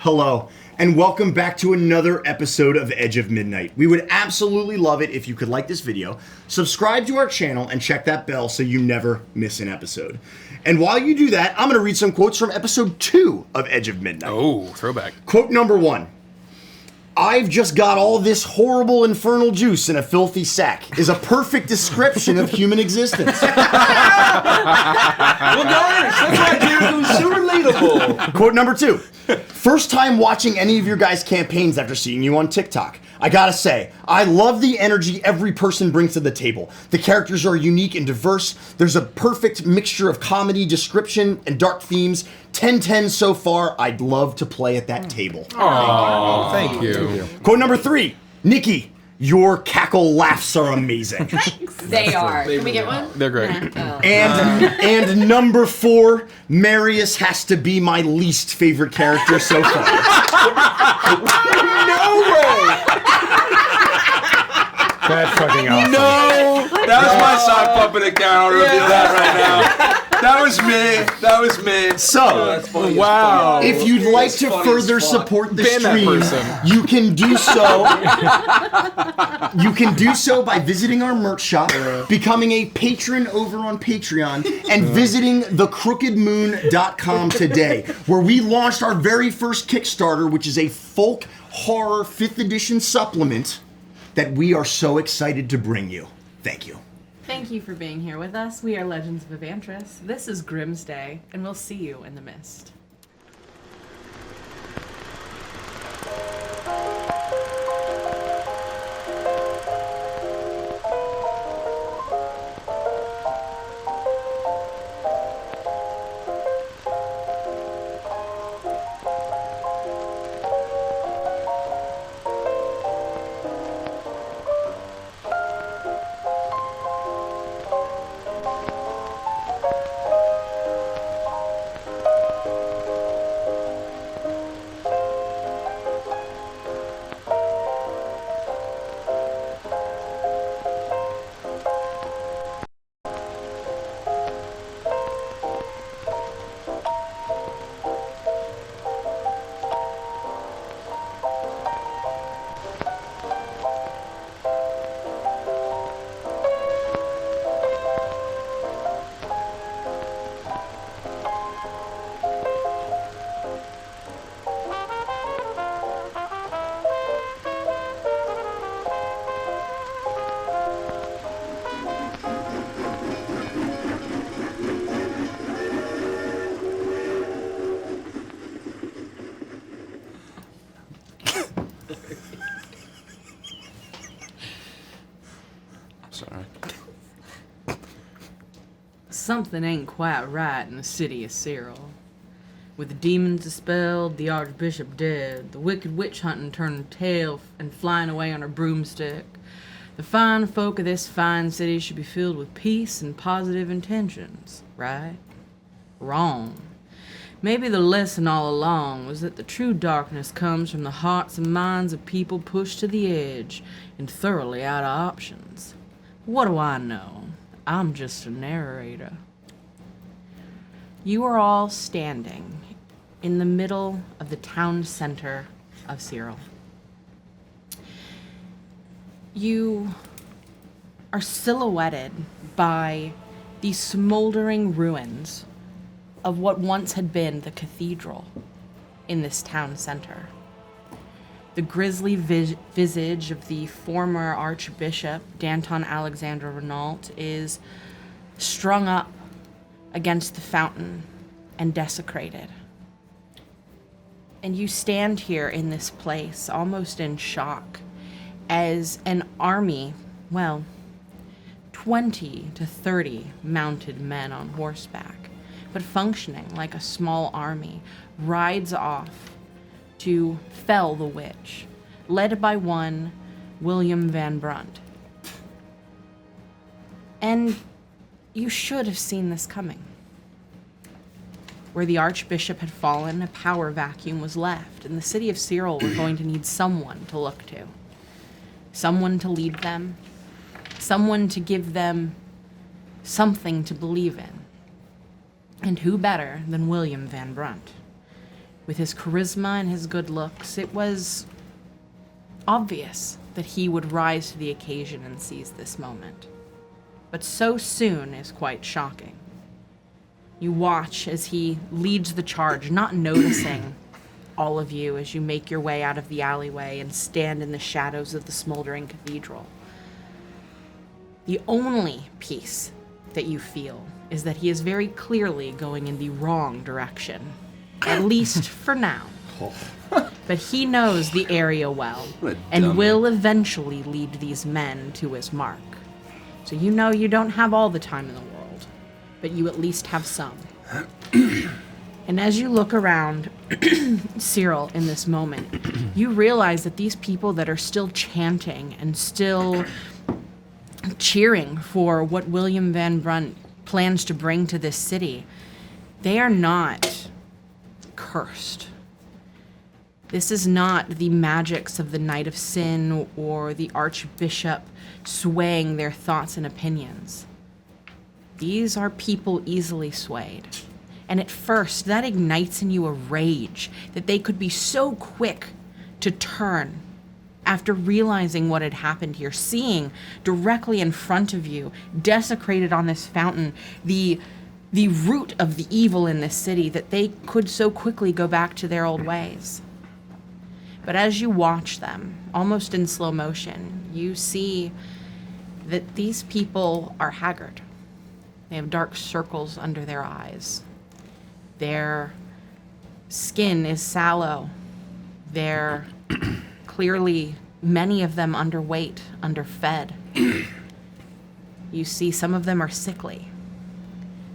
hello, and welcome back to another episode of Edge of Midnight. We would absolutely love it if you could like this video, subscribe to our channel, and check that bell so you never miss an episode. And while you do that, I'm going to read some quotes from episode 2 of Edge of Midnight. Oh, throwback. Quote number 1. I've just got all this horrible infernal juice in a filthy sack is a perfect description of human existence. Well, gosh, that's why dude was so relatable. Quote number 2. First time watching any of your guys' campaigns after seeing you on TikTok. I gotta say, I love the energy every person brings to the table. The characters are unique and diverse. There's a perfect mixture of comedy, description, and dark themes. 10/10 so far. I'd love to play at that table. Oh, thank you. Quote number 3. Nikki, your cackle laughs are amazing. They are. Can we get one? They're great. And number 4, Marius has to be my least favorite character so far. No way! That's fucking awesome. No! That was my sock puppet account. I'll reveal that right now. That was me. So, That's funny. Wow. if you'd like It's to funny further as fuck. support the Ban that stream, person. you can do so. You can do so by visiting our merch shop, becoming a patron over on Patreon, and visiting thecrookedmoon.com today, where we launched our very first Kickstarter, which is a folk horror 5th edition supplement that we are so excited to bring you. Thank you. Thank you for being here with us. We are Legends of Evantris. This is Grimsday, and we'll see you in the mist. Sorry. Something ain't quite right in the city of Serel. With the demons dispelled, the archbishop dead, the wicked witch hunting turning tail and flying away on her broomstick, the fine folk of this fine city should be filled with peace and positive intentions, right? Wrong. Maybe the lesson all along was that the true darkness comes from the hearts and minds of people pushed to the edge and thoroughly out of options. What do I know? I'm just a narrator. You are all standing in the middle of the town center of Serel. You are silhouetted by the smoldering ruins of what once had been the cathedral in this town center. The grisly visage of the former Archbishop, Danton Alexander Renault, is strung up against the fountain and desecrated. And you stand here in this place, almost in shock, as an army, 20 to 30 mounted men on horseback, but functioning like a small army, rides off to fell the witch, led by one William Van Brunt. And you should have seen this coming. Where the Archbishop had fallen, a power vacuum was left, and the city of Serel were going to need someone to look to. Someone to lead them, someone to give them something to believe in. And who better than William Van Brunt? With his charisma and his good looks, it was obvious that he would rise to the occasion and seize this moment. But so soon is quite shocking. You watch as he leads the charge, not noticing all of you as you make your way out of the alleyway and stand in the shadows of the smoldering cathedral. The only peace that you feel is that he is very clearly going in the wrong direction, at least for now. But he knows the area well What a and dummy. will eventually lead these men to his mark. So you know you don't have all the time in the world, but you at least have some. And as you look around, Serel, in this moment, you realize that these people that are still chanting and still cheering for what William Van Brunt plans to bring to this city, they are not cursed. This is not the magics of the Knight of Sin or the Archbishop swaying their thoughts and opinions. These are people easily swayed. And at first, that ignites in you a rage that they could be so quick to turn after realizing what had happened here, seeing directly in front of you, desecrated on this fountain, the root of the evil in this city, that they could so quickly go back to their old ways. But as you watch them, almost in slow motion, you see that these people are haggard. They have dark circles under their eyes. Their skin is sallow. They're clearly, many of them underweight, underfed. You see some of them are sickly.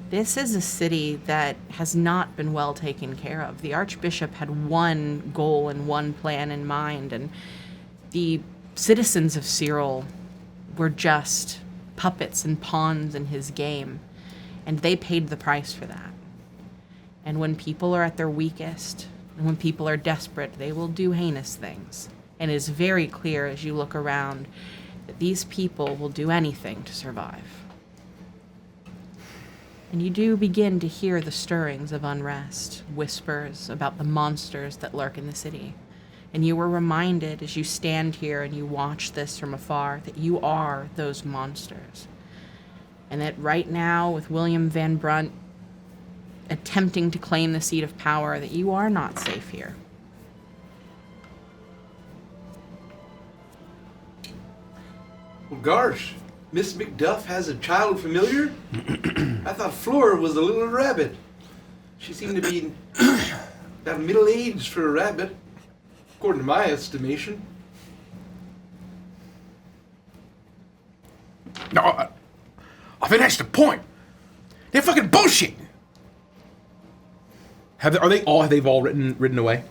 This is a city that has not been well taken care of. The Archbishop had one goal and one plan in mind, and the citizens of Serel were just puppets and pawns in his game, and they paid the price for that. And when people are at their weakest, and when people are desperate, they will do heinous things. And it is very clear as you look around that these people will do anything to survive. And you do begin to hear the stirrings of unrest, whispers about the monsters that lurk in the city. And you were reminded as you stand here and you watch this from afar that you are those monsters. And that right now, with William Van Brunt attempting to claim the seat of power, that you are not safe here. Well, gosh, Miss Macduff has a child familiar? I thought Flora was the little rabbit. She seemed to be about middle age for a rabbit, according to my estimation. No, I think that's the point. They're fucking bullshit. Have they've all ridden away?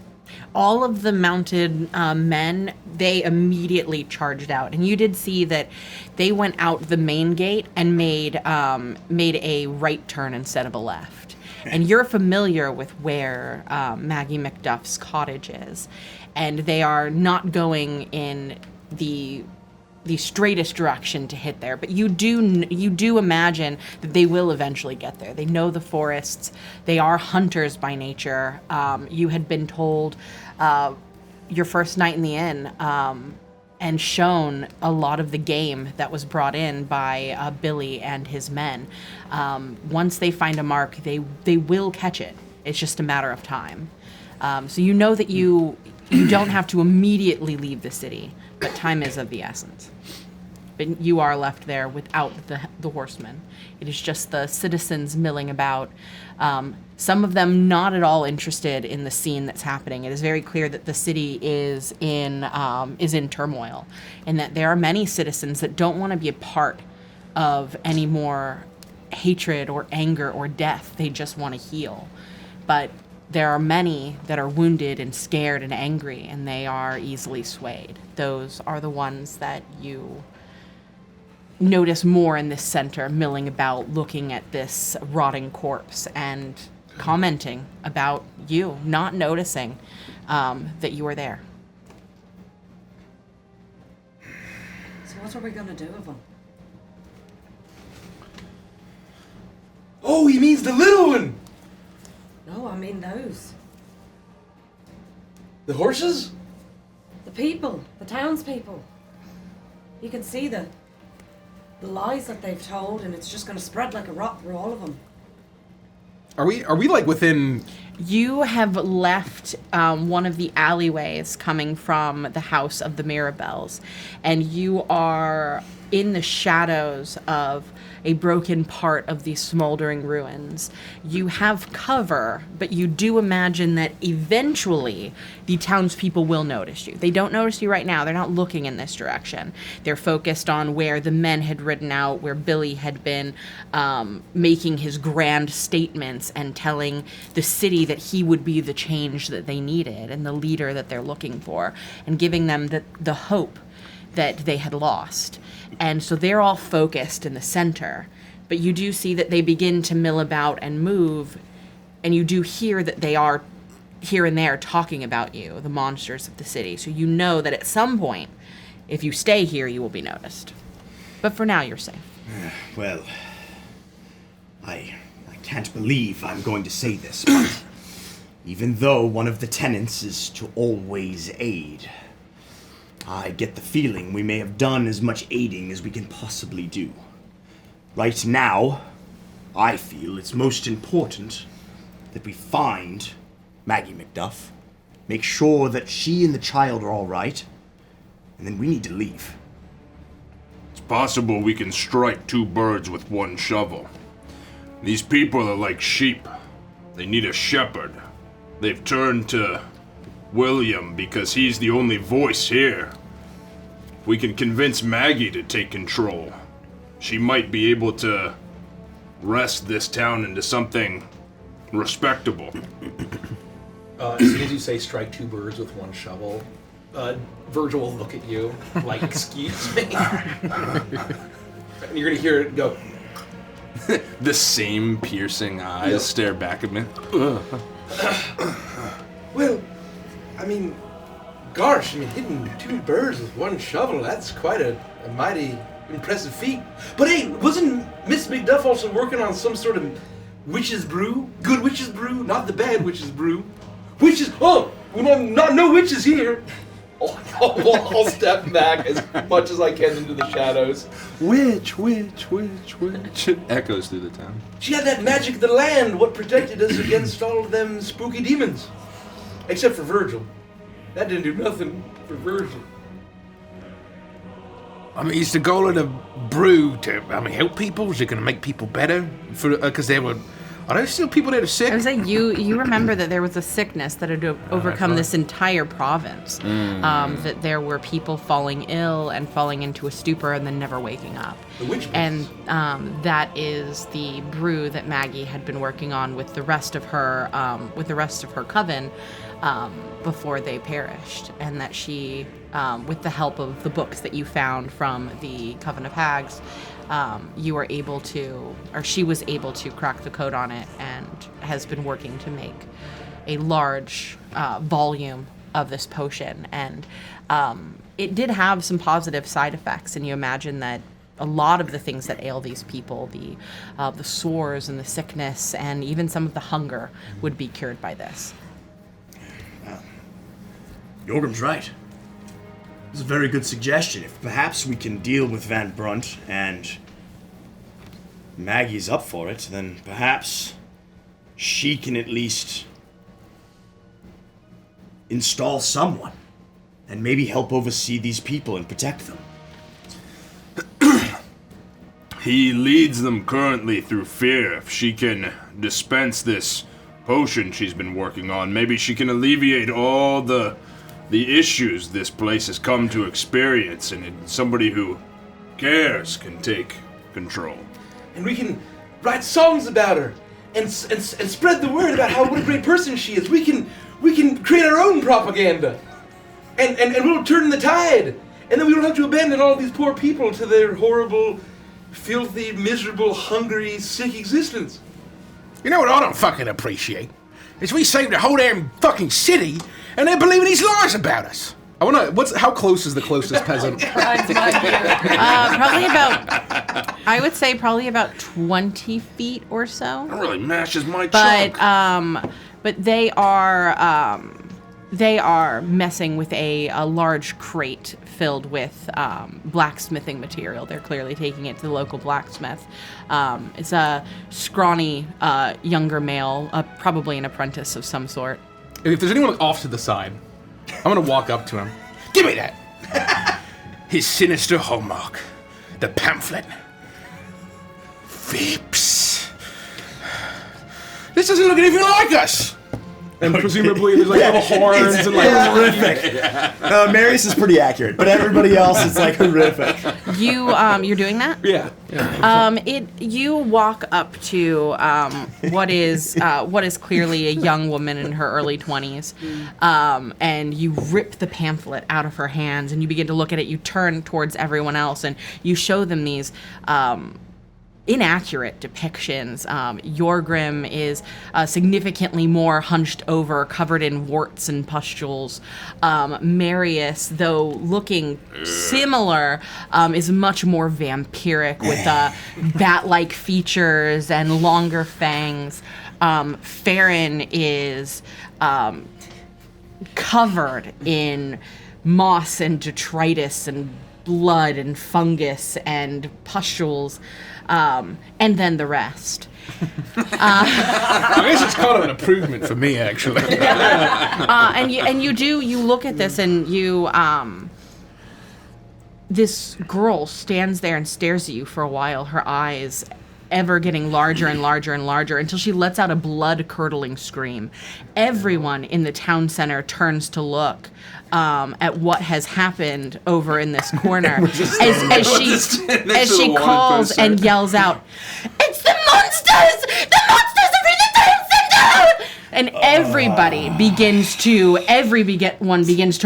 All of the mounted men, they immediately charged out. And you did see that they went out the main gate and made a right turn instead of a left. And you're familiar with where Maggie Macduff's cottage is. And they are not going in the straightest direction to hit there, but you do imagine that they will eventually get there. They know the forests. They are hunters by nature. You had been told your first night in the inn and shown a lot of the game that was brought in by Billy and his men. Once they find a mark, they will catch it. It's just a matter of time. So you know that you don't have to immediately leave the city, but time is of the essence. But you are left there without the horsemen. It is just the citizens milling about. Some of them not at all interested in the scene that's happening. It is very clear that the city is in turmoil, and that there are many citizens that don't want to be a part of any more hatred or anger or death. They just want to heal. But there are many that are wounded and scared and angry, and they are easily swayed. Those are the ones that you notice more in this center, milling about, looking at this rotting corpse and commenting about you, not noticing that you are there. So what are we going to do with them? Oh, he means the little one! No, I mean those. The horses? The people, the townspeople. You can see the lies that they've told, and it's just going to spread like a rot through all of them. Are we like within? You have left one of the alleyways coming from the house of the Mirabelles, and you are in the shadows of a broken part of these smoldering ruins. You have cover, but you do imagine that eventually the townspeople will notice you. They don't notice you right now. They're not looking in this direction. They're focused on where the men had ridden out, where Billy had been making his grand statements and telling the city that he would be the change that they needed and the leader that they're looking for, and giving them the hope that they had lost. And so they're all focused in the center, but you do see that they begin to mill about and move, and you do hear that they are here and there talking about you, the monsters of the city. So you know that at some point, if you stay here, you will be noticed. But for now, you're safe. Well, I can't believe I'm going to say this, but even though one of the tenets is to always aid, I get the feeling we may have done as much aiding as we can possibly do. Right now, I feel it's most important that we find Maggie McDuff, make sure that she and the child are all right, and then we need to leave. It's possible we can strike two birds with one shovel. These people are like sheep. They need a shepherd. They've turned to William because he's the only voice here. If we can convince Maggie to take control, she might be able to wrest this town into something respectable. As soon as you say strike two birds with one shovel, Virgil will look at you like, excuse me. And you're gonna hear it go. The same piercing eyes stare back at me. Well, I mean, gosh, hitting two birds with one shovel, that's quite a mighty impressive feat. But hey, wasn't Miss McDuff also working on some sort of witch's brew? Good witch's brew, not the bad witch's brew. Witches, no witches here. I'll step back as much as I can into the shadows. Witch. It echoes through the town. She had that magic of the land, what protected us against all of them spooky demons. Except for Virgil. That didn't do nothing for Virgil. Is the goal of the brew to, help people? Is it going to make people better? Because are there still people that are sick? I was saying, you remember that there was a sickness that had overcome this entire province. That there were people falling ill and falling into a stupor and then never waking up. The witch and that is the brew that Maggie had been working on with the rest of her coven before they perished, and that she, with the help of the books that you found from the Coven of Hags, she was able to crack the code on it, and has been working to make a large volume of this potion. And it did have some positive side effects, and you imagine that a lot of the things that ail these people, the sores and the sickness and even some of the hunger, would be cured by this. Jorgrim's right. It's a very good suggestion. If perhaps we can deal with Van Brunt and Maggie's up for it, then perhaps she can at least install someone and maybe help oversee these people and protect them. He leads them currently through fear. If she can dispense this potion she's been working on, maybe she can alleviate all the issues this place has come to experience, and somebody who cares can take control. And we can write songs about her and spread the word about what a great person she is. We can create our own propaganda, and we'll turn the tide, and then we don't have to abandon all these poor people to their horrible, filthy, miserable, hungry, sick existence. You know what I don't fucking appreciate? Is we saved the whole damn fucking city, and they're believing these lies about us. How close is the closest peasant? Probably about 20 feet or so. That really mashes my trunk. But they are They are messing with a large crate filled with blacksmithing material. They're clearly taking it to the local blacksmith. It's a scrawny younger male, probably an apprentice of some sort. If there's anyone off to the side, I'm gonna walk up to him. Give me that! His sinister hallmark. The pamphlet. Vapes. This doesn't look anything like us! And presumably there's like little horns and like... horrific. Marius is pretty accurate, but everybody else is like horrific. You're doing that? Yeah. You walk up to what is clearly a young woman in her early 20s, and you rip the pamphlet out of her hands, and you begin to look at it. You turn towards everyone else, and you show them these inaccurate depictions. Yorgrim is significantly more hunched over, covered in warts and pustules. Marius, though looking similar, is much more vampiric with bat-like features and longer fangs. Farron is covered in moss and detritus and blood and fungus and pustules. And then the rest. I guess it's kind of an improvement for me, actually. You look at this and you, this girl stands there and stares at you for a while, her eyes ever getting larger and larger and larger until she lets out a blood-curdling scream. Everyone in the town center turns to look at what has happened over in this corner as she calls and yells out, "It's the monsters! The monsters are in the town center!" And everybody begins to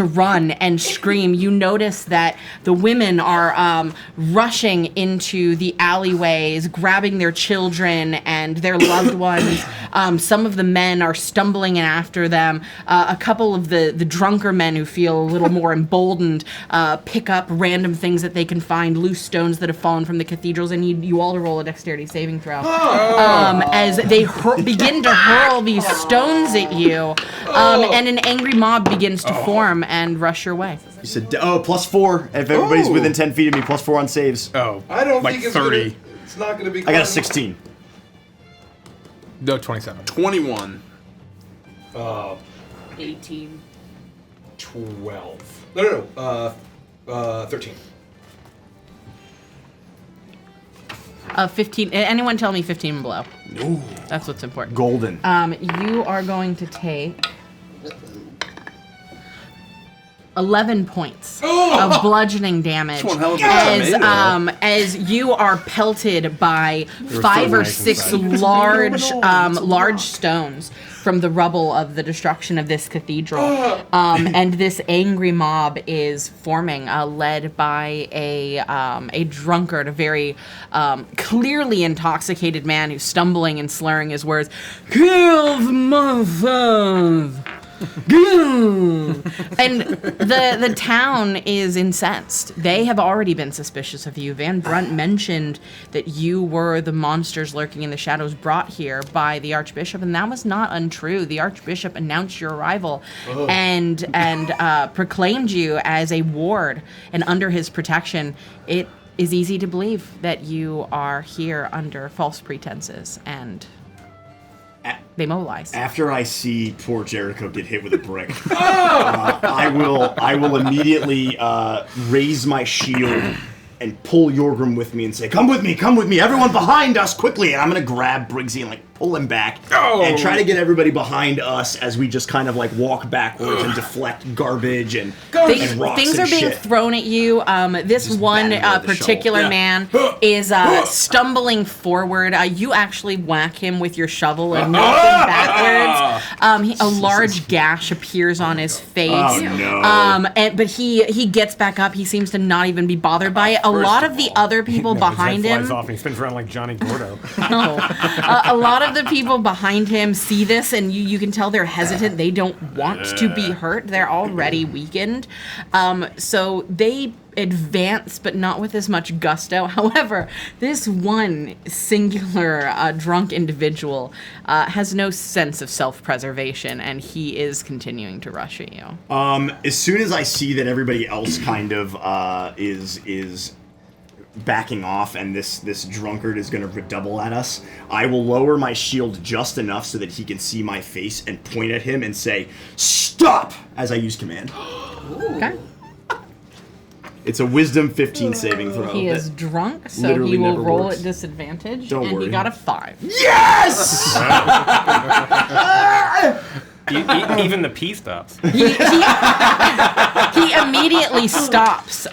run and scream. You notice that the women are rushing into the alleyways, grabbing their children and their loved ones. Some of the men are stumbling in after them. A couple of the drunker men who feel a little more emboldened pick up random things that they can find, loose stones that have fallen from the cathedrals, and you all roll a dexterity saving throw. As they begin to hurl these stones at you, and an angry mob begins to form and rush your way. You said, +4. If everybody's within 10 feet of me, +4 on saves. Oh, I don't like think it's 30. It's not gonna be. I got a 16. No, 27. 21. 18. 12. No. 13. 15. Anyone tell me 15 and below? No. That's what's important. Golden. You are going to take 11 points of bludgeoning damage one hell of a tomato. as you are pelted by 5 or 6 large stones from the rubble of the destruction of this cathedral. And this angry mob is forming, led by a drunkard, a very clearly intoxicated man who's stumbling and slurring his words. "Kill the monsters! And the town is incensed. They have already been suspicious of you. Van Brunt mentioned that you were the monsters lurking in the shadows brought here by the Archbishop, and that was not untrue. The Archbishop announced your arrival and proclaimed you as a ward, and under his protection, it is easy to believe that you are here under false pretenses, and they mobilize. After I see poor Jericho get hit with a brick, I will immediately raise my shield and pull Yorgrim with me and say, come with me, everyone behind us, quickly!" And I'm gonna grab Briggsy and like pull him back and try to get everybody behind us as we just kind of like walk backwards and deflect garbage and rocks Things are and being shit. thrown at you. This Just one batting with the particular shovel. man is stumbling forward. You actually whack him with your shovel and knock him backwards. A large gash appears on his face. Oh, no. But he gets back up. He seems to not even be bothered by it. A lot of the other people behind him. Flies off and he spins around like Johnny Gordo. No. A lot of the people behind him see this, and you can tell they're hesitant. They don't want to be hurt. They're already weakened. So they advance, but not with as much gusto. However, this one singular drunk individual has no sense of self-preservation, and he is continuing to rush at you. As soon as I see that everybody else kind of is backing off and this drunkard is going to redouble at us, I will lower my shield just enough so that he can see my face and point at him and say, "Stop!" as I use command. Okay. It's a wisdom 15 saving throw. He is drunk, so literally he will never roll works. at disadvantage, Don't and worry. he got a 5. Yes! Even the pee stops. He immediately stops.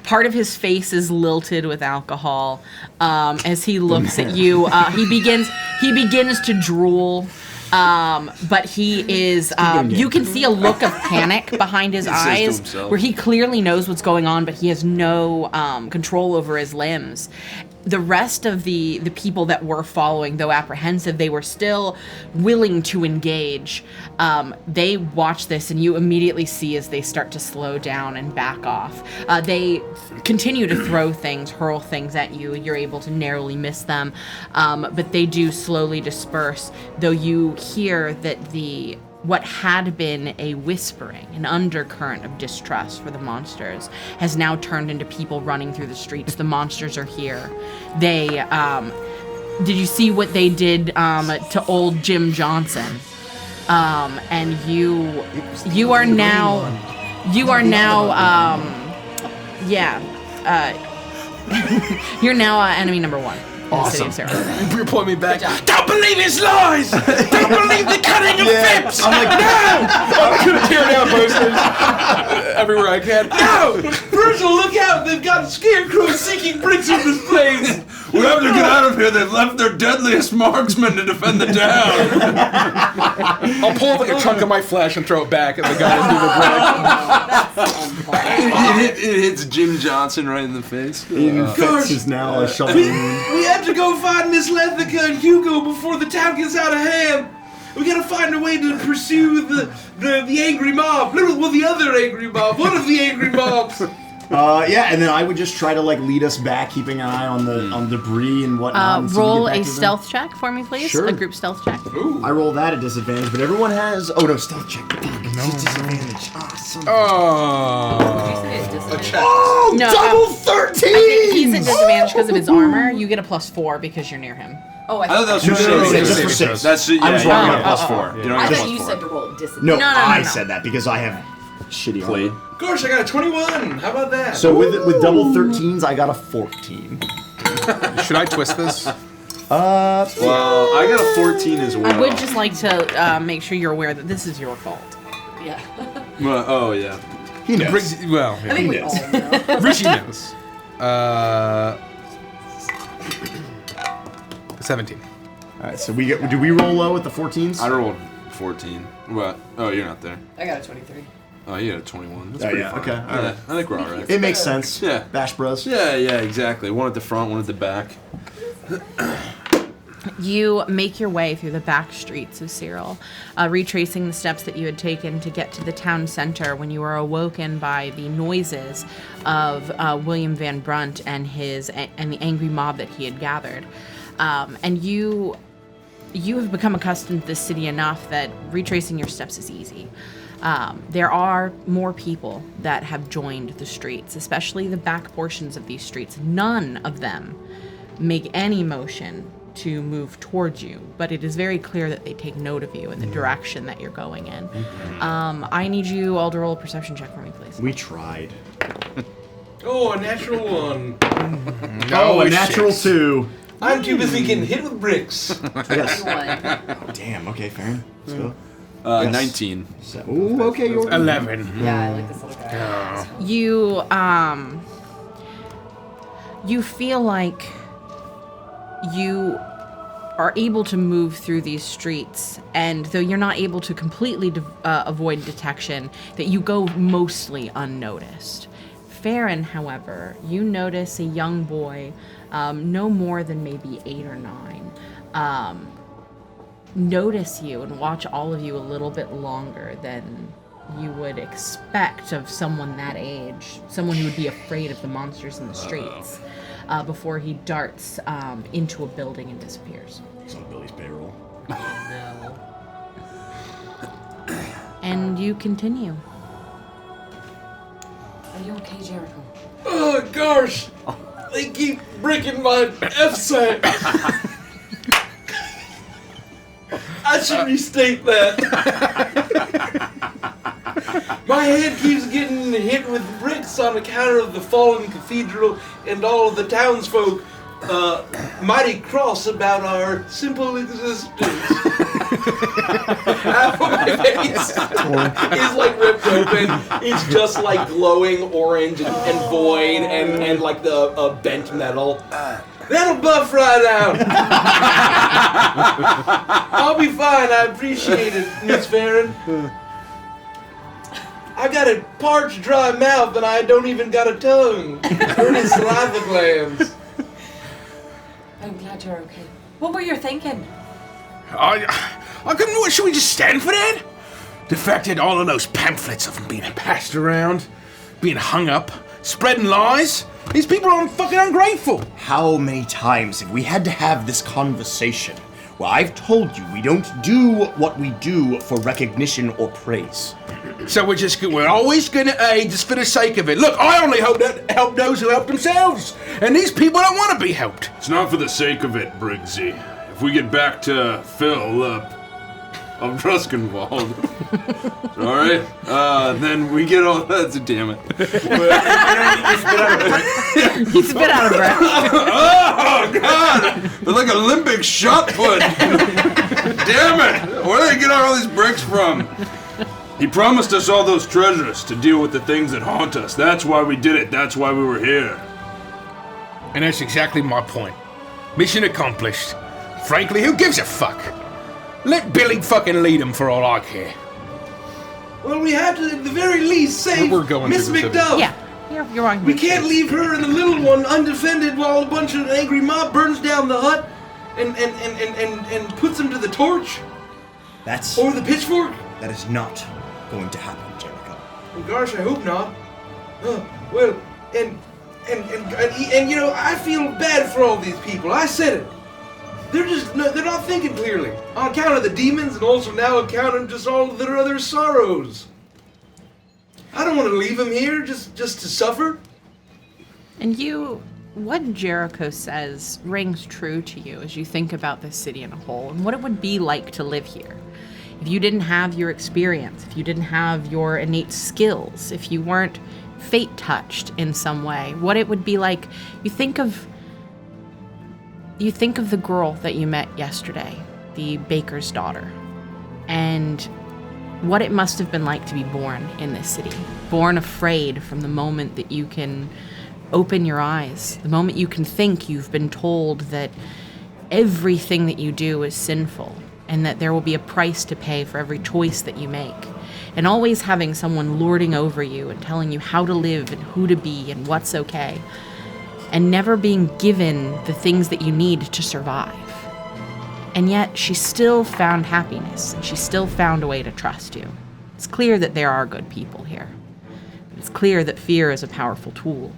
Part of his face is lilted with alcohol. As he looks at you, he begins to drool. But he is, you can see a look of panic behind his eyes, where he clearly knows what's going on, but he has no control over his limbs. The rest of the people that were following, though apprehensive, they were still willing to engage. They watch this, and you immediately see as they start to slow down and back off. They continue to throw things, hurl things at you. You're able to narrowly miss them, but they do slowly disperse, though you hear that what had been a whispering, an undercurrent of distrust for the monsters, has now turned into people running through the streets. The monsters are here. They, did you see what they did to old Jim Johnson? And you are now, you're now enemy number 1. Awesome. You're pulling me back. Don't believe his lies! Don't believe the cutting of fibs! I'm like, I'm gonna tear down posters everywhere I can. No! Virgil, look out! They've got scarecrows seeking bricks in this place! We have to get out of here. They've left their deadliest marksmen to defend the town. I'll pull up like a chunk of my flesh and throw it back at the guy who's It hits Jim Johnson right in the face. Fetz is now a shovel wound. We have to go find Miss Letha and Hugo before the town gets out of hand. We gotta find a way to pursue the angry mob. Well, the other angry mob. One of the angry mobs. Yeah, and then I would just try to lead us back, keeping an eye on the debris and whatnot. and see if we Roll get back a to them. stealth check for me, please. Sure. A group stealth check. I roll that at disadvantage, but everyone has. Oh no, stealth check. It's just disadvantage. Ah, son of a- Oh! No, double 13. he's at disadvantage because of his armor. You get a +4 because you're near him. Oh, I I thought that was No, for no, no, saving just throws. for saves. That's it. I was wrong about oh, +4. You don't I get thought you +4. said to roll disadvantage. No, No. I said that because I have shitty Played. armor. Gosh, I got a 21. How about that? So with double 13s, I got a 14. Should I twist this? Well, I got a 14 as well. I would just like to make sure you're aware that this is your fault. Yeah. Well, oh yeah. He knows. Well, I think we all know. Richie knows. 17. All right, so do we roll low with the 14s? I rolled 14. What? Oh, you're not there. I got a 23. Oh, you had a 21. That's Oh, pretty yeah, fine. okay, all Yeah, right. I think we're all right. It makes sense. Yeah. Bash Bros. Yeah, exactly. One at the front, one at the back. You make your way through the back streets of Serel, retracing the steps that you had taken to get to the town center when you were awoken by the noises of William Van Brunt and the angry mob that he had gathered. And you have become accustomed to this city enough that retracing your steps is easy. There are more people that have joined the streets, especially the back portions of these streets. None of them make any motion to move towards you, but it is very clear that they take note of you and the direction that you're going in. I need you all to roll a perception check for me, please. We tried. Oh, a natural 1. Oh, a natural 2. I'm too busy getting hit with bricks. Yes. 21. Oh, damn. Okay, fair. Let's go. 19. So, ooh, okay, you're 11. Yeah, I like this little guy. You feel like you are able to move through these streets, and though you're not able to completely avoid detection, that you go mostly unnoticed. Farron, however, you notice a young boy, no more than maybe 8 or 9, notice you and watch all of you a little bit longer than you would expect of someone that age, someone who would be afraid of the monsters in the streets, before he darts into a building and disappears. It's on Billy's payroll. No. And you continue. Are you okay, Jericho? Oh, gosh. They keep breaking my F-sack. I should restate that. My head keeps getting hit with bricks on account of the fallen cathedral and all of the townsfolk mighty cross about our simple existence. Half of my face is like ripped open. It's just like glowing orange and void and like the bent metal. That'll buff right out. I'll be fine. I appreciate it, Miss Farron. I got a parched, dry mouth, and I don't even got a tongue. Only saliva glands. I'm glad you're okay. What were you thinking? I couldn't. Should we just stand for that? The fact that all of those pamphlets of them being passed around, being hung up, spreading lies. These people are fucking ungrateful. How many times have we had to have this conversation? Well, I've told you we don't do what we do for recognition or praise. So we're always gonna aid just for the sake of it. Look, I only hope that help those who help themselves, and these people don't want to be helped. It's not for the sake of it, Briggsy. If we get back to Phil of Druskenwald, alright? Then we get all that's a damn it. He spit out of breath. Oh god! They're like a limbic shot put. Damn it! Where do they get all these bricks from? He promised us all those treasures to deal with the things that haunt us. That's why we did it. That's why we were here. And that's exactly my point. Mission accomplished. Frankly, who gives a fuck? Let Billy fucking lead him for all I care. Well, we have to, at the very least, save We're going Miss to the city. McDuff. Yeah, you're wrong. We can't leave her and the little one undefended while a bunch of angry mob burns down the hut and puts them to the torch or the pitchfork. That is not going to happen, Jericho. Well, gosh, I hope not. Well, and you know, I feel bad for all these people. I said it. They're not thinking clearly on account of the demons and also now on account of just all of their other sorrows. I don't want to leave them here just to suffer. And what Jericho says rings true to you as you think about this city in a whole and what it would be like to live here. If you didn't have your experience, if you didn't have your innate skills, if you weren't fate touched in some way, what it would be like. You think of the girl that you met yesterday, the baker's daughter, and what it must have been like to be born in this city, born afraid from the moment that you can open your eyes, the moment you can think you've been told that everything that you do is sinful and that there will be a price to pay for every choice that you make, and always having someone lording over you and telling you how to live and who to be and what's okay, and never being given the things that you need to survive. And yet she still found happiness, and she still found a way to trust you. It's clear that there are good people here. It's clear that fear is a powerful tool.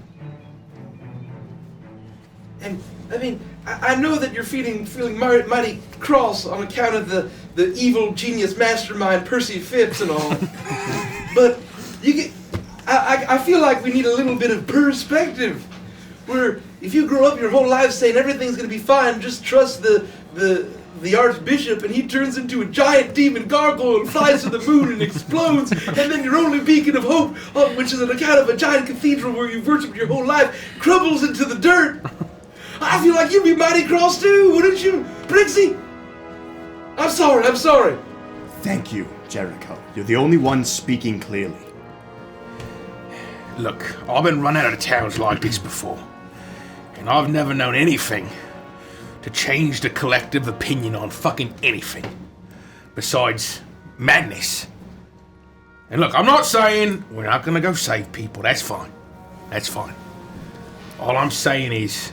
And I mean, I know that you're feeling mighty cross on account of the evil genius mastermind Percy Phipps and all. But I feel like we need a little bit of perspective. Where if you grow up your whole life saying everything's gonna be fine, just trust the Archbishop, and he turns into a giant demon gargoyle and flies to the moon and explodes, and then your only beacon of hope, which is an account of a giant cathedral where you've worshipped your whole life, crumbles into the dirt. I feel like you'd be mighty cross too, wouldn't you, Brixie? I'm sorry. Thank you, Jericho. You're the only one speaking clearly. Look, I've been run out of towns like this before, and I've never known anything to change the collective opinion on fucking anything besides madness. And look, I'm not saying we're not gonna go save people. That's fine. All I'm saying is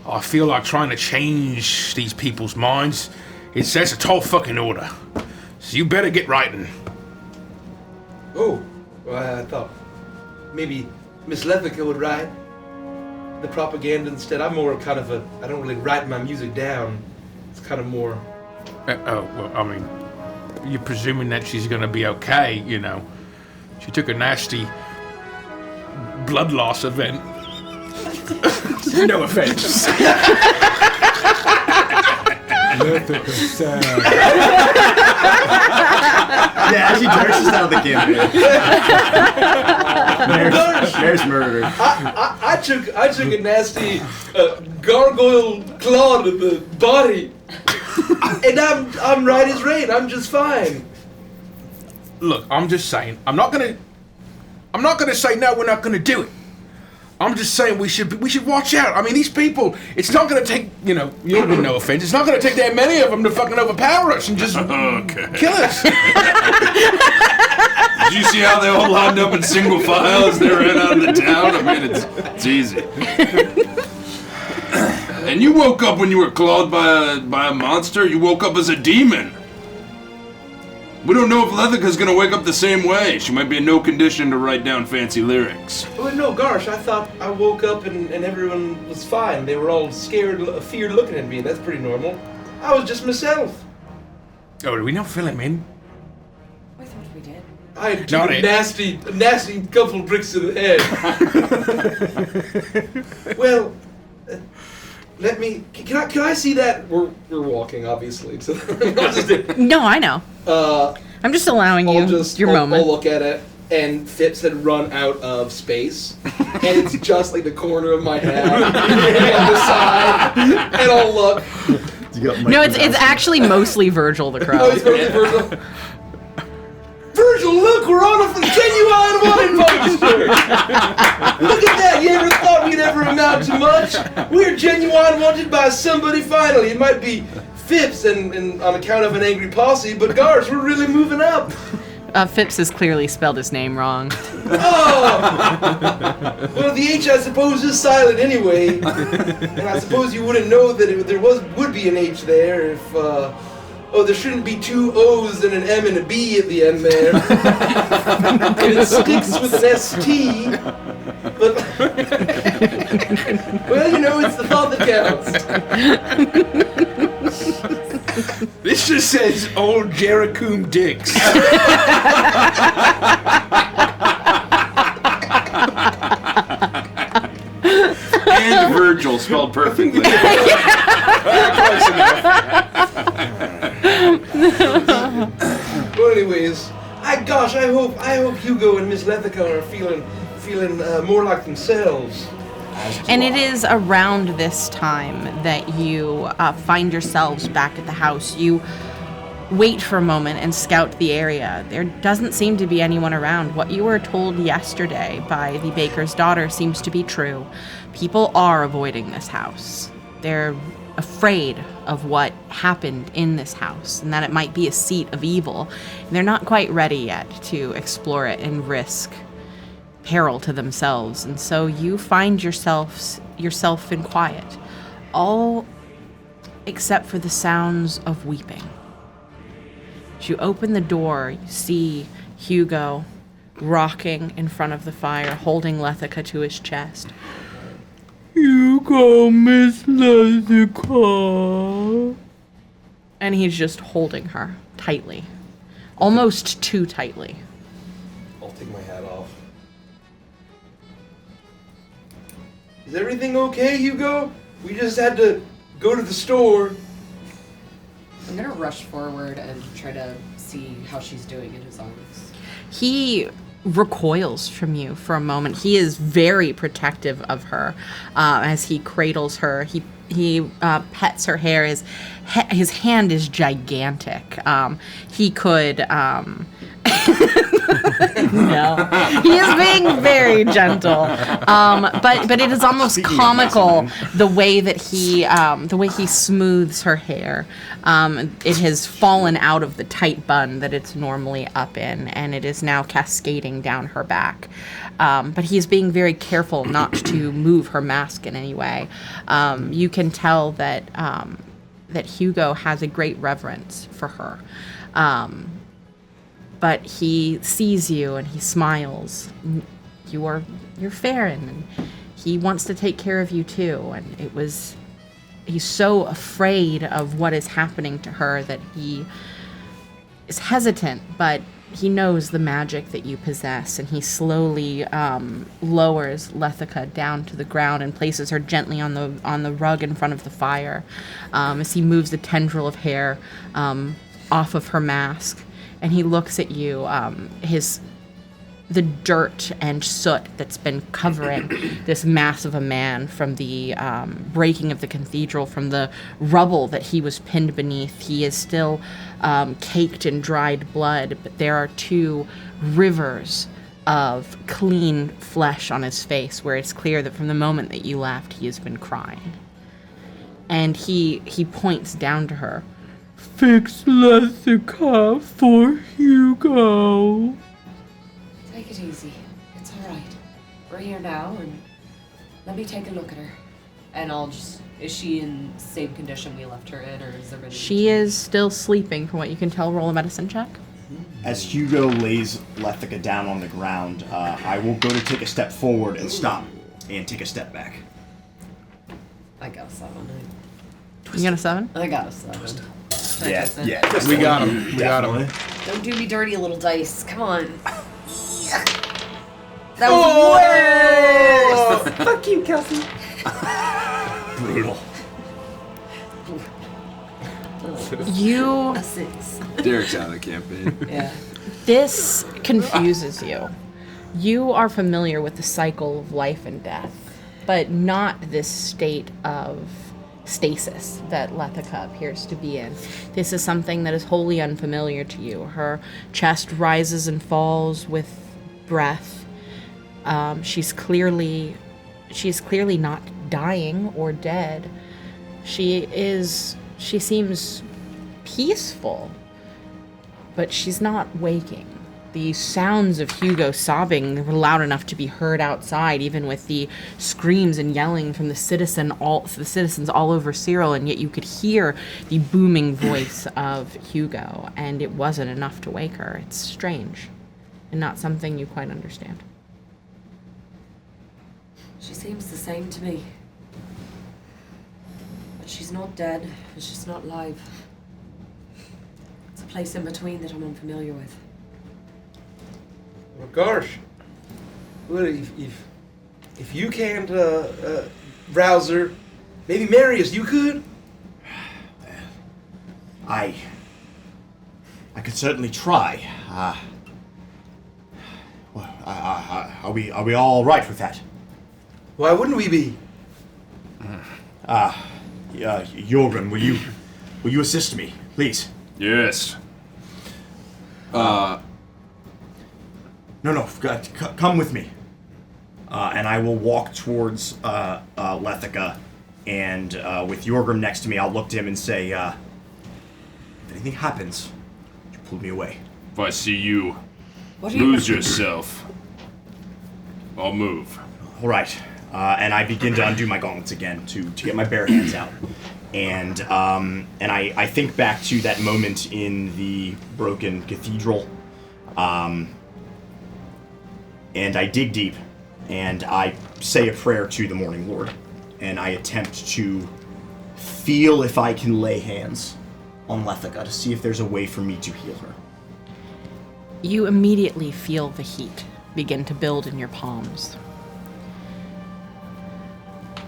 I feel like trying to change these people's minds, that's a tall fucking order. So you better get writing. Oh, well, I thought maybe Miss Letha would write the propaganda instead. I'm more kind of I don't really write my music down. It's kind of more... Well, I mean, you're presuming that she's going to be okay, you know. She took a nasty blood loss event. No offense. Yeah, she jerks us out of the campaign. There's murder. I took a nasty gargoyle claw to the body, and I'm right as rain. I'm just fine. Look, I'm just saying, I'm not gonna say no, we're not gonna do it. I'm just saying we should watch out. I mean, these people, it's not gonna take, you don't mean no offense, it's not gonna take that many of them to fucking overpower us and just kill us. Did you see how they all lined up in single file as they ran out of the town? I mean, it's easy. And you woke up when you were clawed by a monster? You woke up as a demon. We don't know if Letha's gonna wake up the same way. She might be in no condition to write down fancy lyrics. Well, no, gosh, I thought I woke up and everyone was fine. They were all scared, feared looking at me, and that's pretty normal. I was just myself. Oh, do we not fill him in? I thought we did. I took a nasty couple bricks to the head. Well, let me. Can I see that? We're walking, obviously. So No, I know. I'm just allowing you your moment. I'll look at it, and Phipps had run out of space, and it's just like the corner of my head on the side, and I'll look. No, it's actually mostly Virgil the Crow. Oh, it's mostly Virgil. Virgil, look, we're on a genuine wine poster! Look at that, you ever thought we'd ever amount to much? We're genuine wanted by somebody finally. It might be Phipps and on account of an angry posse, but guards, we're really moving up. Phipps has clearly spelled his name wrong. Oh! Well, the H, I suppose, is silent anyway. And I suppose you wouldn't know that there would be an H there if, there shouldn't be two O's and an M and a B at the end there. And it sticks with an ST. But, well, it's the thought that counts. This just says old Jerichoom Dicks. And Virgil, spelled perfectly. Well, anyways, I hope Hugo and Miss Letha are feeling more like themselves. And it is around this time that you find yourselves back at the house. You wait for a moment and scout the area. There doesn't seem to be anyone around. What you were told yesterday by the baker's daughter seems to be true. People are avoiding this house. They're afraid of what happened in this house and that it might be a seat of evil. And they're not quite ready yet to explore it and risk peril to themselves. And so you find yourself in quiet, all except for the sounds of weeping. As you open the door, you see Hugo rocking in front of the fire, holding Letha to his chest. Hugo, Miss Letha. And he's just holding her tightly, almost too tightly. I'll take my hat off. Is everything okay, Hugo? We just had to go to the store. I'm gonna rush forward and try to see how she's doing in his arms. He recoils from you for a moment. He is very protective of her as he cradles her. He pets her hair. His hand is gigantic. He could... No, he is being very gentle, but it is almost comical the way that he smooths her hair. It has fallen out of the tight bun that it's normally up in, and it is now cascading down her back. But he's being very careful not to move her mask in any way. You can tell that Hugo has a great reverence for her. but he sees you and he smiles. You're Farron, and he wants to take care of you too. And he's so afraid of what is happening to her that he is hesitant, but he knows the magic that you possess, and he slowly lowers Letha down to the ground and places her gently on the rug in front of the fire, as he moves the tendril of hair off of her mask, and he looks at you. The dirt and soot that's been covering this mass of a man from the breaking of the cathedral, from the rubble that he was pinned beneath. He is still caked in dried blood, but there are 2 rivers of clean flesh on his face, where it's clear that from the moment that you left, he has been crying. And he points down to her. Fix Letha for Hugo. Take it easy. It's alright. We're here now, and let me take a look at her. And is she in the same condition we left her in, or is there been... She is still sleeping, from what you can tell. Roll a medicine check. As Hugo lays Letha down on the ground, I will go to take a step forward and stop, and take a step back. I got a 7. You got a 7? I got a 7. Yeah. We got him. We got him. Don't do me dirty, little dice. Come on. That was worse! Fuck you, Kelsey. Brutal. You... A 6. Derek's out of the campaign. Yeah. This confuses you. You are familiar with the cycle of life and death, but not this state of stasis that Letha appears to be in. This is something that is wholly unfamiliar to you. Her chest rises and falls with breath. She's clearly not dying or dead. She seems peaceful, but she's not waking. The sounds of Hugo sobbing were loud enough to be heard outside, even with the screams and yelling from the citizens all over Serel, and yet you could hear the booming voice of Hugo, and it wasn't enough to wake her. It's strange, and not something you quite understand. She seems the same to me. But she's not dead, and she's not alive. It's a place in between that I'm unfamiliar with. Well, gosh. Well, if you can't rouse her, maybe Marius, you could? I could certainly try. Are we all right with that? Why wouldn't we be? Jorgen, will you assist me, please? Yes. No, come with me. And I will walk towards Letha, and with Jorgen next to me, I'll look to him and say, if anything happens, you pull me away. If I see you What lose yourself, I'll move. All right. And I begin to undo my gauntlets again to get my bare hands out. And I think back to that moment in the broken cathedral. And I dig deep, and I say a prayer to the Morning Lord, and I attempt to feel if I can lay hands on Letha to see if there's a way for me to heal her. You immediately feel the heat begin to build in your palms.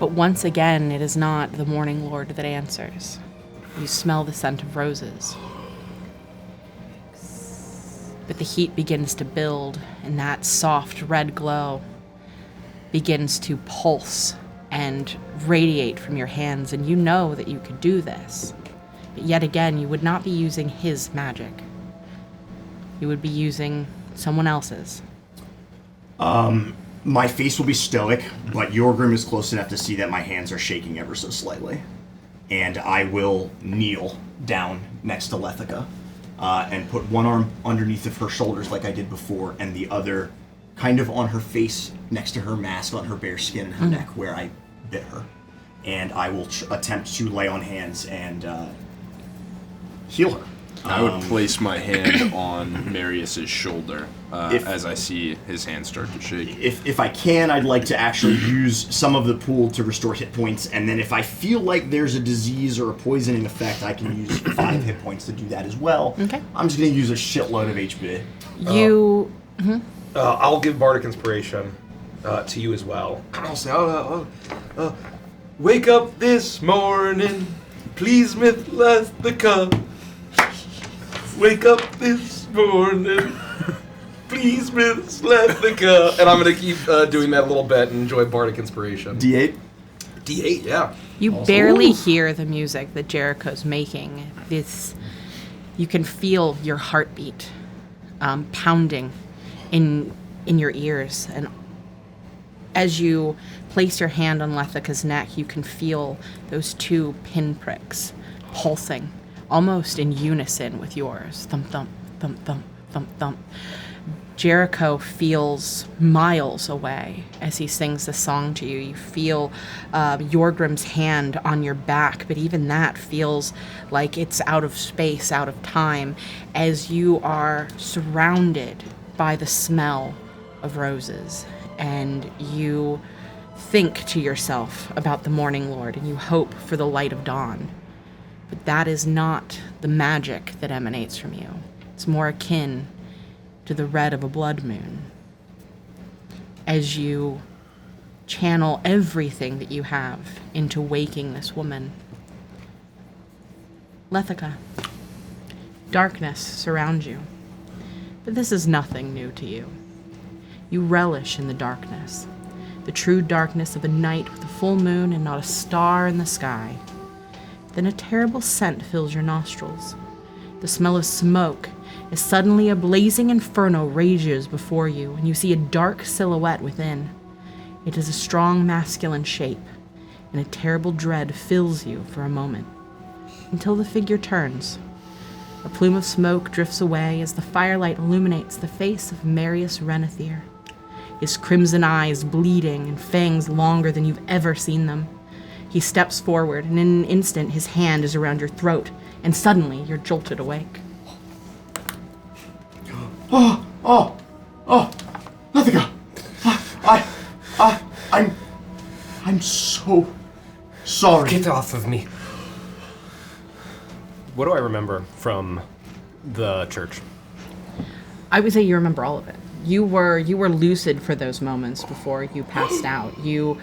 But once again, it is not the Morning Lord that answers. You smell the scent of roses. But the heat begins to build, and that soft red glow begins to pulse and radiate from your hands, and you know that you could do this. But yet again, you would not be using his magic. You would be using someone else's. My face will be stoic, but Jorgen is close enough to see that my hands are shaking ever so slightly. And I will kneel down next to Letha, and put one arm underneath of her shoulders like I did before, and the other kind of on her face next to her mask, on her bare skin and her neck where I bit her. And I will attempt to lay on hands and heal her. I would place my hand on Marius's shoulder If- as I see his hand start to shake. If I can, I'd like to actually use some of the pool to restore hit points, and then if I feel like there's a disease or a poisoning effect, I can use 5 hit points to do that as well. Okay. I'm just going to use a shitload of HP. You. I'll give Bardic Inspiration to you as well. I'll say, wake up this morning, please, Miss Letha. Wake up this morning, please, Miss Letha. And I'm going to keep doing that a little bit and enjoy Bardic Inspiration. D8? D8, yeah. You barely hear the music that Jericho's making. You can feel your heartbeat pounding in your ears, and as you place your hand on Lethica's neck, you can feel those 2 pinpricks pulsing, almost in unison with yours. Thump, thump, thump, thump, thump, thump. Jericho feels miles away as he sings the song to you. You feel Yorgrim's hand on your back, but even that feels like it's out of space, out of time, as you are surrounded by the smell of roses. And you think to yourself about the Morning Lord, and you hope for the light of dawn. But that is not the magic that emanates from you. It's more akin to the red of a blood moon. As you channel everything that you have into waking this woman. Lethica, darkness surrounds you. But this is nothing new to you. You relish in the darkness, the true darkness of a night with a full moon and not a star in the sky. Then a terrible scent fills your nostrils. The smell of smoke as suddenly a blazing inferno rages before you, and you see a dark silhouette within. It is a strong masculine shape, and a terrible dread fills you for a moment, until the figure turns. A plume of smoke drifts away as the firelight illuminates the face of Marius Renethir, his crimson eyes bleeding and fangs longer than you've ever seen them. He steps forward, and in an instant his hand is around your throat, and suddenly you're jolted awake. Lethica! I'm so sorry. Get off of me. What do I remember from the church? I would say you remember all of it. You were lucid for those moments before you passed out. You,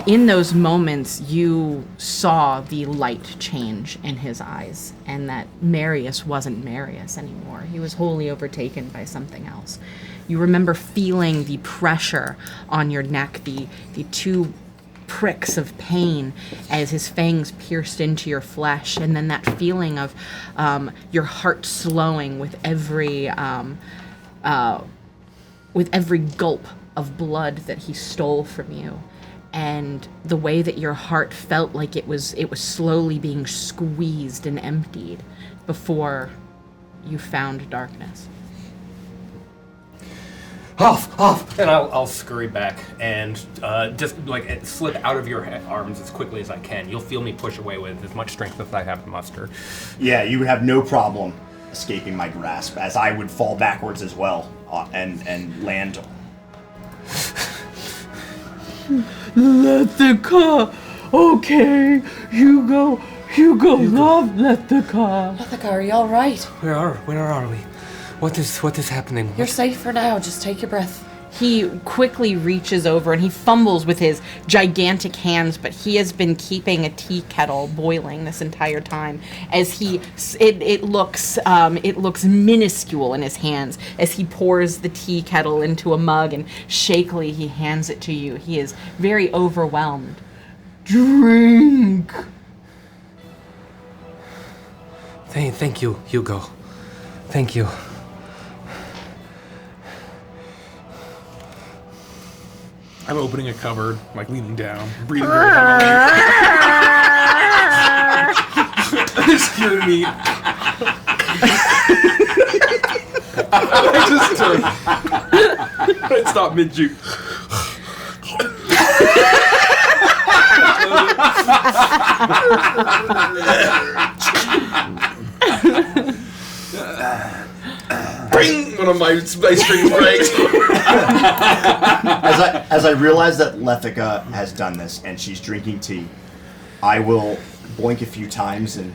in those moments, you saw the light change in his eyes, and that Marius wasn't Marius anymore. He was wholly overtaken by something else. You remember feeling the pressure on your neck, the 2 pricks of pain as his fangs pierced into your flesh, and then that feeling of your heart slowing with every gulp of blood that he stole from you, and the way that your heart felt like it was slowly being squeezed and emptied before you found darkness. Off! And I'll scurry back and just like slip out of your arms as quickly as I can. You'll feel me push away with as much strength as I have to muster. Yeah, you would have no problem escaping my grasp, as I would fall backwards as well and land. Lethica! Okay, Hugo, love Lethica. Lethica, are you all right? Where are we? What is happening? You're safe for now. Just take your breath. He quickly reaches over and he fumbles with his gigantic hands, but he has been keeping a tea kettle boiling this entire time. As it looks minuscule in his hands as he pours the tea kettle into a mug and shakily he hands it to you. He is very overwhelmed. Drink. Thank you, Hugo. Thank you. I'm opening a cupboard, like leaning down, breathing very heavily. Skewered meat. I stop mid-juke. Bring one of my strings breaks. As I realize that Letha has done this and she's drinking tea, I will blink a few times and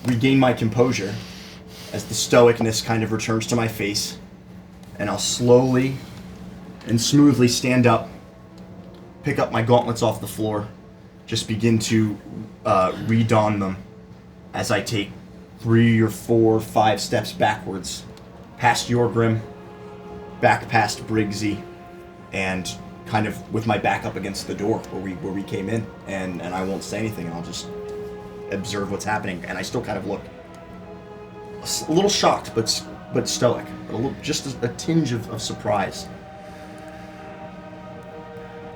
regain my composure as the stoicness kind of returns to my face, and I'll slowly and smoothly stand up, pick up my gauntlets off the floor, just begin to redon them as I take 3 or 4 or 5 steps backwards, past Yorgrim, back past Briggsy, and kind of with my back up against the door where we came in, and I won't say anything, and I'll just observe what's happening, and I still kind of look a little shocked, but stoic, just a tinge of surprise.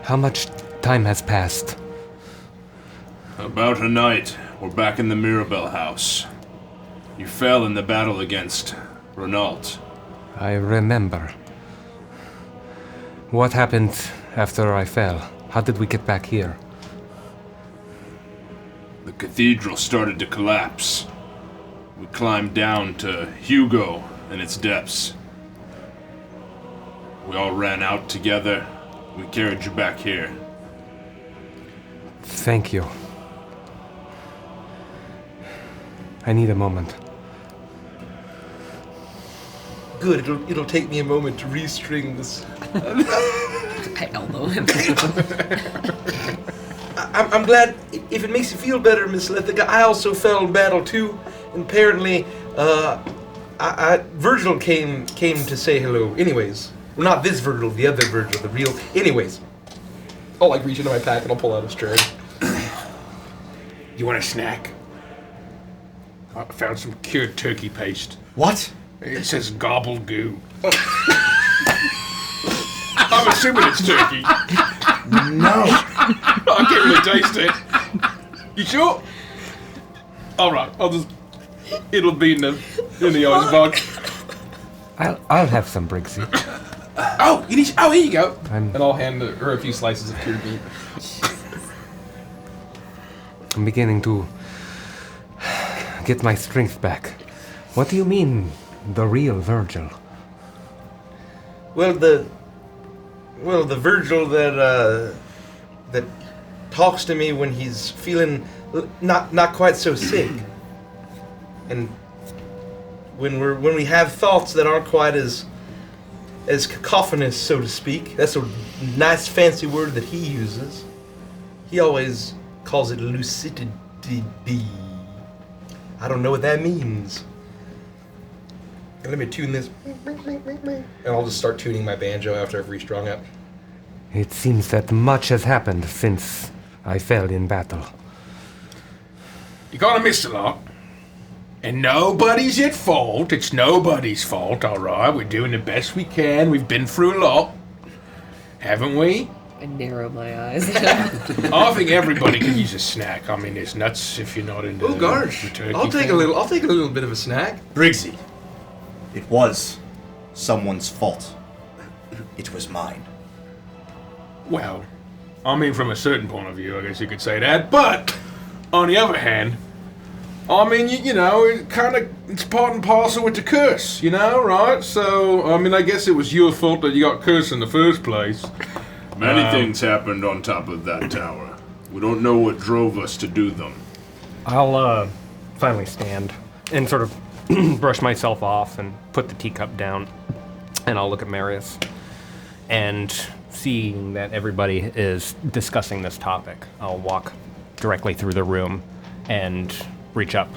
How much time has passed? About a night. We're back in the Mirabelle house. You fell in the battle against Renault. I remember. What happened after I fell? How did we get back here? The cathedral started to collapse. We climbed down to Hugo and its depths. We all ran out together. We carried you back here. Thank you. I need a moment. Good, it'll take me a moment to restring this. I elbow him. I'm glad, if it makes you feel better, Miss Letha, I also fell in battle too, and apparently, Virgil came to say hello. Anyways, well, not this Virgil, the other Virgil, the real. Anyways, I'll reach into my pack and I'll pull out a string. You want a snack? I found some cured turkey paste. What? It says gobble goo. I'm assuming it's turkey. No. I can't really taste it. You sure? Alright, it'll be in the ice box. I'll have some, Briggsy. Here you go. I'm- And I'll hand her a few slices of cured meat. I'm beginning to get my strength back. What do you mean, the real Virgil? Well, the Virgil that talks to me when he's feeling not quite so sick, and when we have thoughts that aren't quite as cacophonous, so to speak. That's a nice fancy word that he uses. He always calls it lucidity. I don't know what that means. And let me tune this. And I'll just start tuning my banjo after I've restrung it. It seems that much has happened since I fell in battle. You kind of missed a lot. And nobody's at fault. It's nobody's fault, alright? We're doing the best we can. We've been through a lot. Haven't we? I narrow my eyes. I think everybody can use a snack. I mean, it's nuts if you're not into Oh gosh, the turkey I'll take thing. a little bit of a snack. Briggsy, it was someone's fault. It was mine. Well, I mean, from a certain point of view, I guess you could say that. But on the other hand, I mean, you know, it's part and parcel with the curse, you know, right? So, I mean, I guess it was your fault that you got cursed in the first place. Many things happened on top of that tower. We don't know what drove us to do them. I'll finally stand and sort of brush myself off and put the teacup down, and I'll look at Marius. And seeing that everybody is discussing this topic, I'll walk directly through the room and reach up,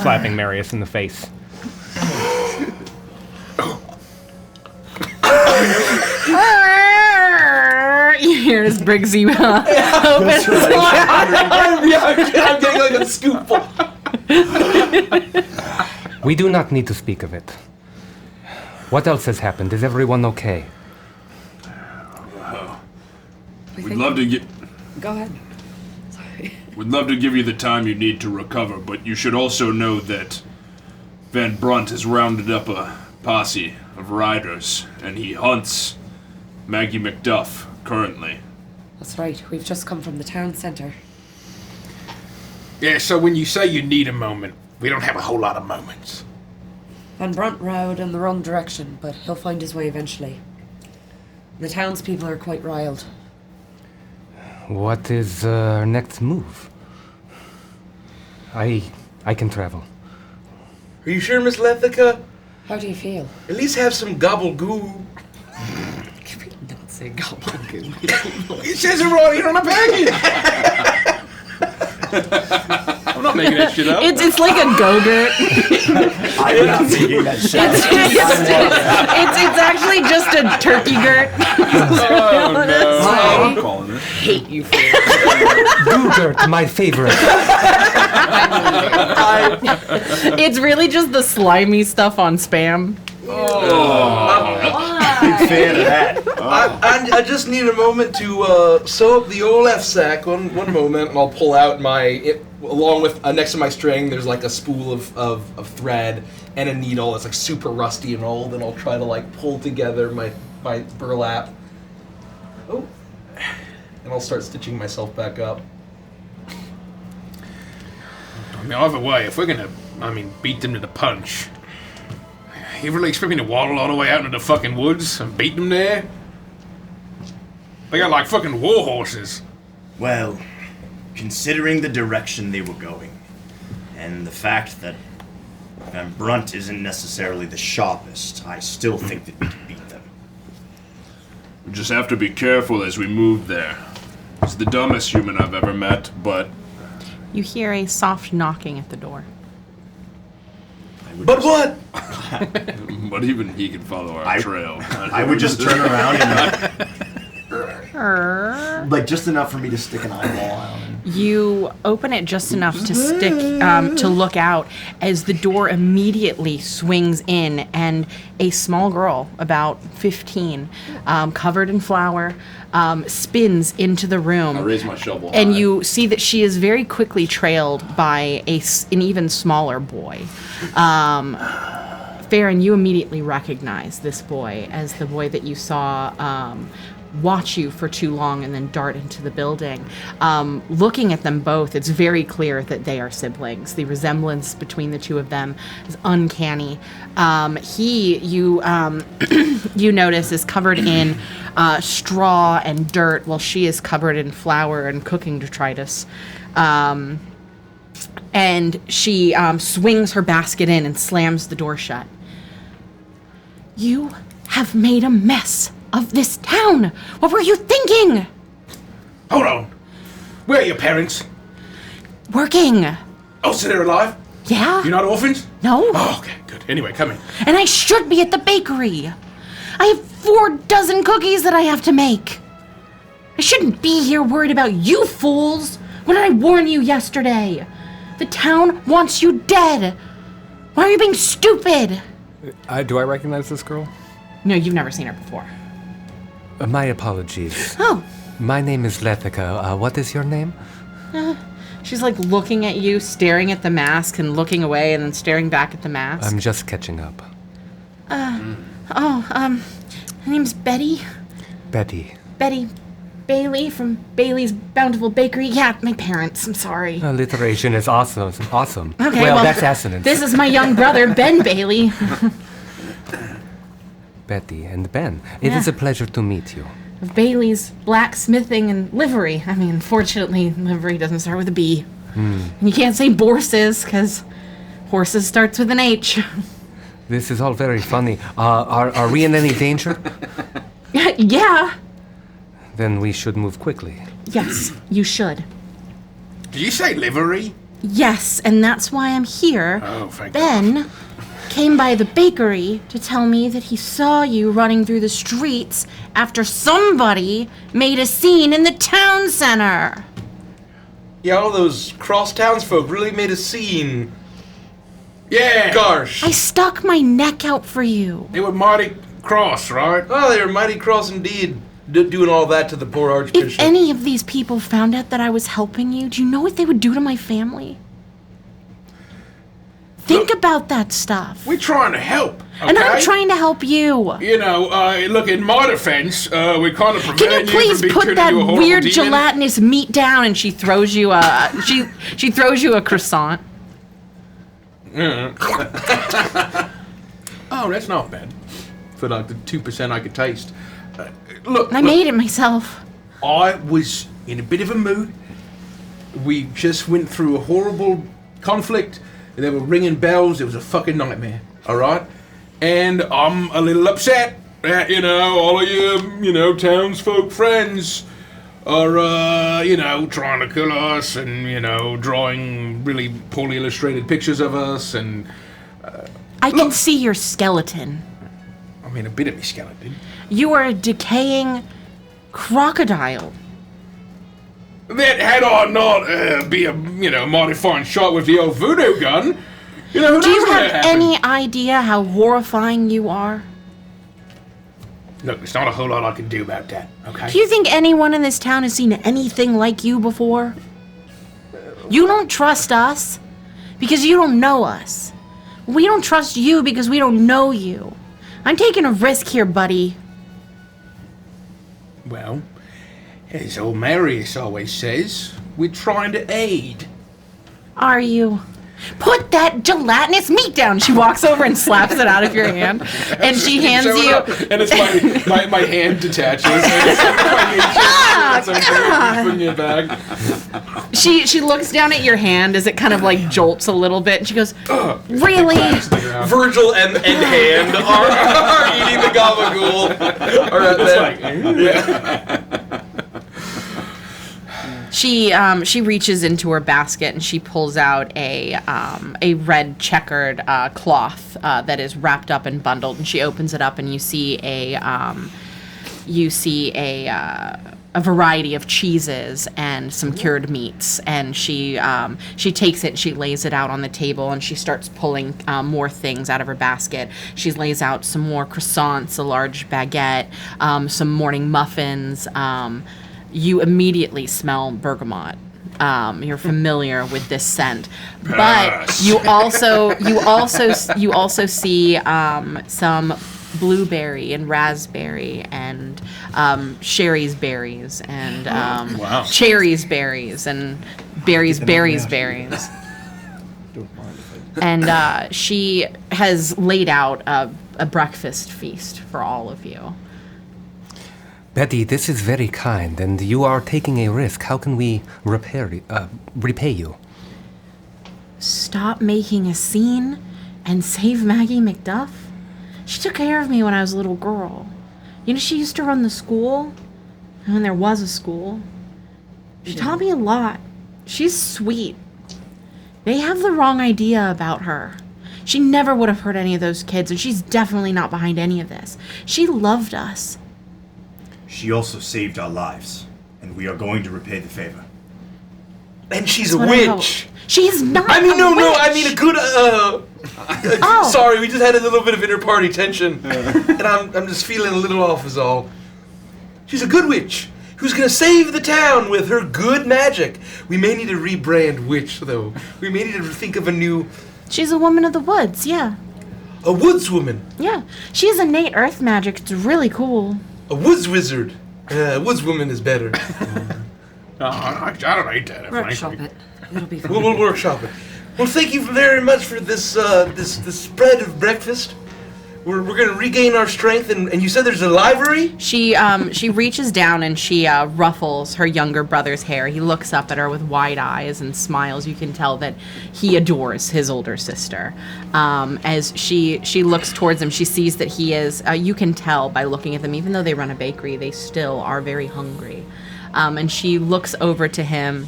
slapping Marius in the face. You hear this Briggsy open I'm getting like a scoopful. We do not need to speak of it. What else has happened? Is everyone okay? We'd love to get. Go ahead. Sorry. We'd love to give you the time you need to recover, but you should also know that Van Brunt has rounded up a posse of riders, and he hunts Maggie McDuff currently. That's right. We've just come from the town centre. Yeah, so when you say you need a moment, We don't have a whole lot of moments. Van Brunt rode in the wrong direction, but he'll find his way eventually. The townspeople are quite riled. What is our next move? I can travel. Are you sure, Miss Letha? How do you feel? At least have some gobble-goo. Can we not say gobblegoo? It says it right here on the package. I'm not making that shit up. It's like a go-gurt. I'm not making that shit. It's actually just a turkey gurt. Oh, no. I'm calling it. Hate you for it. Googurt, my favorite. It's really just the slimy stuff on Spam. Big fan of that. I just need a moment to sew up the old F-sack. One moment, and I'll pull out along with, next to my string, there's like a spool of thread and a needle that's like super rusty and old, and I'll try to like pull together my burlap. Oh. And I'll start stitching myself back up. I mean, either way, if we're gonna, beat them to the punch, you really expect me to waddle all the way out into the fucking woods and beat them there? They got like fucking war horses. Well, considering the direction they were going, and the fact that Van Brunt isn't necessarily the sharpest, I still think that we can beat them. We just have to be careful as we move there. He's the dumbest human I've ever met, but... You hear a soft knocking at the door. But what? But even he can follow our trail. I would just turn around and like just enough for me to stick an eyeball out. You open it just enough to stick, to look out as the door immediately swings in and a small girl, about 15, covered in flour, spins into the room. I raise my shovel and high. you see that she is very quickly trailed by an even smaller boy. Farron, you immediately recognize this boy as the boy that you saw watch you for too long and then dart into the building. Looking at them both, it's very clear that they are siblings. The resemblance between the two of them is uncanny. You notice, is covered in straw and dirt, while she is covered in flour and cooking detritus. And she swings her basket in and slams the door shut. You have made a mess of this town. What were you thinking? Hold on. Where are your parents? Working. Oh, so they're alive? Yeah? You're not orphans? No. Oh, okay, good. Anyway, come in. And I should be at the bakery. I have 4 dozen cookies that I have to make. I shouldn't be here worried about you fools. What did I warn you yesterday? The town wants you dead. Why are you being stupid? Do I recognize this girl? No, you've never seen her before. My apologies. Oh. My name is Letha. What is your name? She's like looking at you, staring at the mask and looking away and then staring back at the mask. I'm just catching up. Her name's Betty. Betty. Betty Bailey from Bailey's Bountiful Bakery. Yeah, my parents. I'm sorry. Alliteration is awesome. Okay, well, that's assonance. This is my young brother, Ben Bailey. Betty and Ben. It is a pleasure to meet you. Of Bailey's Blacksmithing and Livery. I mean, unfortunately, livery doesn't start with a B. And you can't say borses, because horses starts with an H. This is all very funny. Are we in any danger? Yeah. Then we should move quickly. Yes, you should. Did you say livery? Yes, and that's why I'm here. Oh, thank Ben came by the bakery to tell me that he saw you running through the streets after somebody made a scene in the town center. Yeah, all those cross townsfolk really made a scene. Yeah. Gosh. I stuck my neck out for you. They were mighty cross, right? Oh, they were mighty cross indeed, doing all that to the poor archbishop. If any of these people found out that I was helping you, do you know what they would do to my family? Think about that stuff. We're trying to help, okay? And I'm trying to help you. You know, look, in my defense, we kind of Can prevented you please from being put turned that into a horrible weird demon. gelatinous meat down? And she throws you a she throws you a croissant. Oh, that's not bad. For like the 2% I could taste. Look, I made it myself. I was in a bit of a mood. We just went through a horrible conflict. They were ringing bells. It was a fucking nightmare. All right? And I'm a little upset that, all of you, townsfolk friends are, trying to kill us and, drawing really poorly illustrated pictures of us and... I can see your skeleton. I mean, a bit of me skeleton. You are a decaying crocodile. That had I not be a, mighty fine shot with the old voodoo gun, who knows Do you what have happened. any idea how horrifying you are? Look, there's not a whole lot I can do about that, okay? Do you think anyone in this town has seen anything like you before? You don't trust us because you don't know us. We don't trust you because we don't know you. I'm taking a risk here, buddy. Well, as old Marius always says, we're trying to aid. Are you? Put that gelatinous meat down. She walks over and slaps it out of your hand, and she hands Showing you. up, and it's my hand detaches. And it's putting it back. She looks down at your hand as it kind of like jolts a little bit, and she goes, "Really?" Virgil and hand are eating the gabagool. Or She reaches into her basket and she pulls out a red checkered cloth that is wrapped up and bundled, and she opens it up and you see a variety of cheeses and some cured meats, and she takes it and she lays it out on the table and she starts pulling more things out of her basket. She lays out some more croissants, a large baguette, some morning muffins. You immediately smell bergamot. You're familiar with this scent, but you also see some blueberry and raspberry and Sherry's berries and cherries berries and berries. And she has laid out a breakfast feast for all of you. Betty, this is very kind, and you are taking a risk. How can we repay you? Stop making a scene and save Maggie McDuff. She took care of me when I was a little girl. She used to run the school, when there was a school. She taught me a lot. She's sweet. They have the wrong idea about her. She never would have hurt any of those kids, and she's definitely not behind any of this. She loved us. She also saved our lives, and we are going to repay the favor. And she's a witch. She's not. I mean, a no, witch. I mean a good. Sorry, we just had a little bit of inter-party tension, and I'm just feeling a little off, is all. She's a good witch who's gonna save the town with her good magic. We may need to rebrand witch, though. We may need to think of a new. She's a woman of the woods. Yeah. A woods woman. Yeah. She has innate earth magic. It's really cool. A woods wizard. Woods woman is better. I don't hate that. Workshop it. It'll be fun. We'll workshop it. Well, thank you very much for this this spread of breakfast. We're going to regain our strength, and you said there's a library? She reaches down and she ruffles her younger brother's hair. He looks up at her with wide eyes and smiles. You can tell that he adores his older sister. As she looks towards him, she sees that he is, you can tell by looking at them, even though they run a bakery, they still are very hungry. And she looks over to him.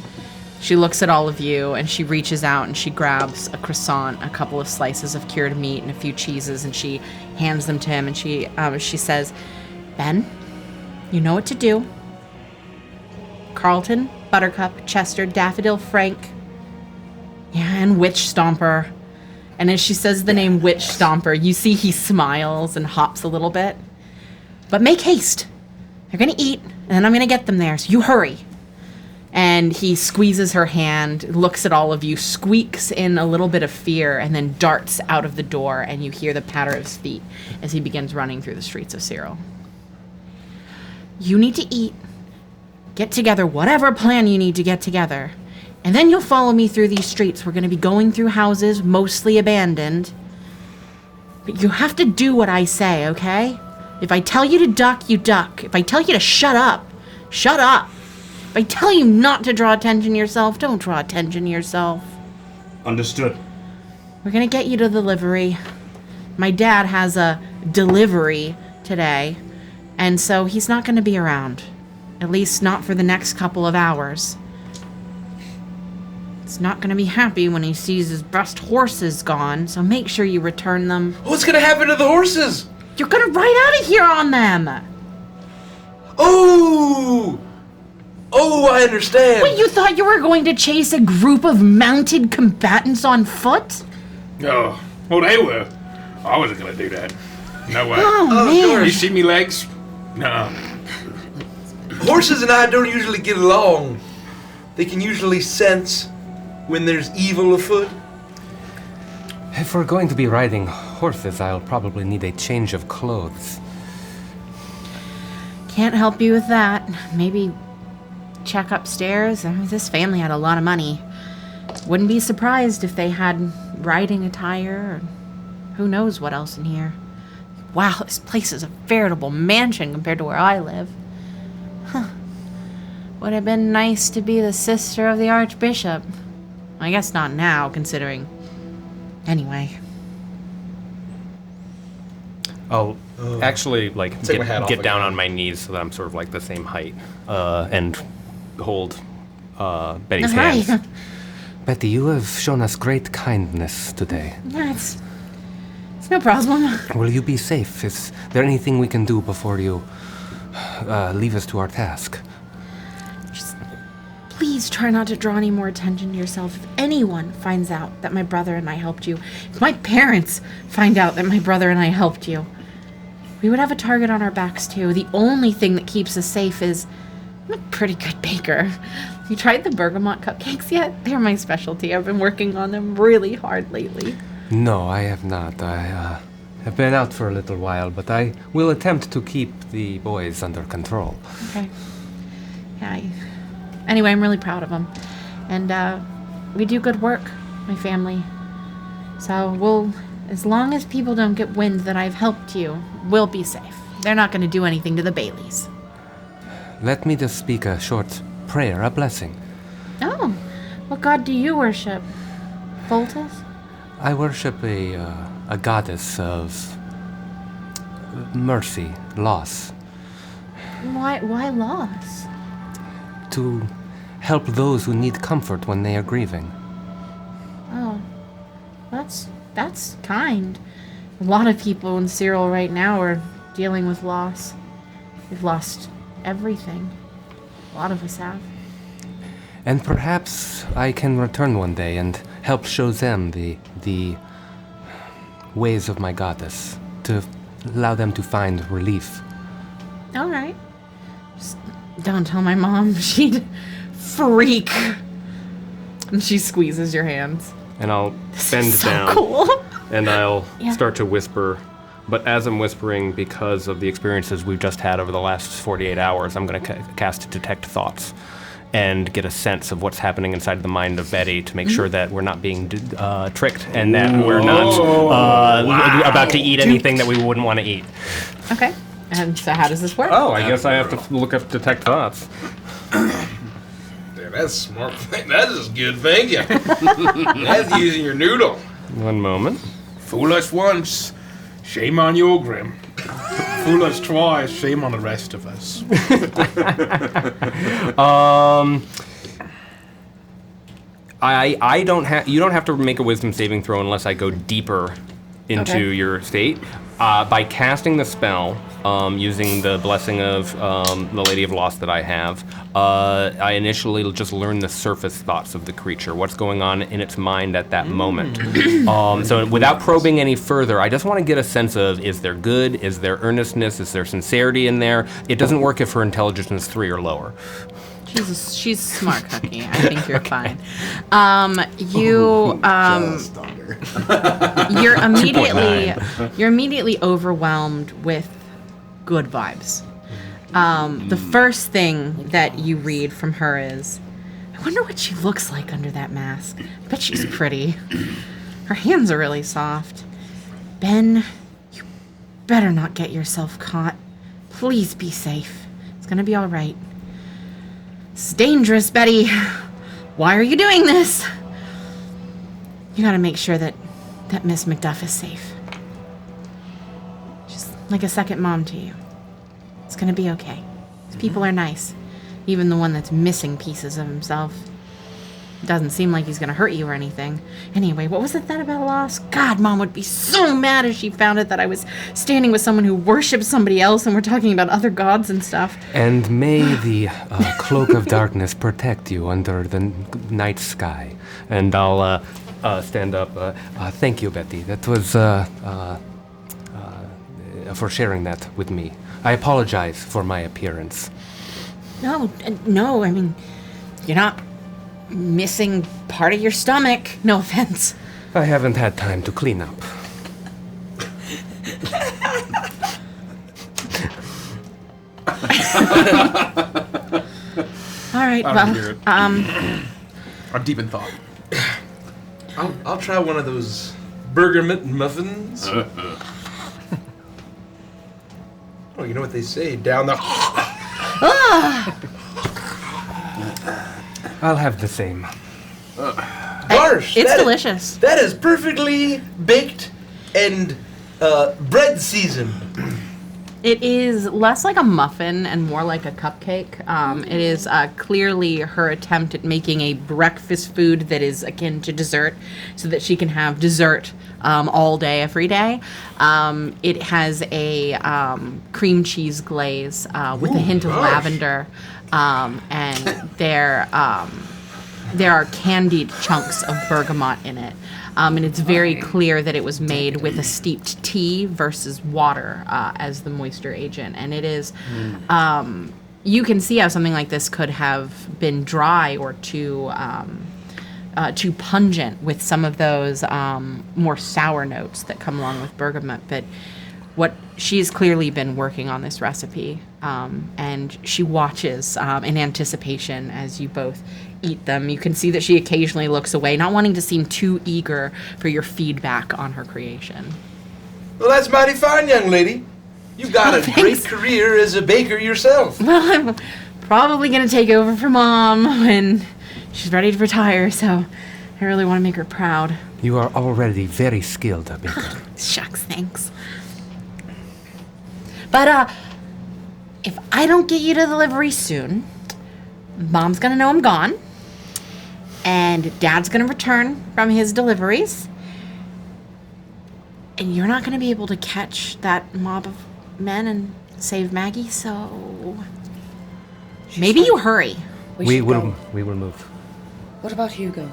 She looks at all of you, and she reaches out and she grabs a croissant, a couple of slices of cured meat, and a few cheeses, and she hands them to him, and she says, "Ben, you know what to do. Carlton, Buttercup, Chester, Daffodil, Frank, and Witch Stomper." And as she says the name Witch Stomper, you see he smiles and hops a little bit. "But make haste. They're gonna eat, and then I'm gonna get them there, so you hurry." And he squeezes her hand, looks at all of you, squeaks in a little bit of fear, and then darts out of the door, and you hear the patter of his feet as he begins running through the streets of Serel. "You need to eat. Get together whatever plan you need to get together. And then you'll follow me through these streets. We're going to be going through houses, mostly abandoned. But you have to do what I say, okay? If I tell you to duck, you duck. If I tell you to shut up, shut up. If I tell you not to draw attention to yourself, don't draw attention to yourself. Understood. We're going to get you to the livery. My dad has a delivery today, and so he's not going to be around. At least not for the next couple of hours. He's not going to be happy when he sees his best horses gone, so make sure you return them. What's gonna happen to the horses? You're going to ride out of here on them! Oh! Oh, I understand. What, you thought you were going to chase a group of mounted combatants on foot? Oh, well, they were. I wasn't gonna do that. No way. Oh, man. You see me legs? No. Horses and I don't usually get along. They can usually sense when there's evil afoot. If we're going to be riding horses, I'll probably need a change of clothes. Can't help you with that. Maybe check upstairs. I mean, this family had a lot of money. Wouldn't be surprised if they had riding attire or who knows what else in here. Wow, this place is a veritable mansion compared to where I live. Huh. Would have been nice to be the sister of the Archbishop. I guess not now, considering. Anyway. I'll actually like Take my hat off get down again. on my knees so that I'm sort of like the same height, and hold Betty's Hi. hands. Betty, you have shown us great kindness today. Yeah, it's no problem. Will you be safe? Is there anything we can do before you leave us to our task? Just please try not to draw any more attention to yourself. If anyone finds out that my brother and I helped you, if my parents find out that my brother and I helped you, we would have a target on our backs too. The only thing that keeps us safe is I'm a pretty good baker. You tried the bergamot cupcakes yet? They're my specialty. I've been working on them really hard lately. No, I have not. I have been out for a little while, but I will attempt to keep the boys under control. Okay. Yeah. Anyway, I'm really proud of them. And we do good work, my family. So we'll, as long as people don't get wind that I've helped you, we'll be safe. They're not going to do anything to the Baileys. Let me just speak a short prayer, a blessing. Oh, what god do you worship? Voltus? I worship a goddess of mercy, loss, Why loss? to help those who need comfort when they are grieving. Oh, that's kind. A lot of people in Serel right now are dealing with loss. We've lost everything. A lot of us have. And perhaps I can return one day and help show them the ways of my goddess, to allow them to find relief. All right. Just don't tell my mom. She'd freak. And she squeezes your hands. And I'll bend So down cool. and I'll Yeah. start to whisper. But as I'm whispering, because of the experiences we've just had over the last 48 hours, I'm going to cast Detect Thoughts and get a sense of what's happening inside the mind of Betty to make sure that we're not being tricked and that we're not about to eat anything that we wouldn't want to eat. Okay. And so how does this work? Oh, I guess I have to look up Detect Thoughts. Dude, that's smart. That is good. Thank you. That's using your noodle. One moment. Fool us once, shame on you, Grim. Fool us twice, shame on the rest of us. I don't have. You don't have to make a Wisdom saving throw unless I go deeper into Okay. your state. By casting the spell, using the blessing of the Lady of Lost that I have, I initially just learn the surface thoughts of the creature, what's going on in its mind at that moment. So without probing any further, I just want to get a sense of, is there good, is there earnestness, is there sincerity in there? It doesn't work if her intelligence is 3 or lower. She's smart, Cookie. I think you're fine. Just under. You're immediately overwhelmed with good vibes. The first thing that you read from her is, I wonder what she looks like under that mask. I bet she's pretty. Her hands are really soft. Ben, you better not get yourself caught. Please be safe. It's gonna be all right. It's dangerous, Betty. Why are you doing this? You gotta make sure that Miss Macduff is safe. She's like a second mom to you. It's gonna be okay. These people are nice. Even the one that's missing pieces of himself. Doesn't seem like he's gonna hurt you or anything. Anyway, what was it that about loss? God, Mom would be so mad if she found out that I was standing with someone who worships somebody else and we're talking about other gods and stuff. And may the cloak of darkness protect you under the night sky. And I'll stand up. Thank you, Betty. That was for sharing that with me. I apologize for my appearance. No, I mean, you're not missing part of your stomach. No offense. I haven't had time to clean up. All right, I don't hear it. I'm deep in thought. I'll try one of those burger muffins. Oh, you know what they say? Down the. I'll have the same. Gosh, it's delicious. That is perfectly baked and bread seasoned. It is less like a muffin and more like a cupcake. It is clearly her attempt at making a breakfast food that is akin to dessert so that she can have dessert all day, every day. It has a cream cheese glaze with a hint of lavender. And there are candied chunks of bergamot in it. And it's very clear that it was made with a steeped tea versus water as the moisture agent. And it is, you can see how something like this could have been dry or too pungent with some of those more sour notes that come along with bergamot. But what she's clearly been working on this recipe, and she watches in anticipation as you both eat them. You can see that she occasionally looks away, not wanting to seem too eager for your feedback on her creation. Well, that's mighty fine, young lady. You've got a great career as a baker yourself. Well, I'm probably going to take over for Mom when she's ready to retire, so I really want to make her proud. You are already very skilled, baker. Shucks, thanks. But, if I don't get you to delivery soon, Mom's gonna know I'm gone, and Dad's gonna return from his deliveries, and you're not gonna be able to catch that mob of men and save Maggie, so maybe you hurry. We will move. What about Hugo?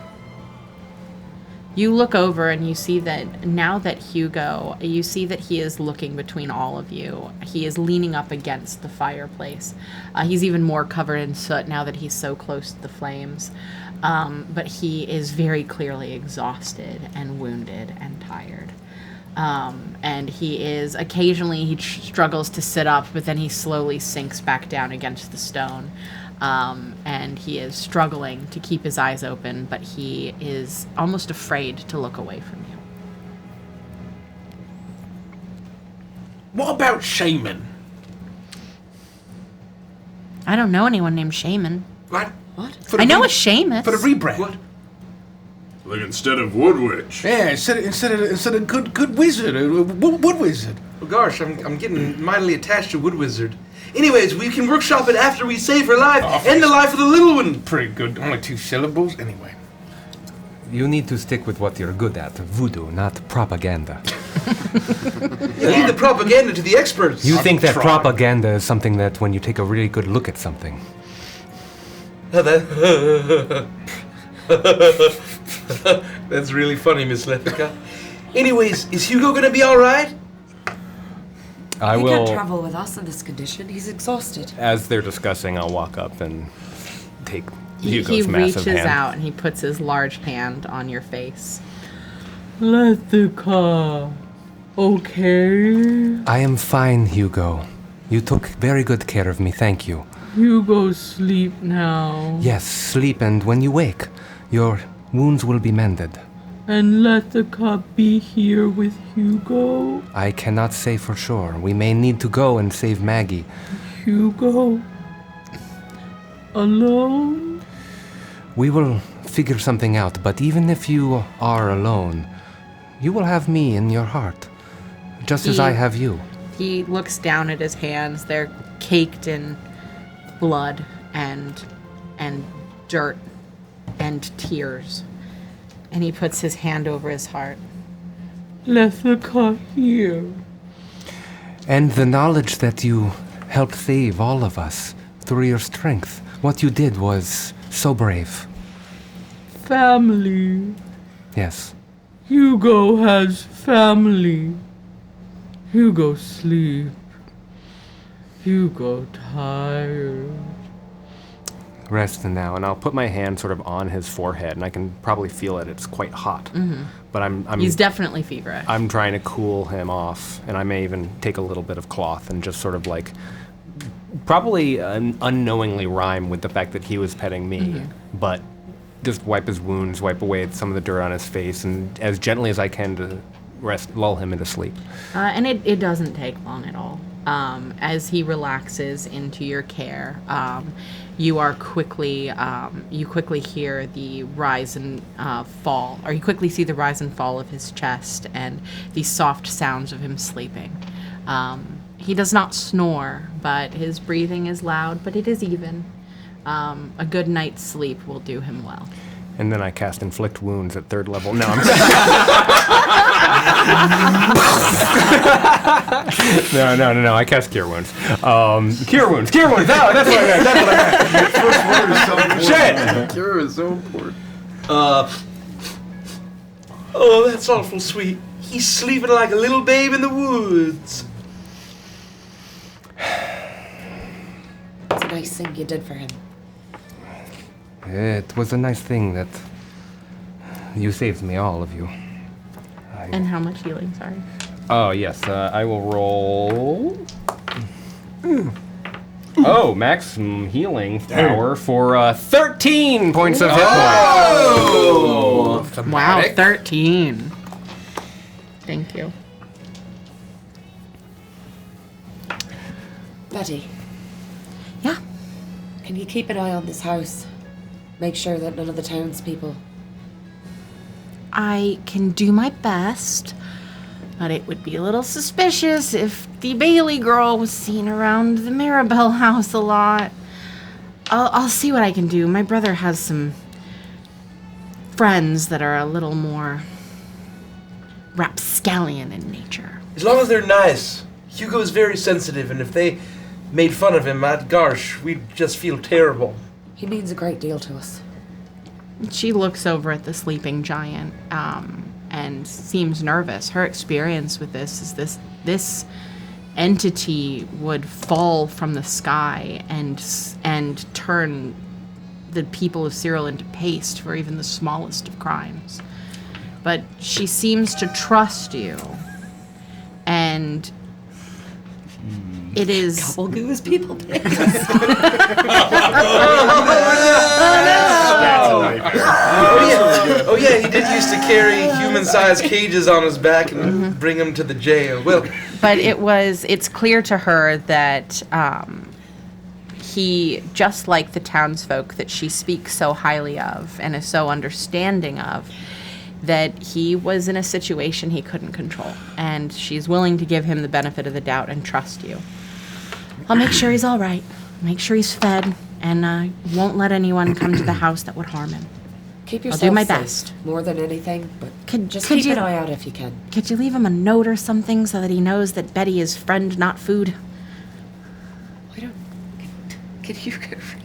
You look over and you see that now that Hugo, you see that he is looking between all of you. He is leaning up against the fireplace. He's even more covered in soot now that he's so close to the flames. But he is very clearly exhausted and wounded and tired. And he is, occasionally he struggles to sit up, but then he slowly sinks back down against the stone. And he is struggling to keep his eyes open, but he is almost afraid to look away from you. What about Shaman? I don't know anyone named Shaman. Like, What? I know a Seamus. For the rebrand. What? Like instead of Wood Witch. Yeah, instead of good wizard, wood wizard. Oh gosh, I'm getting mightily attached to Wood Wizard. Anyways, we can workshop it after we save her life and the life of the little one. Pretty good. Only 2 syllables. Anyway. You need to stick with what you're good at, voodoo, not propaganda. Leave the propaganda to the experts. You think that trying. propaganda is something that when you take a really good look at something. That's really funny, Miss Letha. Anyways, is Hugo gonna be all right? I He will. can't travel with us in this condition. He's exhausted. As they're discussing, I'll walk up and take He Hugo's massive reaches hand. out and he puts his large hand on your face. Letha, okay? I am fine, Hugo. You took very good care of me, thank you. Hugo sleep now. Yes, sleep, and when you wake, your wounds will be mended. And Letha be here with Hugo. I cannot say for sure. We may need to go and save Maggie. Hugo? Alone? We will figure something out, but even if you are alone, you will have me in your heart, just as I have you. He looks down at his hands. They're caked in blood and dirt and tears. And he puts his hand over his heart. Letha here. And the knowledge that you helped save all of us through your strength. What you did was so brave. Family. Yes. Hugo has family. Hugo sleep. Hugo tired. Rest now, and I'll put my hand sort of on his forehead, and I can probably feel it. It's quite hot. Mm-hmm. But I'm He's definitely feverish. I'm trying to cool him off, and I may even take a little bit of cloth and just sort of like probably unknowingly rhyme with the fact that he was petting me, but just wipe his wounds, wipe away some of the dirt on his face, and as gently as I can to lull him into sleep. And it doesn't take long at all. As he relaxes into your care, you quickly hear the rise and fall, or you quickly see the rise and fall of his chest and the soft sounds of him sleeping. He does not snore, but his breathing is loud, but it is even. A good night's sleep will do him well. And then I cast Inflict Wounds at 3rd level. No, I'm No, I cast Cure Wounds. Cure Wounds! No, that's what I meant! First word is so important. Shit! Cure is so important. Oh, that's awful sweet. He's sleeping like a little babe in the woods. It's a nice thing you did for him. It was a nice thing that you saved me, all of you. And how much healing, sorry? Oh, yes, I will roll... Oh, maximum healing power for 13 points of hit points. Oh! Wow, 13. Thank you. Betty. Yeah? Can you keep an eye on this house? Make sure that none of the townspeople... I can do my best, but it would be a little suspicious if the Bailey girl was seen around the Maribel house a lot. I'll see what I can do. My brother has some friends that are a little more rapscallion in nature. As long as they're nice. Hugo's very sensitive, and if they made fun of him, gosh, we'd just feel terrible. He means a great deal to us. She looks over at the sleeping giant and seems nervous. Her experience with this is this entity would fall from the sky and turn the people of Serel into paste for even the smallest of crimes. But she seems to trust you, and it is... Couple goose people did. Oh yeah, he did used to carry human-sized cages on his back and bring them to the jail. Well, but it's clear to her that he, just like the townsfolk that she speaks so highly of and is so understanding of, that he was in a situation he couldn't control, and she's willing to give him the benefit of the doubt and trust you. I'll make sure he's all right, make sure he's fed, and I won't let anyone come to the house that would harm him. Keep yourself I'll do my safe, best. more than anything, but just could keep you- an eye out if you can. Could you leave him a note or something so that he knows that Betty is friend, not food? I don't... Can you go read?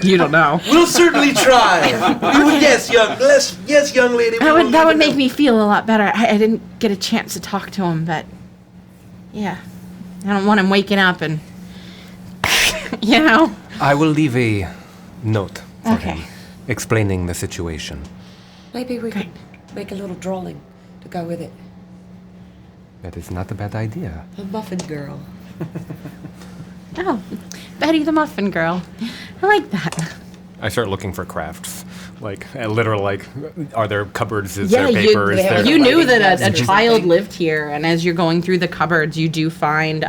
You don't know. we'll certainly try. Yes, young lady. That would make me feel a lot better. I didn't get a chance to talk to him, but yeah, I don't want him waking up and I will leave a note for Okay. him, explaining the situation. Maybe we could make a little drawing to go with it. That is not a bad idea. A muffin girl. Oh, Betty the Muffin Girl. I like that. I start looking for crafts. Like, literal, like, are there cupboards? Is Yeah, there paper? Is there... you knew that a child lived here, and as you're going through the cupboards, you do find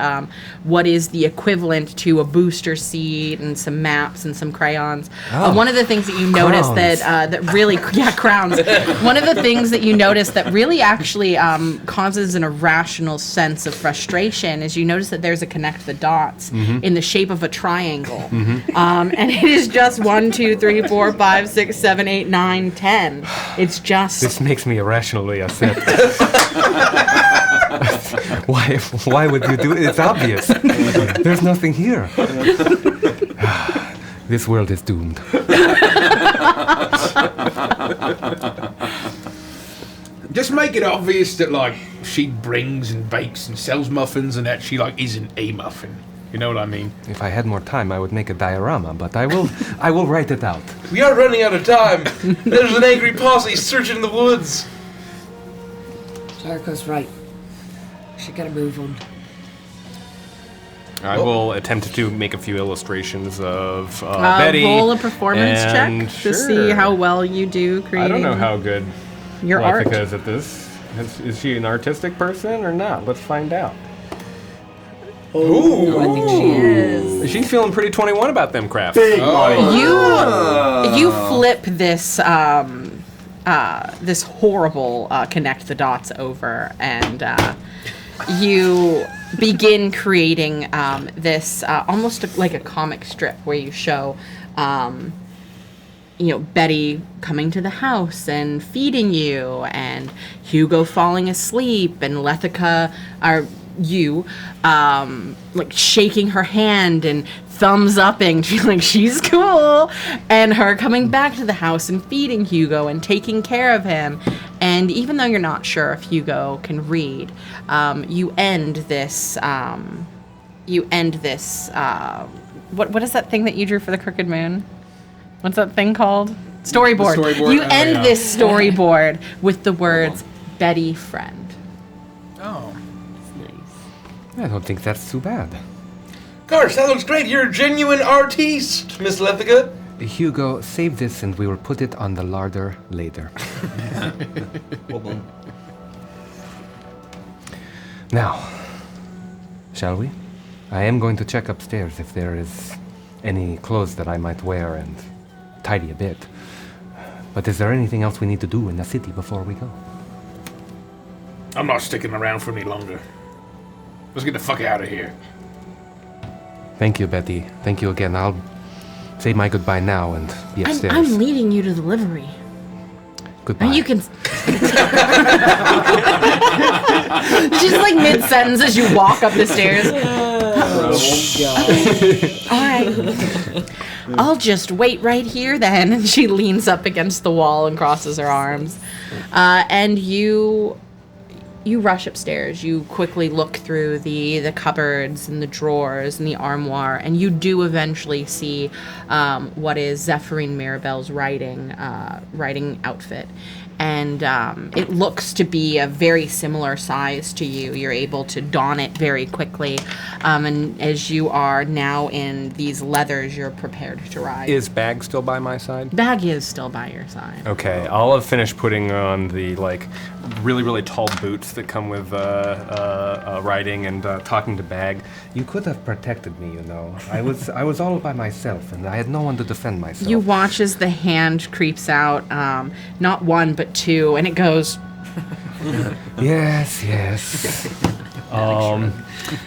what is the equivalent to a booster seat and some maps and some crayons. One of the things that you notice that really, crowns. One of the things that you notice that really actually causes an irrational sense of frustration is you notice that there's a connect the dots in the shape of a triangle, and it is just 1, 2, 3, 4, 5, 6, 7, 8, 9, 10. It's just... This makes me irrationally upset. Why would you do it? It's obvious. There's nothing here. This world is doomed. Just make it obvious that, like, she brings and bakes and sells muffins and that she, like, isn't a muffin. You know what I mean? If I had more time, I would make a diorama, but I will write it out. We are running out of time. There's an angry posse searching the woods. Jericho's right. We should get a move on. I will attempt to make a few illustrations of Betty. Roll a performance check to see sure. how well you do creating I don't know how good your art. Letha is at this. Is she an artistic person or not? Let's find out. Ooh. I think she is. She's feeling pretty 21 about them crafts. Big money. You flip this this horrible connect the dots over, and you begin creating this almost like a comic strip where you show Betty coming to the house and feeding you, and Hugo falling asleep, and Letha like shaking her hand and thumbs upping, she's cool, and her coming back to the house and feeding Hugo and taking care of him. And even though you're not sure if Hugo can read, you end this. What is that thing that you drew for the Crooked Moon? What's that thing called? Storyboard. You end this storyboard with the words "Betty friend." Oh. I don't think that's too bad. Gosh, that looks great. You're a genuine artiste, Miss Letha. Hugo, save this and we will put it on the larder later. Now, shall we? I am going to check upstairs if there is any clothes that I might wear and tidy a bit. But is there anything else we need to do in the city before we go? I'm not sticking around for any longer. Let's get the fuck out of here. Thank you, Betty. Thank you again. I'll say my goodbye now and be upstairs. I'm leading you to the livery. Goodbye. And you can. She's like mid-sentence as you walk up the stairs. All right. I'll just wait right here then. And she leans up against the wall and crosses her arms. And you rush upstairs. You quickly look through the cupboards and the drawers and the armoire, and you do eventually see what is Zephyrine Mirabelle's writing outfit. And it looks to be a very similar size to you. You're able to don it very quickly. And as you are now in these leathers, you're prepared to ride. Is Bag still by my side? Bag is still by your side. Okay, I'll have finished putting on the really, really tall boots that come with riding and talking to Bag. You could have protected me, you know. I was all by myself, and I had no one to defend myself. You watch as the hand creeps out, not one, but two, and it goes... Yes.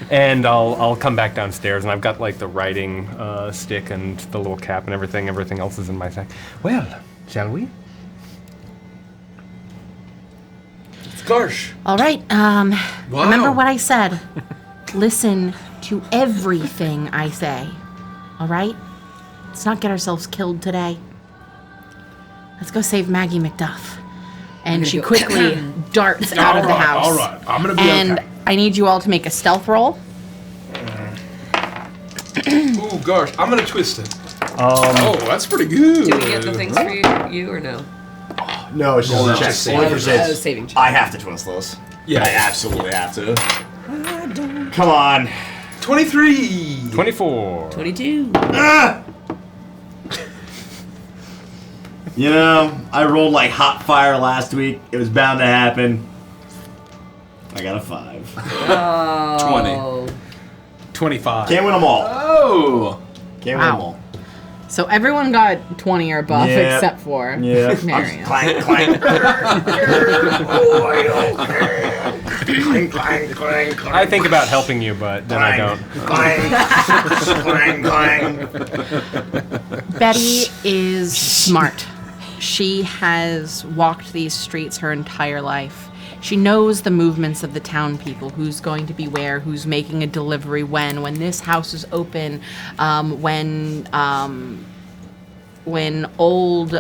And I'll come back downstairs, and I've got the writing stick and the little cap and everything. Everything else is in my sack. Well, shall we? Gosh. All right, remember what I said. Listen to everything I say. All right? Let's not get ourselves killed today. Let's go save Maggie McDuff. And she quickly darts out of the house. All right, I'm gonna be and okay. I need you all to make a stealth roll. Ooh, gosh. I'm gonna twist it. Oh, that's pretty good. Do we get the things for you or no? No, it's just a check. Only for saves. Saving check. I have to twist those. Yeah. I absolutely have to. Come on. 23. 24. 22. You know, I rolled like hot fire last week. It was bound to happen. I got a 5. Oh. 25. Can't win them all. Oh! Can't win them all. So everyone got 20 or above Yeah. except for Yeah. Marion. Clank, clank. Clank, clank, clank, clank. I think about helping you, but then I don't. Clank, clank, clank. Betty is smart. She has walked these streets her entire life. She knows the movements of the town people, who's going to be where, who's making a delivery when this house is open, when old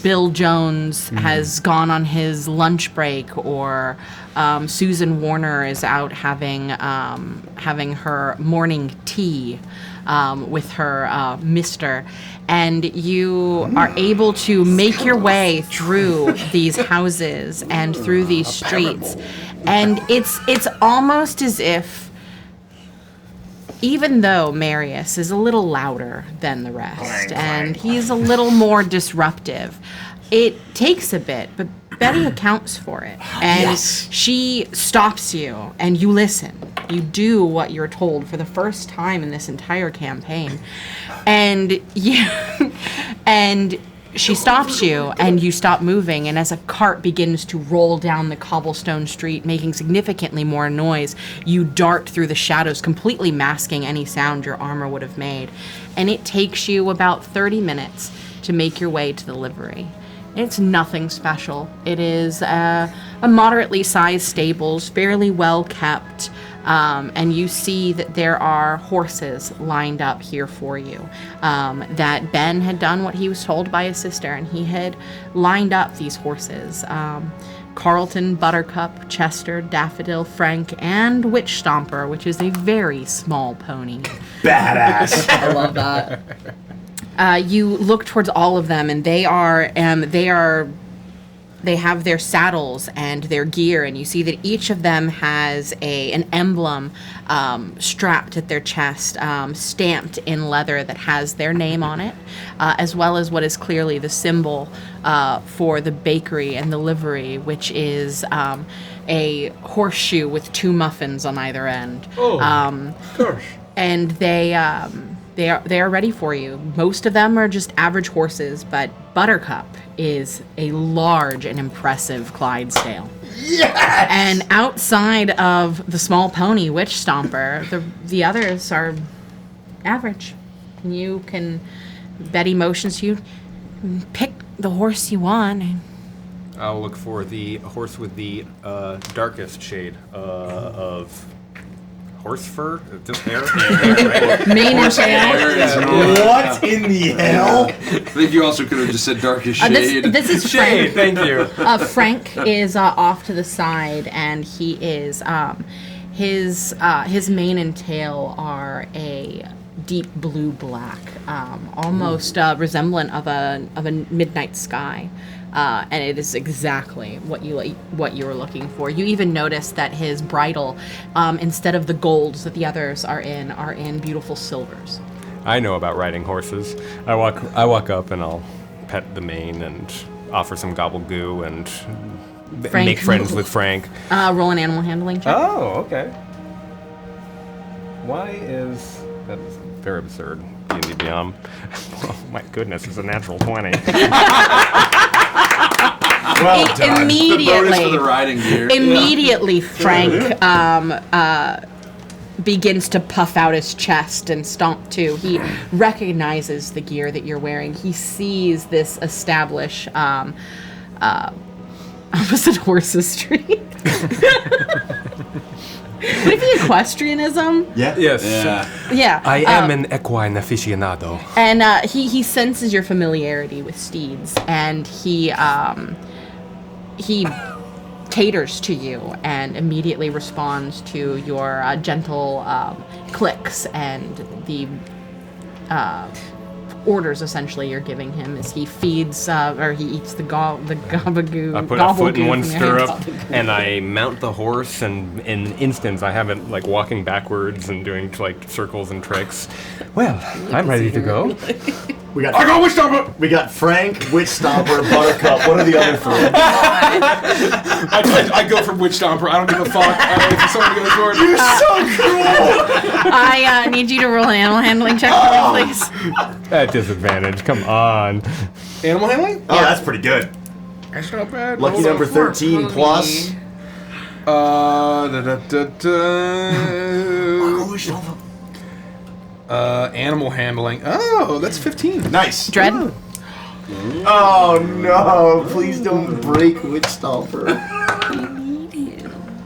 Bill Jones has gone on his lunch break, or Susan Warner is out having her morning tea with her mister, and you are able to make your way through these houses and through these streets, and it's almost as if, even though Marius is a little louder than the rest and he's a little more disruptive, it takes a bit, but Betty accounts for it. And she stops you and you listen. You do what you're told for the first time in this entire campaign. And she stops you, and you stop moving, and as a cart begins to roll down the cobblestone street, making significantly more noise, you dart through the shadows, completely masking any sound your armor would have made. And it takes you about 30 minutes to make your way to the livery. It's nothing special. It is a moderately sized stables, fairly well kept, and you see that there are horses lined up here for you. That Ben had done what he was told by his sister, and he had lined up these horses. Carlton, Buttercup, Chester, Daffodil, Frank, and Witch Stomper, which is a very small pony. Badass. I love that. You look towards all of them, and they have their saddles and their gear, and you see that each of them has an emblem strapped at their chest, stamped in leather that has their name on it, as well as what is clearly the symbol for the bakery and the livery, which is a horseshoe with 2 muffins on either end. Gosh. And they are ready for you. Most of them are just average horses, but Buttercup is a large and impressive Clydesdale. Yes! And outside of the small pony, Witch Stomper, the others are average. Betty motions you, pick the horse you want. I'll look for the horse with the darkest shade of horse fur. Just hair. Right? Mane and tail. What in the hell? I think you also could have just said darkest shade. This is Shade. Frank. Thank you. Frank is off to the side, and he is his mane and tail are a deep blue black, almost resemblant of a midnight sky. And it is exactly what you were looking for. You even notice that his bridle, instead of the golds that the others are in beautiful silvers. I know about riding horses. I walk up and I'll pet the mane and offer some gobble goo and make friends with Frank. Roll an animal handling check. Oh, okay. Why is that is very absurd? D&D Beyond. Oh my goodness, it's a natural 20. Well done. Immediately, The bonus for the riding gear. Immediately, Frank begins to puff out his chest and stomp too. He recognizes the gear that you're wearing. He sees this established opposite Horses Street. Would it be equestrianism? Yeah. Yes. Yeah. I am an equine aficionado. And he senses your familiarity with steeds, and he caters to you and immediately responds to your gentle clicks and the orders essentially you're giving him as he feeds or he eats the gabagoo. I put a foot in gobblegoo one from your stirrup, hand. and I mount the horse, and in instance, I have it like walking backwards and doing like circles and tricks. Well, I'm ready to go. We got I go Witch Stomper! we got Frank, Witch Stomper, Buttercup. What are the other three? I go for Witch Stomper. I don't give a fuck. If someone goes for it. You're so cool. I need you to roll an animal handling check for me, please. At disadvantage, come on. Animal handling? Oh, that's pretty good. That's not bad. Lucky Hold on. number 13 plus. Animal handling. Oh, that's 15. Nice. Dread. Oh no! Please don't break Witch Stomper.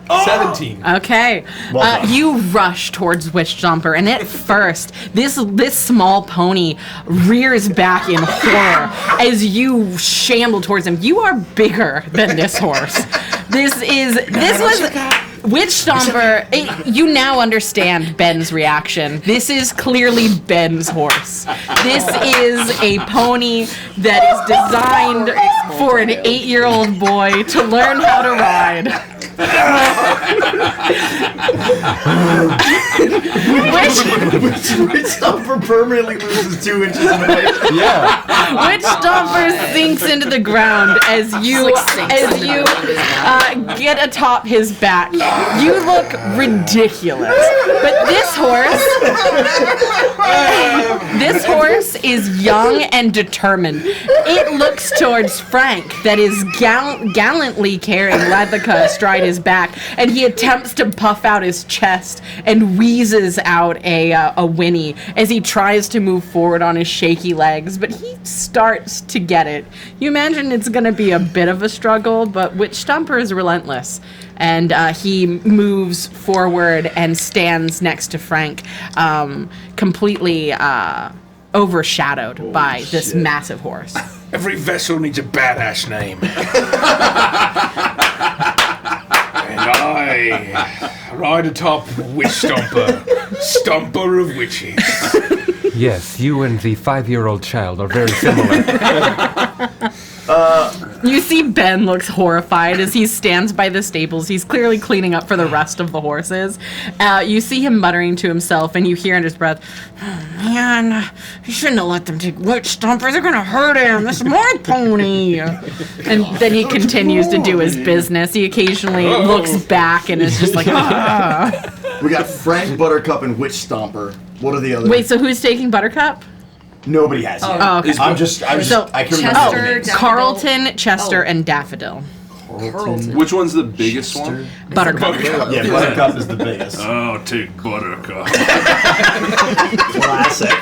17. Okay. Well done. You rush towards Witch Jumper, and at first, this small pony rears back in horror as you shamble towards him. You are bigger than this horse. This was Witch Stomper. You now understand Ben's reaction. This is clearly Ben's horse. This is a pony that is designed for an 8-year-old boy to learn how to ride. Witch Stomper permanently loses 2 inches in height. Yeah. Witch Stomper sinks into the ground as you get atop his back. You look ridiculous, but this horse is young and determined. It looks towards Frank, that is gallantly carrying Letha astride his back, and he attempts to puff out his chest and wheezes out a whinny as he tries to move forward on his shaky legs, but he starts to get it. You imagine it's going to be a bit of a struggle, but Witch Stomper is relentless, and he moves forward and stands next to Frank, completely overshadowed by this massive horse. Every vessel needs a badass name. And I ride atop Witch Stomper, Stomper of Witches. Yes, you and the 5-year-old child are very similar. You see Ben looks horrified as he stands by the stables. He's clearly cleaning up for the rest of the horses. You see him muttering to himself, and you hear under his breath, "Oh, man, you shouldn't have let them take Witch Stomper. They're going to hurt him. This is my pony." And then he continues to do his business. He occasionally looks back and is just like, ah. We got Frank, Buttercup, and Witch Stomper. What are the other? Wait, so who's taking Buttercup? Nobody has yet. Oh, okay. I can remember the names. Carlton, Chester, and Daffodil. Which one's the biggest one? Buttercup. Yeah, Buttercup is the biggest. I'll take Buttercup. Classic.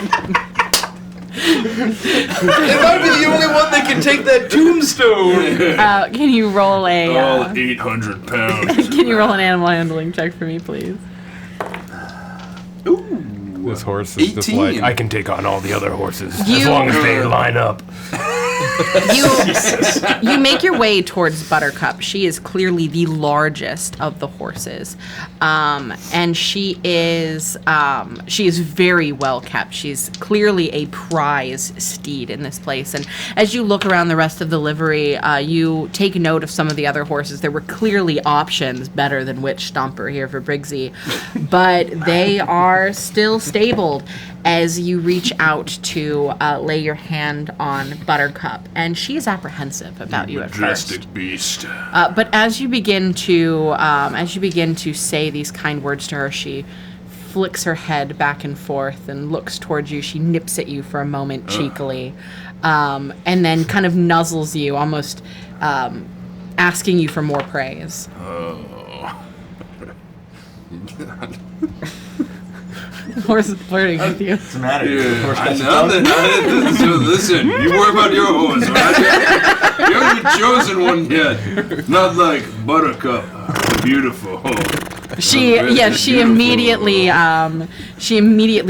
It might be the only one that can take that tombstone. Can you roll All 800 pounds. Can you roll an animal handling check for me, please? This horse is just 18. like, I can take on all the other horses as You- long as they line up. You make your way towards Buttercup. She is clearly the largest of the horses, and she is very well kept. She's clearly a prize steed in this place. And as you look around the rest of the livery, you take note of some of the other horses. There were clearly options better than Witch Stomper here for Briggsy, but they are still stabled. As you reach out to lay your hand on Buttercup, and she is apprehensive about you at first. Majestic beast. But as you begin to say these kind words to her, she flicks her head back and forth and looks towards you. She nips at you for a moment cheekily, and then kind of nuzzles you, almost asking you for more praise. Horse is flirting with you. What's the matter? Listen, you worry about your horse, right? You haven't chosen one yet. Not like Buttercup, the beautiful. She immediately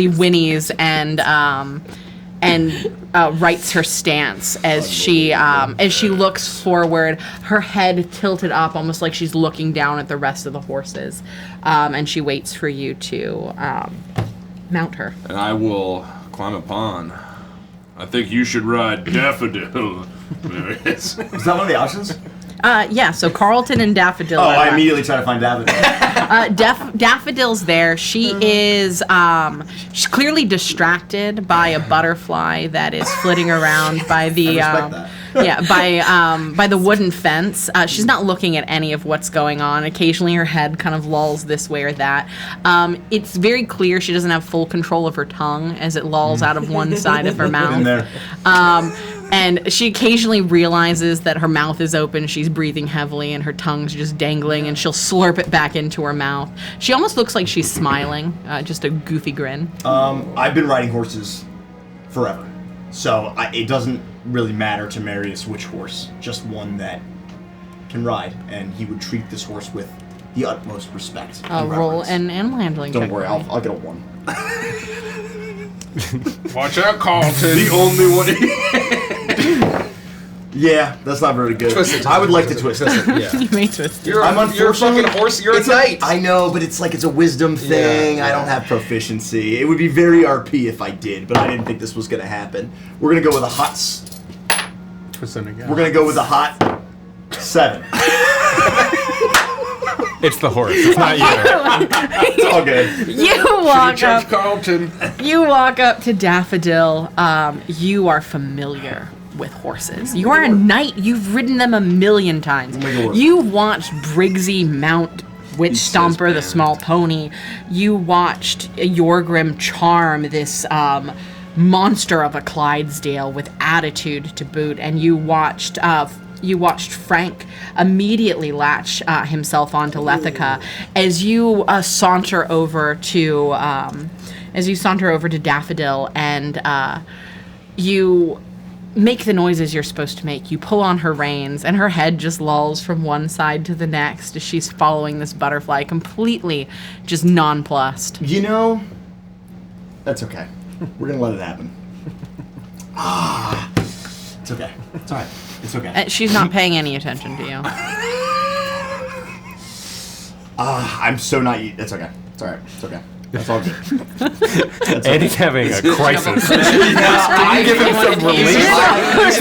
whinnies and rights her stance as she looks forward, her head tilted up, almost like she's looking down at the rest of the horses, and she waits for you to mount her. And I will climb upon I think you should ride Daffodil, Marius. Is that one of the options? Yeah, so Carlton and Daffodil. Oh, are I left. immediately try to find Daffodil. Daffodil's there. She is she's clearly distracted by a butterfly that is flitting around by the I respect that. by the wooden fence. She's not looking at any of what's going on. Occasionally her head kind of lolls this way or that. It's very clear she doesn't have full control of her tongue as it lolls out of one side of her mouth. In there. And she occasionally realizes that her mouth is open, she's breathing heavily, and her tongue's just dangling, and she'll slurp it back into her mouth. She almost looks like she's smiling, just a goofy grin. I've been riding horses forever, so it doesn't really matter to Marius which horse, just one that can ride, and he would treat this horse with the utmost respect. And Roll reverence. and animal handling Don't check. worry, I'll get a 1. Watch out, Carlton. The only one. Yeah, that's not very good. Twist it. I would like to twist it. Yeah. You may twist it. You're I'm a fucking unfortunately- horse. You're a knight. I know, but it's like it's a wisdom thing. I don't have proficiency. It would be very RP if I did, but I didn't think this was gonna happen. We're gonna go with a hot. Twist it again. We're gonna go with a hot 7. It's the horse. It's not you. It's all good. You walk up to Daffodil. You are familiar with horses. You are a knight. You've ridden them a million times. Make it work. You watched Briggsy mount Witch He says Stomper, the man. small pony. You watched Yorgrim charm this monster of a Clydesdale with attitude to boot, and you watched Frank immediately latch himself onto Letha as you saunter over to Daffodil, and you make the noises you're supposed to make. You pull on her reins, and her head just lolls from one side to the next as she's following this butterfly, completely just nonplussed. You know, that's okay. We're gonna let it happen. It's okay. It's alright. It's okay. She's not paying any attention to you. I'm so not. That's okay. It's alright. It's okay. That's all good. Andy's having a crisis. I Give him some relief.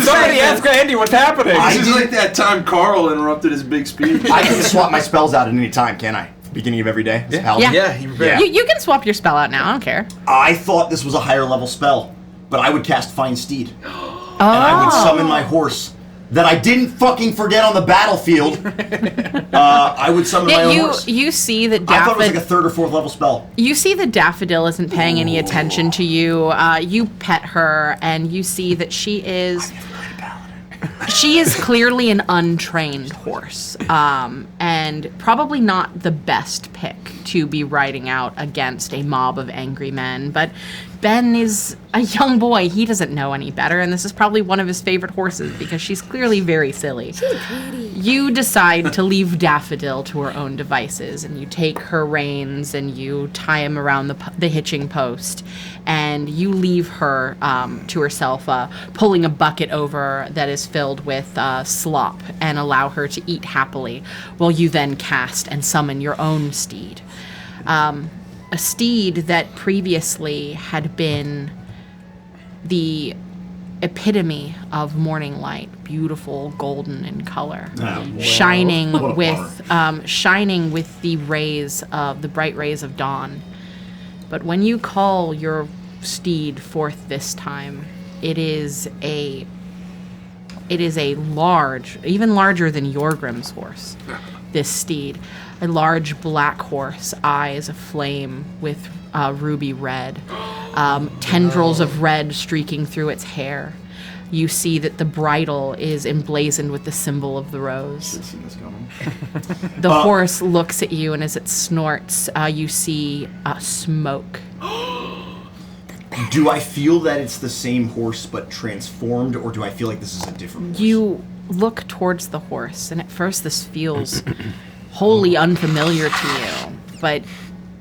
Somebody ask Andy what's happening. This is like that time Carl interrupted his big speech. I can swap my spells out at any time, can I? Beginning of every day. As a paladin? Yeah. Yeah, you prepared. You can swap your spell out now. I don't care. I thought this was a higher level spell, but I would cast Find Steed. And I would summon my horse that I didn't fucking forget on the battlefield. I would summon my own horse. You see that I thought it was like Daffodil. a 3rd or 4th level spell. You see that Daffodil isn't paying any attention to you. You pet her, and you see that she is clearly an untrained horse, and probably not the best pick to be riding out against a mob of angry men. But Ben is a young boy. He doesn't know any better, and this is probably one of his favorite horses because she's clearly very silly. You decide to leave Daffodil to her own devices, and you take her reins and you tie him around the hitching post, and you leave her to herself, pulling a bucket over that is filled with slop, and allow her to eat happily, while you then cast and summon your own steed. A steed that previously had been the epitome of morning light, beautiful, golden in color, shining What a with the bright rays of dawn. But when you call your steed forth this time, it is a large, even larger than Yorgrim's horse. This steed, a large black horse, eyes aflame with ruby red, tendrils of red streaking through its hair. You see that the bridle is emblazoned with the symbol of the rose. Seen this coming. The horse looks at you, and as it snorts, you see smoke. Do I feel that it's the same horse but transformed, or do I feel like this is a different horse? You look towards the horse, and at first this feels wholly unfamiliar to you, but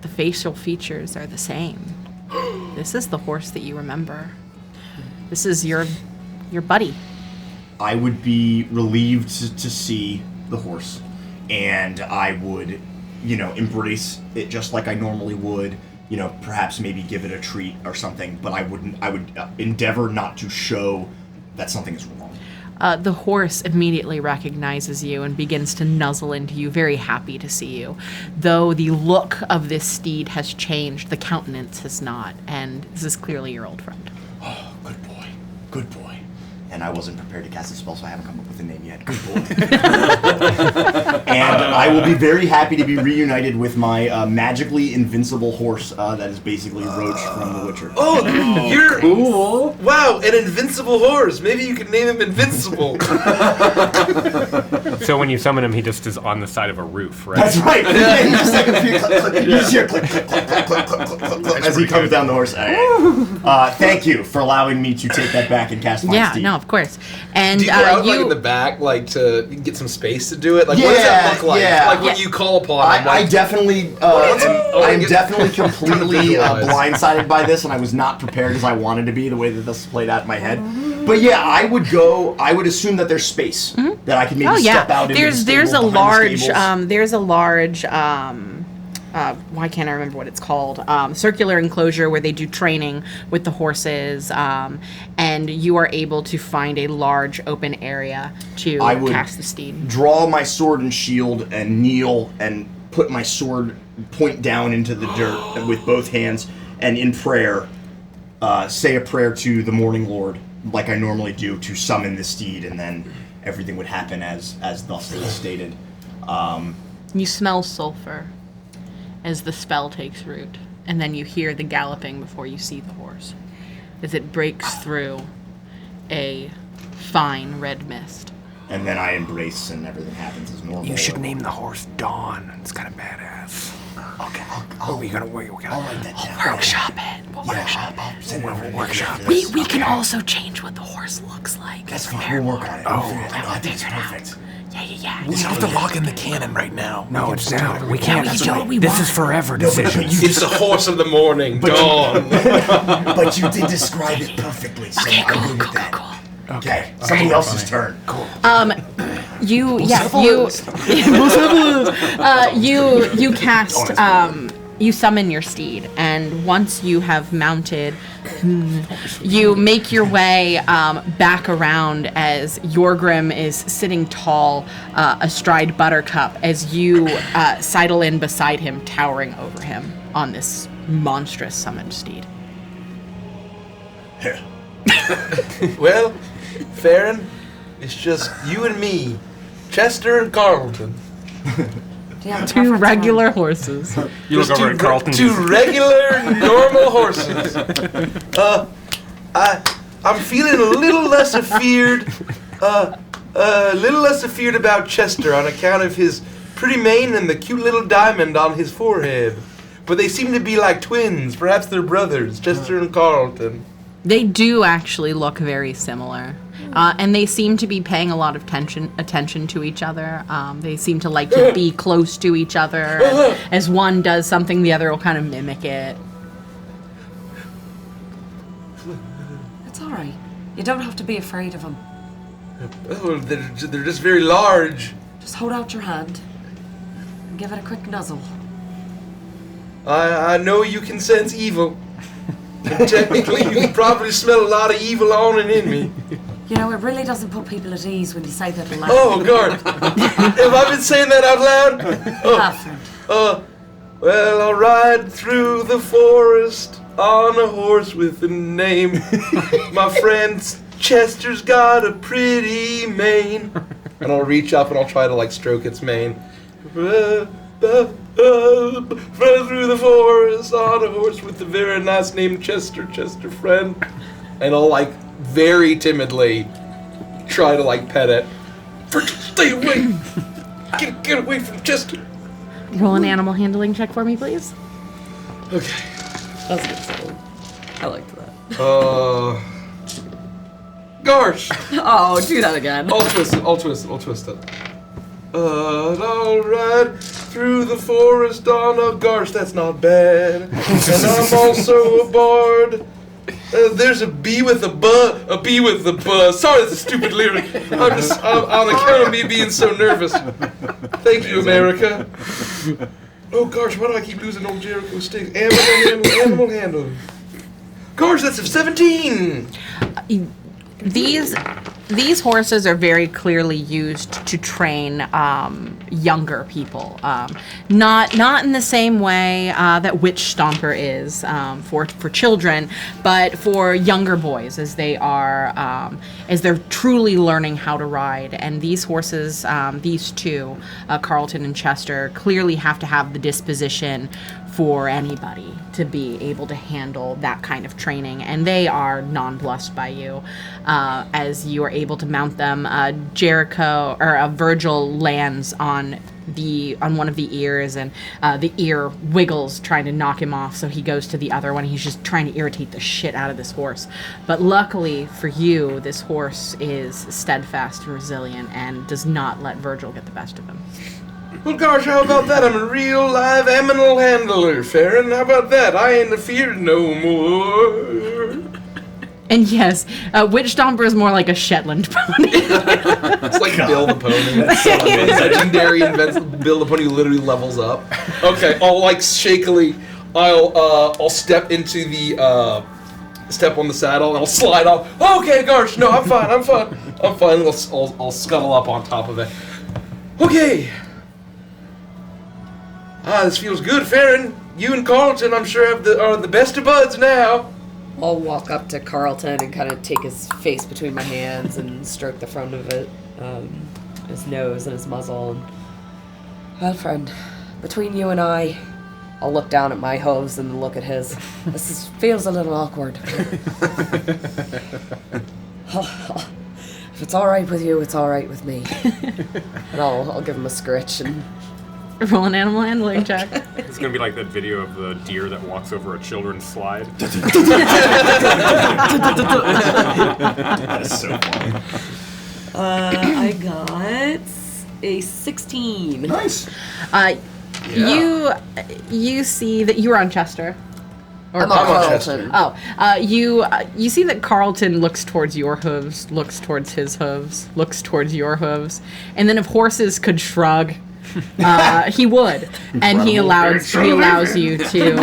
the facial features are the same. This is the horse that you remember. This is your buddy. I would be relieved to see the horse, and I would, embrace it just like I normally would, perhaps maybe give it a treat or something. But I would endeavor not to show that something is wrong. The horse immediately recognizes you and begins to nuzzle into you, very happy to see you. Though the look of this steed has changed, the countenance has not, and this is clearly your old friend. Oh, good boy. And I wasn't prepared to cast a spell, so I haven't come up with a name yet. Good boy. And I will be very happy to be reunited with my magically invincible horse that is basically Roach from The Witcher. Oh, you're cool. Wow, an invincible horse. Maybe you could name him Invincible. So when you summon him, he just is on the side of a roof, right? That's right. Yeah, you just like a few click. You just hear click, click, click, click, click, click, click, click, as he comes down the horse. Thank you for allowing me to take that back and cast my steed. No, of course. And do you go out like in the back, like to get some space to do it? Like, what does that look like? Like when you call upon him? I definitely, I'm definitely completely blindsided by this, and I was not prepared as I wanted to be the way that this played out in my head. But yeah, I would assume that there's space that I can maybe step out into. There's a large why can't I remember what it's called? Circular enclosure where they do training with the horses, and you are able to find a large open area to cast the steed. Draw my sword and shield and kneel and put my sword point down into the dirt with both hands, and in prayer, say a prayer to the Morning Lord like I normally do to summon the steed, and then everything would happen as thusly stated. You smell sulfur as the spell takes root, and then you hear the galloping before you see the horse, as it breaks through a fine red mist. And then I embrace, and everything happens as normal. You should name the horse Dawn. It's kind of badass. Okay, I'll write that down. Workshop it. We'll workshop it. We'll workshop it. We can also change what the horse looks like. That's fine. We'll work on it. I think it's perfect. Yeah. We don't have to lock in the cannon right now. No, it's now. We can't. This is forever decisions. It's the horse of the morning, Dawn. But you did describe it perfectly, so I'm good with that. Cool. Okay, somebody else's turn. Cool. You cast, you summon your steed, and once you have mounted, you make your way back around as Yorgrim is sitting tall astride Buttercup as you sidle in beside him, towering over him on this monstrous summoned steed. Well, Farron, it's just you and me, Chester and Carlton. Two regular horses. You look over at Carlton. Two regular, normal horses. I'm feeling a little less afeared. About Chester on account of his pretty mane and the cute little diamond on his forehead. But they seem to be like twins. Perhaps they're brothers, Chester and Carlton. They do actually look very similar. And they seem to be paying a lot of attention to each other. They seem to like to be close to each other. As one does something, the other will kind of mimic it. It's all right. You don't have to be afraid of them. Oh, they're just very large. Just hold out your hand and give it a quick nuzzle. I know you can sense evil. And technically, you can probably smell a lot of evil on and in me. You know, it really doesn't put people at ease when you say that aloud. Oh, God. Have I been saying that out loud? Well, I'll ride through the forest on a horse with a name. My friend Chester's got a pretty mane. And I'll reach up and I'll try to, like, stroke its mane. Ride through the forest on a horse with a very nice name, Chester friend. And I'll, like, very timidly try to, like, pet it. Stay away! Get away from Chester! Roll an animal handling check for me, please. Okay. That's good soul. I liked that. Gosh! Oh, do that again. I'll twist it. I'll ride through the forest on a gosh, that's not bad. And I'm also a bard. There's a bee with a buzz. Sorry, that's a stupid lyric. I'm just on account of me being so nervous. Thank you, America. Oh gosh, why do I keep losing old Jericho sticks? Animal handle. Gosh, that's a 17! These horses are very clearly used to train younger people. Not in the same way that Witch Stomper is for children, but for younger boys as they are as they're truly learning how to ride. And these horses, these two, Carlton and Chester, clearly have to have the disposition for anybody to be able to handle that kind of training, and they are nonplussed by you as you are able to mount them. Virgil lands on one of the ears, and the ear wiggles trying to knock him off, so he goes to the other one. He's just trying to irritate the shit out of this horse, but luckily for you, this horse is steadfast and resilient and does not let Virgil get the best of him. Well, gosh, how about that? I'm a real live animal handler, Farron. How about that? I ain't afeared no more. And yes, Witch Stomper is more like a Shetland pony. It's like Bill the Pony. That's so legendary. Bill the Pony literally levels up. Okay, I'll like shakily, I'll step into the step on the saddle and I'll slide off. Okay, gosh, no, I'm fine. I'll scuttle up on top of it. Okay. This feels good, Farron. You and Carlton, I'm sure, are the best of buds now. I'll walk up to Carlton and kind of take his face between my hands and stroke the front of it, his nose and his muzzle. And, well, friend, between you and I'll look down at my hooves and look at his. Feels a little awkward. If it's all right with you, it's all right with me. And I'll give him a scritch and. Roll an animal handling check. It's gonna be like that video of the deer that walks over a children's slide. That is so funny. I got a 16. Nice. You see that you were on Chester. I'm on Carlton. You see that Carlton looks towards your hooves, looks towards his hooves, looks towards your hooves, and then if horses could shrug, he would, and he allows you to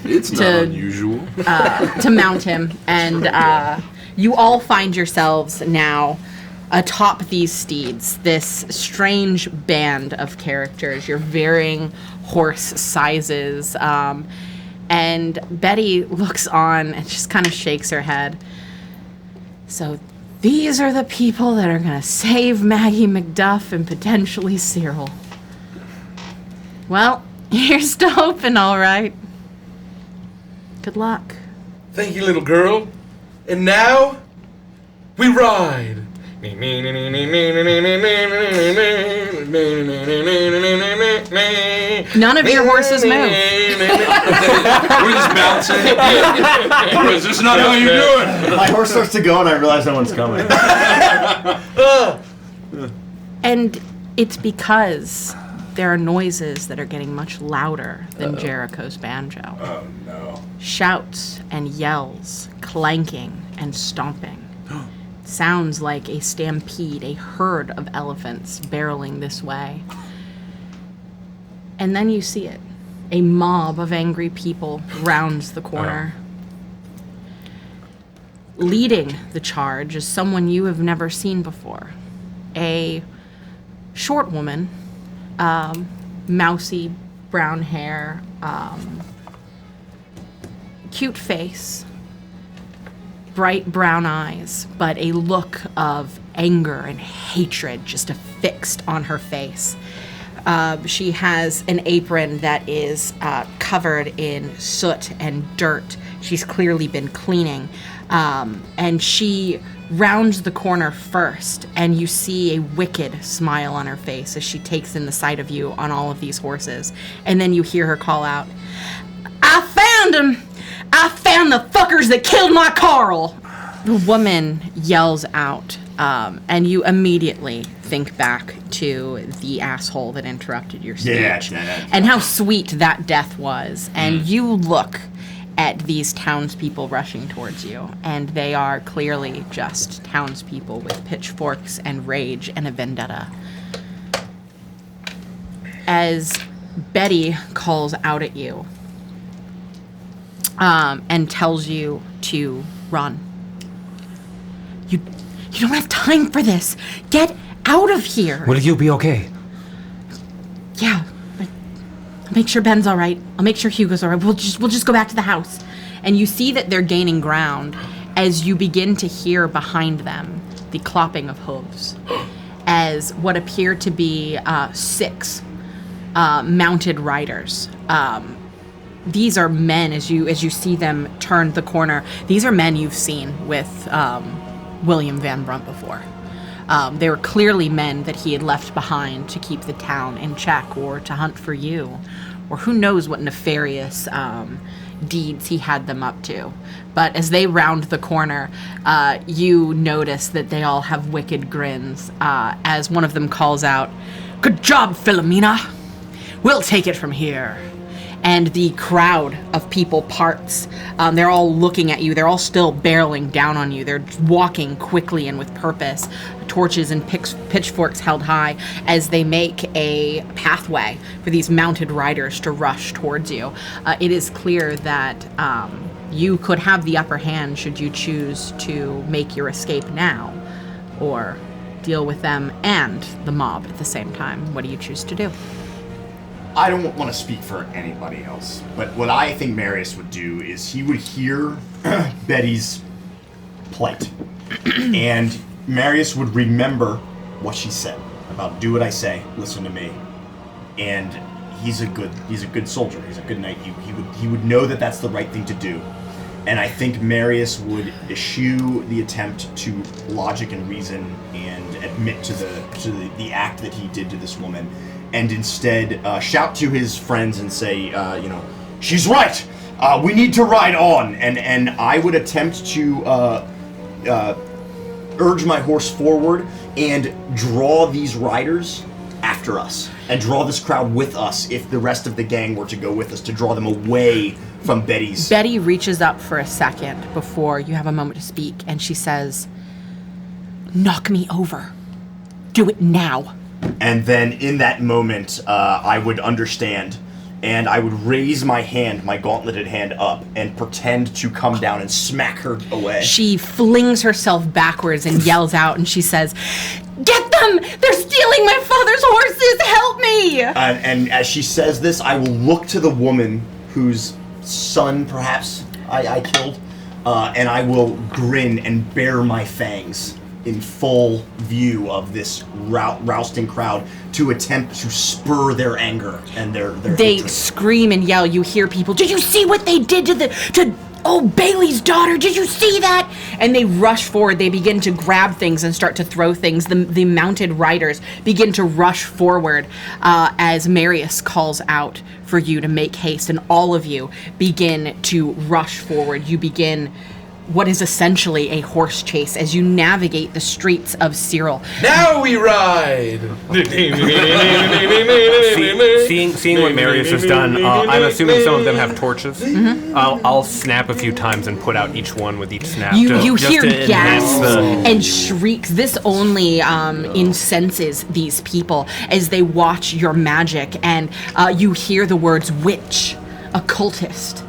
It's not unusual. to mount him, and you all find yourselves now atop these steeds, this strange band of characters, your varying horse sizes, and Betty looks on and just kind of shakes her head. So these are the people that are going to save Maggie McDuff and potentially Serel. Well, here's to hoping, all right. Good luck. Thank you, little girl. And now, we ride. None of your horses move. We're just bouncing. Is this not how you do it? My horse starts to go and I realize no one's coming. And it's because there are noises that are getting much louder than Jericho's banjo. Oh no. Shouts and yells, clanking and stomping. Sounds like a stampede, a herd of elephants barreling this way. And then you see it. A mob of angry people rounds the corner. Leading the charge is someone you have never seen before. A short woman, mousy brown hair, cute face, bright brown eyes, but a look of anger and hatred just affixed on her face. She has an apron that is covered in soot and dirt. She's clearly been cleaning. And she rounds the corner first, and you see a wicked smile on her face as she takes in the sight of you on all of these horses. And then you hear her call out, "I found him! I found the fuckers that killed my Carl!" The woman yells out, and you immediately think back to the asshole that interrupted your speech and how sweet that death was. And you look at these townspeople rushing towards you, and they are clearly just townspeople with pitchforks and rage and a vendetta. As Betty calls out at you and tells you to run. You don't have time for this. Get out of here. Will you be okay? Yeah. I'll make sure Ben's all right. I'll make sure Hugo's all right. We'll just go back to the house. And you see that they're gaining ground as you begin to hear behind them the clopping of hooves as what appear to be 6 mounted riders. These are men, as you see them turn the corner. These are men you've seen with William Van Brunt before. They were clearly men that he had left behind to keep the town in check or to hunt for you, or who knows what nefarious deeds he had them up to. But as they round the corner, you notice that they all have wicked grins as one of them calls out, "Good job, Philomena! We'll take it from here." And the crowd of people parts. They're all looking at you. They're all still barreling down on you. They're walking quickly and with purpose, torches and pitchforks held high as they make a pathway for these mounted riders to rush towards you. It is clear that you could have the upper hand should you choose to make your escape now or deal with them and the mob at the same time. What do you choose to do? I don't want to speak for anybody else, but what I think Marius would do is he would hear Betty's plight, and Marius would remember what she said about do what I say, listen to me, and he's a good soldier. He's a good knight. He would know that that's the right thing to do, and I think Marius would eschew the attempt to logic and reason and admit to the act that he did to this woman. And instead shout to his friends and say, she's right. We need to ride on. And I would attempt to urge my horse forward and draw these riders after us and draw this crowd with us if the rest of the gang were to go with us, to draw them away from Betty's. Betty reaches up for a second before you have a moment to speak, and she says, "Knock me over. Do it now." And then in that moment, I would understand, and I would raise my hand, my gauntleted hand up, and pretend to come down and smack her away. She flings herself backwards and yells out, and she says, "Get them! They're stealing my father's horses! Help me!" And as she says this, I will look to the woman whose son, perhaps, I killed, and I will grin and bare my fangs in full view of this rousting crowd to attempt to spur their anger and their They hatred. scream and yell. You hear people, "Did you see what they did to Bailey's daughter? Did you see that?" And they rush forward. They begin to grab things and start to throw things. The mounted riders begin to rush forward as Marius calls out for you to make haste, and all of you begin to rush forward. You begin what is essentially a horse chase as you navigate the streets of Serel. Now we ride! Seeing what Marius has done, I'm assuming some of them have torches. Mm-hmm. I'll snap a few times and put out each one with each snap. You just hear to enhance gasps and shrieks. This only incenses these people as they watch your magic, and you hear the words witch, occultist,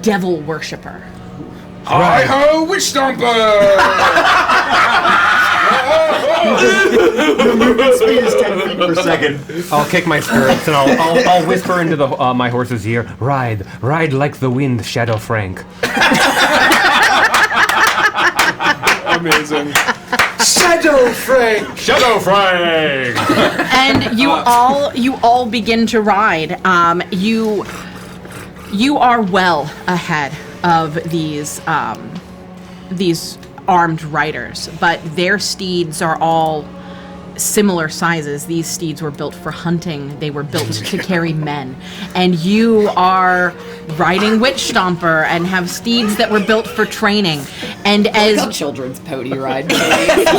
devil worshipper. Hi-ho, witch stomper! The movement speed is 10 feet per second. I'll kick my spirits and I'll whisper into my horse's ear, ride like the wind, Shadow Frank. Amazing. Shadow Frank! Shadow Frank! And you all begin to ride. You are well ahead of these armed riders, but their steeds are all similar sizes. These steeds were built for hunting. They were built to carry men. And you are riding Witch Stomper and have steeds that were built for training. And as children's pony ride. you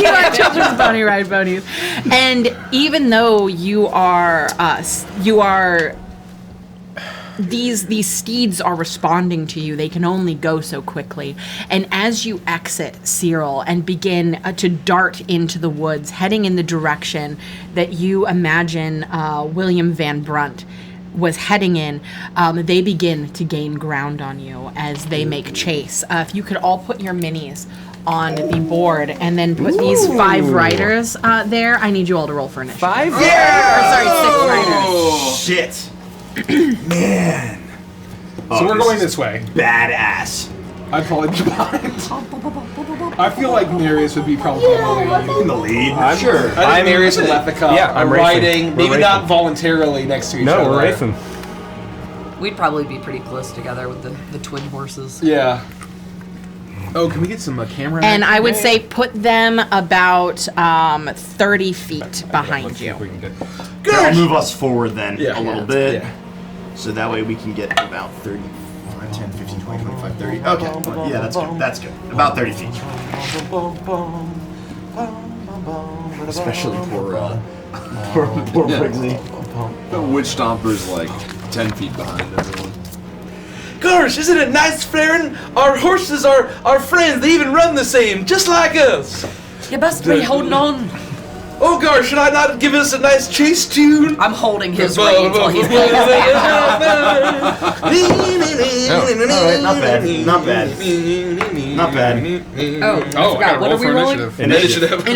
are children's pony ride ponies. And even though you are these steeds are responding to you. They can only go so quickly. And as you exit Serel and begin to dart into the woods, heading in the direction that you imagine William Van Brunt was heading in, they begin to gain ground on you as they make chase. If you could all put your minis on the board and then put these 5 riders there. I need you all to roll for initiative. 5? Or, sorry, 6 riders. Shit. Man. So we're going this way. Badass. I'd probably be behind. I feel like Marius would be probably In the lead. I'm sure. I think Marius and Letha Yeah, I'm are racing. riding, We're maybe racing. not voluntarily next to each other. No, we're racing. We'd probably be pretty close together with the twin horses. Yeah. Oh, can we get some camera? And I would action? say put them about 30 feet behind you. We can get I'll move us forward then Yeah. a little bit. So that way we can get about 30, 10, 15, 20, 25, 30. Okay. Well, yeah, that's good. That's good. About 30 feet. Especially poor Wrigley. The Witch Stomper's like 10 feet behind everyone. Gosh, isn't it nice, Farron? Our horses are our friends. They even run the same, just like us. You best be holding on. Oh, gosh, should I not give us a nice chase tune? I'm holding his reins while he's playing his Alright, not bad. Not bad. Not bad. Oh, I forgot. What are we rolling? Initiative.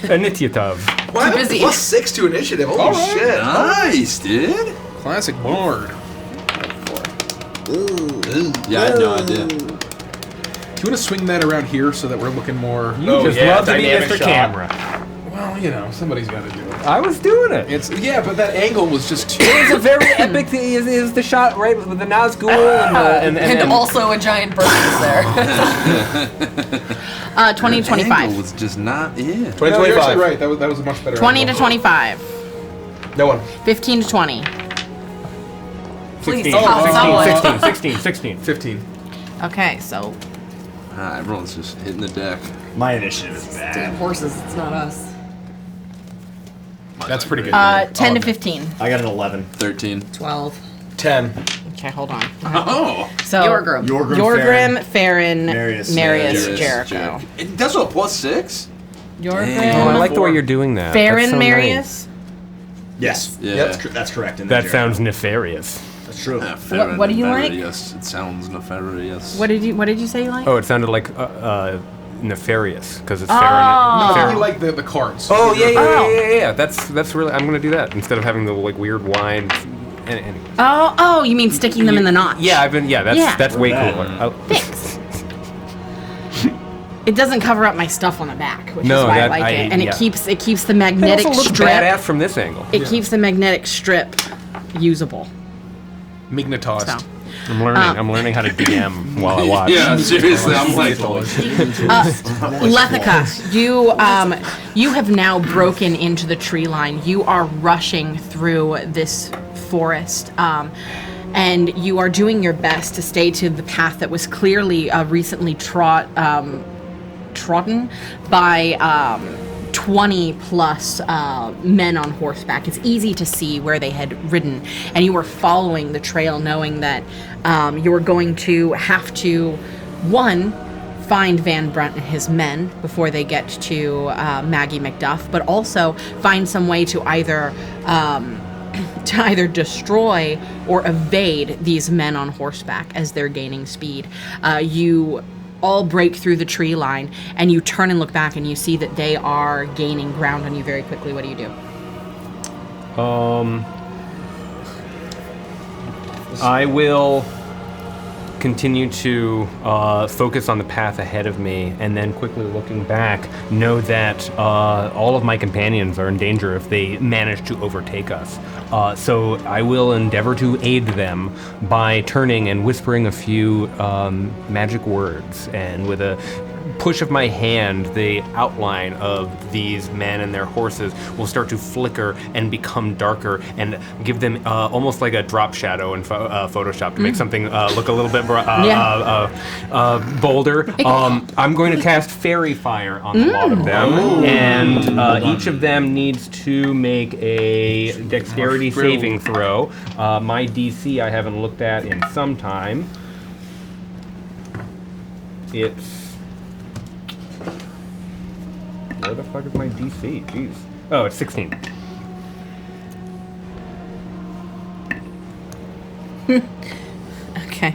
Initiative. Why? Too busy. Plus 6 to initiative. Holy shit. Nice, dude. Classic bard. Yeah, I had no idea. Do you want to swing that around here so that we're looking more? You just love to be Mr. Camera. Well, you know, somebody's got to do it. I was doing it. But that angle was just too. It was a very epic thing. Is the shot right with the Nazgul And also a giant bird is there. 20 to 25. Angle was just not in. 20, No, you're 25. actually right. That was a much better. 20 angle. to 25. No one. 15 to 20. Please, 16, someone. 16. 15. Okay, so Everyone's just hitting the deck. My initiative is Damn bad. horses, it's not us. That's pretty good. 10 to 15. I got an 11. 13. 12. 10. Okay, hold on. Oh! So Yorgrim. Yorgrim, Farron, Marius, Jericho. That's what, plus 6? Yorgrim, Oh, I like the way you're doing that. That's Farron, so Marius. Yes. Yeah. That's correct. Nice. That sounds nefarious. That's true. What do you like? Yes, it sounds nefarious. What did you say you like? Oh, it sounded like nefarious because it's Oh. No, Farron. you like the cards. Oh yeah. Oh. That's really. I'm gonna do that instead of having the like weird wine. Anyway. Oh, you mean sticking them in the knot? Yeah, that's way Yeah. cooler. Thanks. It doesn't cover up my stuff on the back, which No, is why I that- like it, I- and yeah. it keeps the It magnetic also looks strip. badass from this angle. It keeps the magnetic strip usable. Mignatost. So. I'm learning how to DM while I watch. Yeah, seriously, I'm like, Letha, you have now broken into the tree line. You are rushing through this forest, and you are doing your best to stay to the path that was clearly recently trodden by 20 plus men on horseback. It's easy to see where they had ridden, and you were following the trail knowing that you were going to have to, one, find Van Brunt and his men before they get to Maggie Macduff, but also find some way to either destroy or evade these men on horseback as they're gaining speed. You all break through the tree line, and you turn and look back, and you see that they are gaining ground on you very quickly. What do you do? I will continue to focus on the path ahead of me, and then quickly looking back, know that all of my companions are in danger if they manage to overtake us. So I will endeavor to aid them by turning and whispering a few magic words, and with a push of my hand, the outline of these men and their horses will start to flicker and become darker and give them almost like a drop shadow in Photoshop to make something look a little bit bolder. I'm going to cast Fairy Fire on a lot of them, and each of them needs to make a Dexterity saving throw. My DC I haven't looked at in some time. It's... Where the fuck is my DC? Jeez. Oh, it's 16. Okay.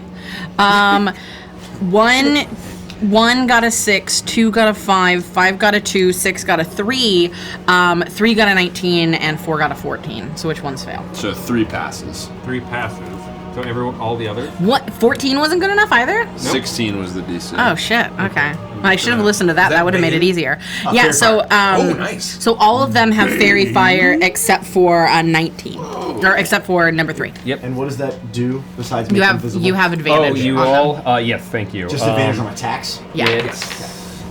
One got a 6, 2 got a 5, 5 got a 2, 6 got a 3, 3 got a 19, and 4 got a 14. So which ones failed? So 3 passes. 3 passes. So all the others? What? 14 wasn't good enough either? Nope. 16 was the DC. Oh shit. Okay. Well, I should have listened to that. That would have made it easier. Fairy So nice. So all of them have Fairy Fire except for 19, or except for number 3. Yep. And what does that do besides make them visible? You have Oh, advantage. you on them. all? Yes, thank you. Just advantage on attacks? Yeah. It's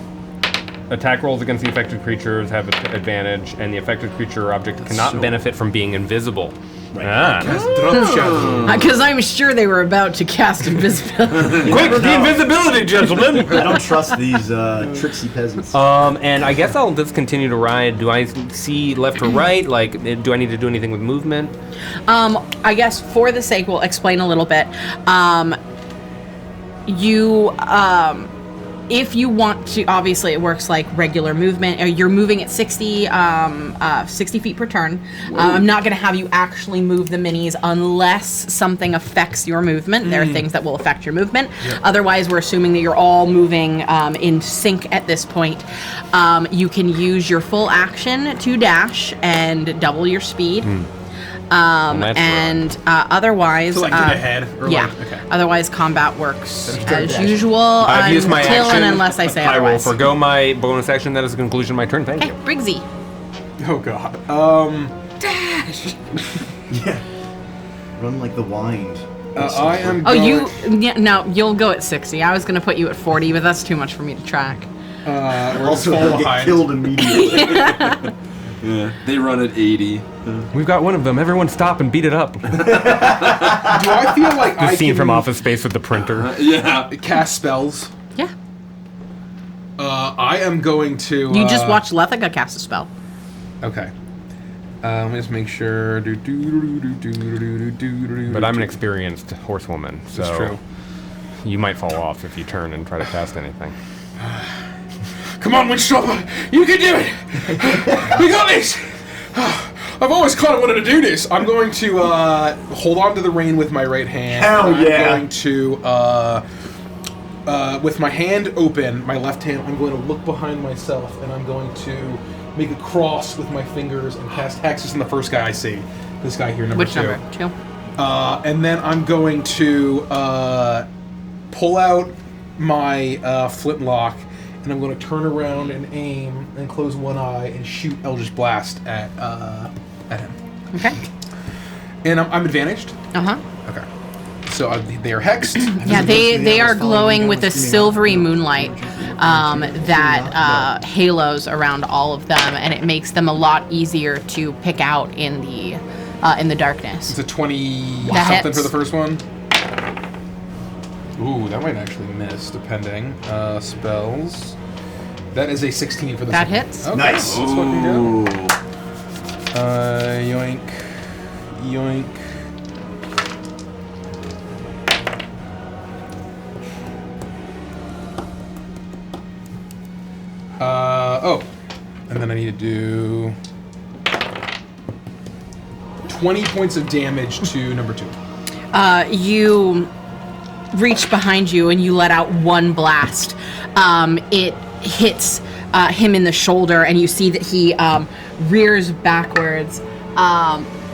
attack rolls against the affected creatures have advantage, and the affected creature or object cannot benefit from being invisible. Right. Because I'm sure they were about to cast invisibility. Quick, the invisibility, gentlemen! I don't trust these tricksy peasants. And I guess I'll just continue to ride. Do I see left or right? Like, do I need to do anything with movement? I guess for the sake, we'll explain a little bit. If you want to, obviously it works like regular movement. You're moving at 60 feet per turn. I'm not going to have you actually move the minis unless something affects your movement. There are things that will affect your movement. Otherwise, we're assuming that you're all moving in sync at this point. You can use your full action to dash and double your speed. Otherwise, So like get ahead? Or yeah. Like, okay. Otherwise, combat works as dash. usual I've used my until action. and unless I say I will otherwise. forgo my bonus action. That is the conclusion of my turn. Thank Okay, you. Briggsy. Oh god. Yeah. Run like the wind. I am. Oh, going, no, you'll go at 60. I was going to put you at 40, but that's too much for me to track. We're Also, fall they'll get behind. killed immediately. Yeah. They run at 80. We've got one of them. Everyone stop and beat it up. Do I feel like The I scene can from Office Space with the printer. Yeah. cast spells? Yeah. I am going to. You just watched Letha cast a spell. Okay. Let me just make sure. But I'm an experienced horsewoman, so That's true. you might fall off if you turn and try to cast anything. Come on, Windstopper! You can do it! We got this! I've always kind of wanted to do this. I'm going to hold on to the rein with my right hand. Hell I'm yeah. going to, with my hand open, my left hand, I'm going to look behind myself and I'm going to make a cross with my fingers and cast Hexus on the first guy I see. This guy here, number Which 2. number? 2. And then I'm going to pull out my flintlock, and I'm going to turn around and aim and close one eye and shoot Eldritch Blast at him. Okay. And I'm advantaged. Uh-huh. Okay. So they are hexed. Yeah, they are glowing with a silvery moonlight that halos around all of them, and it makes them a lot easier to pick out in the darkness. It's a 20 That something hits. for the first one. Ooh, that might actually miss, depending. Spells. That is a 16 for the That second. hits. Okay, Nice. let's fucking go. Yoink. Yoink. And then I need to do 20 points of damage to number 2. You reach behind you and you let out one blast. It hits him in the shoulder, and you see that he rears backwards,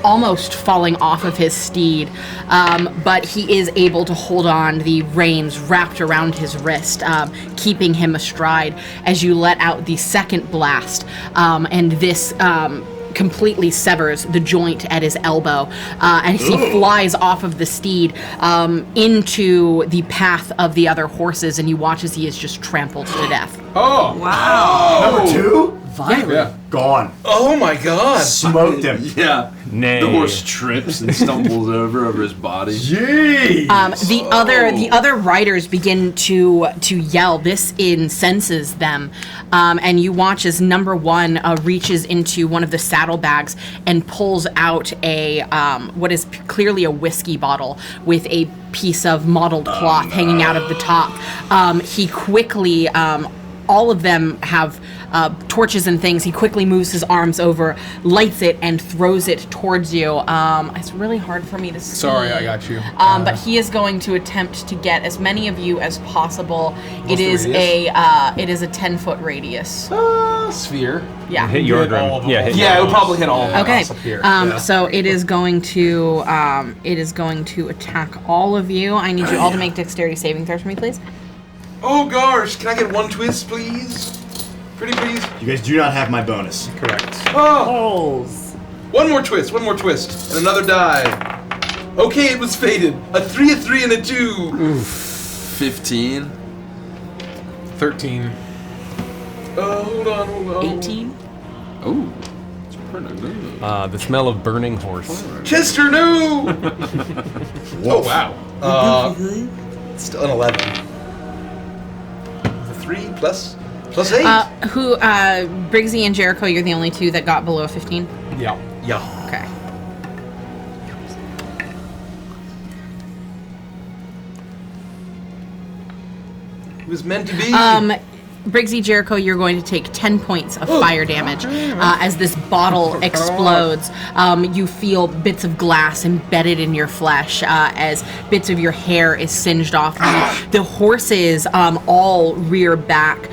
almost falling off of his steed. But he is able to hold on, the reins wrapped around his wrist, keeping him astride as you let out the second blast. And this completely severs the joint at his elbow, and he flies off of the steed into the path of the other horses, and you watch as he is just trampled to death. Oh! Wow. Number 2? Yeah. Gone. Oh my god! Smoked him. Yeah. Nay. The horse trips and stumbles over his body. Jeez. The other riders begin to yell. This incenses them, and you watch as number 1 reaches into one of the saddlebags and pulls out a what is clearly a whiskey bottle with a piece of mottled cloth hanging out of the top. He quickly, all of them have torches and things. He quickly moves his arms over, lights it, and throws it towards you. It's really hard for me to see. Sorry, I got you. But he is going to attempt to get as many of you as possible. It is a 10-foot radius. Sphere. Yeah. Hit your drum. Yeah, hit Yeah, it would probably hit all of Okay. us up here. So it is going to attack all of you. I need you all to make dexterity saving throws for me, please. Oh gosh, can I get one twist, please? Pretty please. You guys do not have my bonus. Correct. Oh! Holes. One more twist, and another die. Okay, it was fated. A 3, a 3, and a 2. 15. 13. Hold on. 18. Oh, it's pretty good. The smell of burning horse. Chester, no! Oh, wow. Still an 11. 3 plus 8. Briggsy and Jericho, you're the only 2 that got below 15. Yeah. Yeah. Okay. It was meant to be. Briggsy, Jericho, you're going to take 10 points of fire damage as this bottle explodes. You feel bits of glass embedded in your flesh as bits of your hair is singed off. The horses all rear back.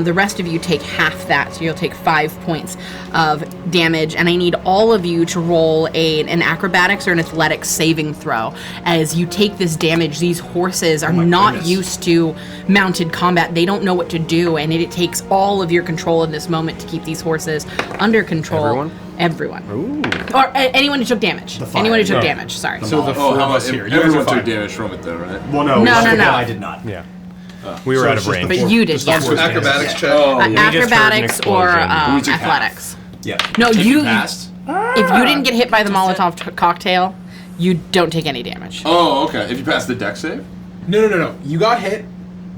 The rest of you take half that, so you'll take 5 points of damage. And I need all of you to roll an acrobatics or an athletics saving throw. As you take this damage, these horses are not used to mounted combat. They don't know what to do, and it takes all of your control in this moment to keep these horses under control. Everyone. Ooh. Or anyone who took damage. Anyone who took damage, sorry. So the four of us here. You guys Everyone are took fine. damage from it, though, right? Well, no. No. I did not. Yeah. We were So out it's of just the range. But you did, yes. Acrobatics check. Acrobatics or We took half. athletics. Yeah. No, you. Passed? If you didn't get hit by the Molotov cocktail, you don't take any damage. Oh, okay. If you pass the deck save? No. You got hit,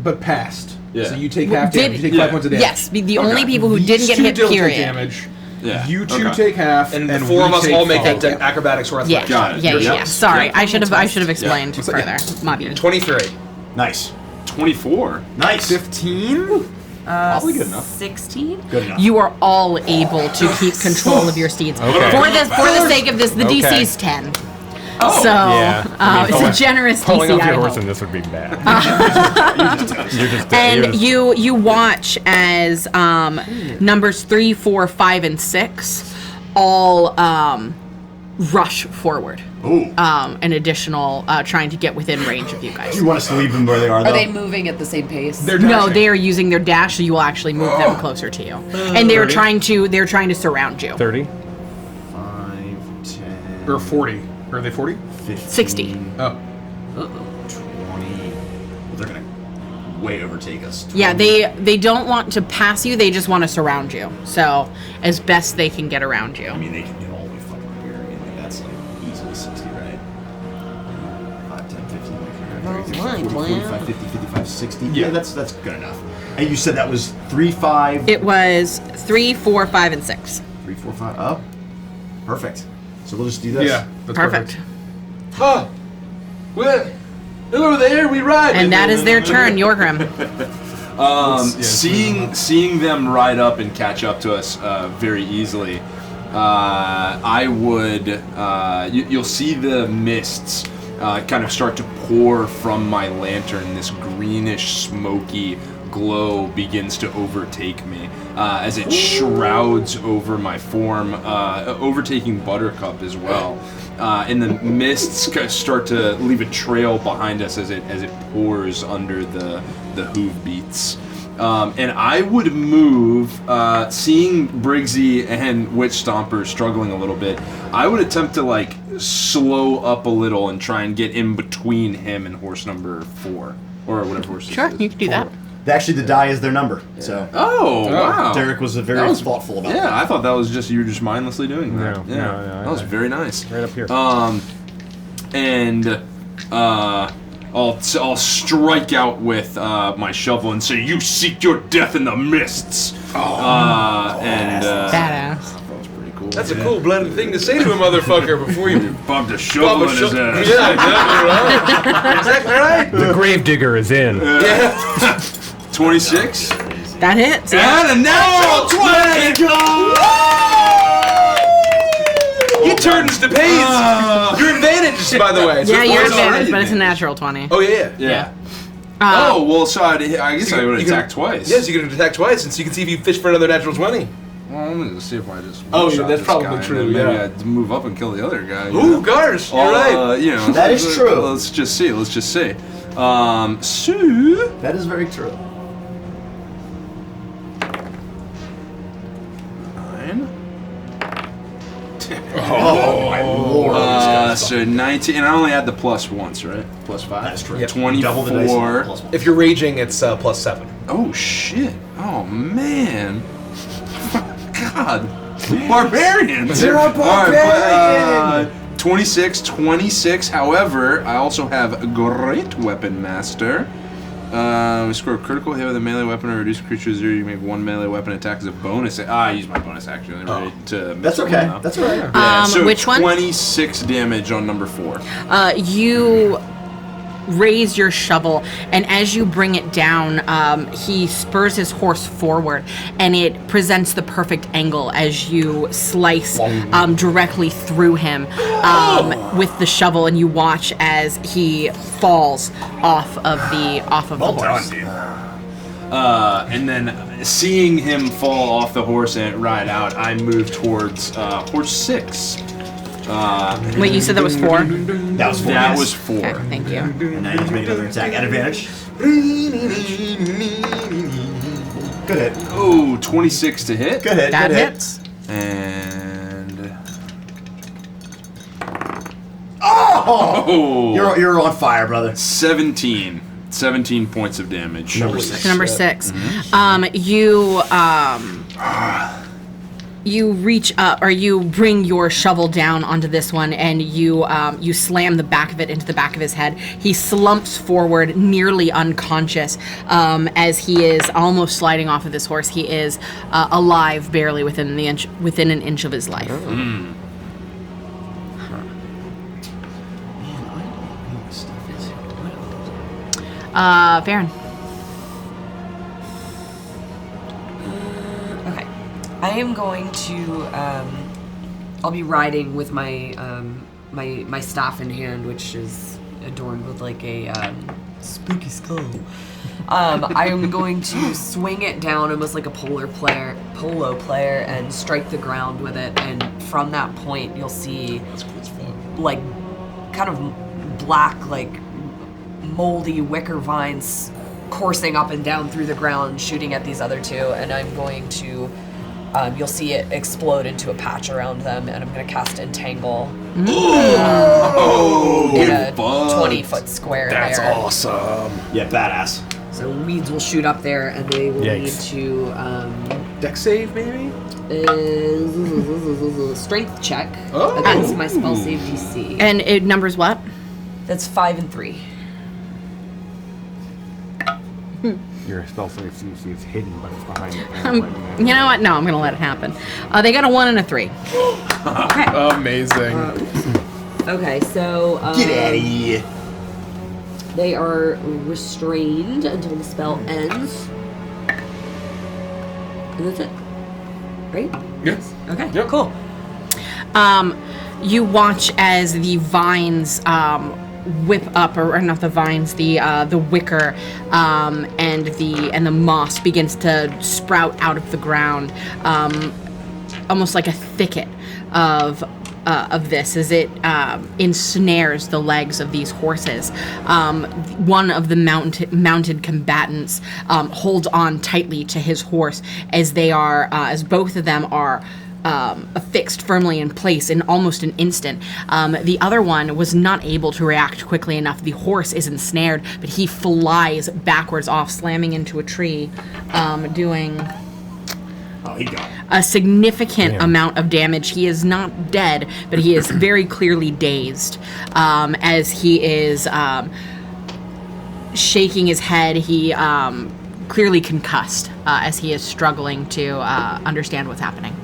but passed. Yeah. So you take half damage. You take 5 points of damage. Yes, the only people who These didn't get two hit, don't take period. damage. Yeah. You two okay. take half, And and the 4 of we us take all make five. that acrobatics or Yeah, athletics. Got it. yeah. Yep. Sorry, Yep. I should have explained Yeah. further. Muddy. 23. Nice. 24. Nice. 15? Probably good enough. 16. Good enough. You are all able to keep control of your steeds. Okay. For the sake of this, the Okay. DC is 10. Oh. So Yeah. I mean, it's a pulling- generous Pulling DC. off your I horse hope. in this would be bad. You're just And you watch as numbers 3, 4, 5, and 6 all rush forward. Ooh. An additional trying to get within range of you guys. You want us to leave them where they are, though? Are they moving at the same pace? They're No, dashing. they are using their dash, so you will actually move them closer to you. And they're 30? trying to surround you. 30? 5, 10, Or 40. Are they 40? 15, 60. Oh. 20. Well, they're gonna way overtake us. Yeah, they don't want to pass you, they just want to surround you. So, as best they can get around you. I mean, they can get all the way fucking here. I mean, like, that's like easily 60, right? 5, 10, 15, 20, 30, 40, 45, 50, 55, 60. Yeah, that's good enough. And you said that was 3, 5. It was 3, 4, 5, and 6. 3, 4, 5. Oh, perfect. So we'll just do this. Yeah. That's Perfect. Oh. Well, hello there, we ride. And that is their turn, Yorgrim. Seeing them ride up and catch up to us very easily, I would. You'll see the mists kind of start to pour from my lantern. This greenish, smoky glow begins to overtake me as it shrouds over my form, overtaking Buttercup as well. And the mists start to leave a trail behind us as it pours under the hoof beats. And I would move, seeing Briggsy and Witch Stomper struggling a little bit, I would attempt to like slow up a little and try and get in between him and horse number 4, or whatever horse Sure, this is. you can do that. Actually, the die is their number. So. Oh, wow. Derek was very thoughtful about that. Yeah, I thought that was just you were just mindlessly doing that. No, yeah, no, that was very nice. Right up here. And I'll strike out with my shovel and say, "You seek your death in the mists." And Badass. that was pretty cool. That's a cool-blooded thing to say to a motherfucker before you Bobbed a shovel in his ass. Yeah, exactly right. Exactly right. The Gravedigger is in. 26. That hits. And a natural 20! He turns to pays your advantage, by the way. So Yeah, if you're it's already advantage, but it's a advantage. natural 20. Oh, yeah. Yeah. Oh, well, so I guess I would You can- attack twice. Yes, you can attack twice, and so you can see if you fish for another natural 20. Well, I'm gonna see if I just. Oh, one-shot yeah, that's this probably guy, and true, then maybe yeah. I'd move up and kill the other guy. Ooh, Garsh, you're right. You know, That is true. Let's just see. So That is very true. 9. Oh, my lord. So 19, and I only had the plus once, right? Plus 5. That's true. Yep. 24. Double the dice. Plus 1. If you're raging, it's +7. Oh shit! Oh man! God, barbarians! They're a barbarian! 26. However, I also have a Great Weapon Master. We score a critical hit with a melee weapon or reduce a creature to 0. You make one melee weapon attack as a bonus. I use my bonus action. That's okay. That's all right. Yeah, so which one? 26 damage on number 4. You raise your shovel, and as you bring it down, he spurs his horse forward, and it presents the perfect angle as you slice directly through him with the shovel, and you watch as he falls off of the horse. And then seeing him fall off the horse and ride out, I move towards horse 6. Wait, you said that was 4? That was 4. That yes. was 4. Okay, thank you. And now you just make another attack at advantage. Good hit. Oh, 26 to hit. Good hit. That good hit. hits. And Oh! You're on fire, brother. 17 points of damage. Number 6. Number 6. You reach up, or you bring your shovel down onto this one, and you slam the back of it into the back of his head. He slumps forward, nearly unconscious, as he is almost sliding off of this horse. He is alive, barely within an inch of his life. Farron. Okay. I am going to, I'll be riding with my, my staff in hand, which is adorned with like a, spooky skull. I am going to swing it down almost like a polo player and strike the ground with it, and from that point you'll see like kind of black, like moldy wicker vines coursing up and down through the ground, shooting at these other two, and I'm going to you'll see it explode into a patch around them, and I'm going to cast Entangle in a 20-foot square That's there. awesome. Yeah, badass. So weeds will shoot up there, and they will Yikes. need to Deck save, maybe? strength check Oh. against my spell save DC. And it numbers what? That's 5 and 3. Your spell save CC is hidden, but it's behind it. You know what? No, I'm going to let it happen. They got a 1 and a 3. Amazing. Okay, so Get out of here. they are restrained until the spell ends. And that's it. Right? Yes. Okay, Yep. cool. You watch as the vines whip up, or not the vines, the wicker, and the moss begins to sprout out of the ground, almost like a thicket of this, as it ensnares the legs of these horses. One of the mounted combatants holds on tightly to his horse as both of them are affixed firmly in place in almost an instant. The other one was not able to react quickly enough. The horse is ensnared, but he flies backwards off, slamming into a tree, doing He got it. a significant amount of damage. He is not dead, but he is very clearly dazed, as he is shaking his head. He clearly concussed, as he is struggling to understand what's happening.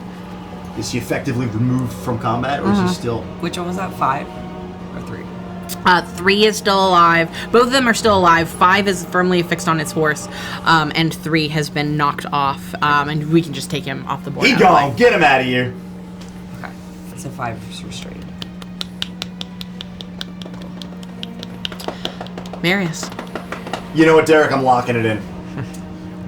Is he effectively removed from combat, or is he still? Which one was that? 5 or 3? 3 is still alive. Both of them are still alive. 5 is firmly affixed on its horse, and 3 has been knocked off. And we can just take him off the board. He now. gone. Get him out of here. Okay. So 5 is restrained. Marius. You know what, Derek? I'm locking it in.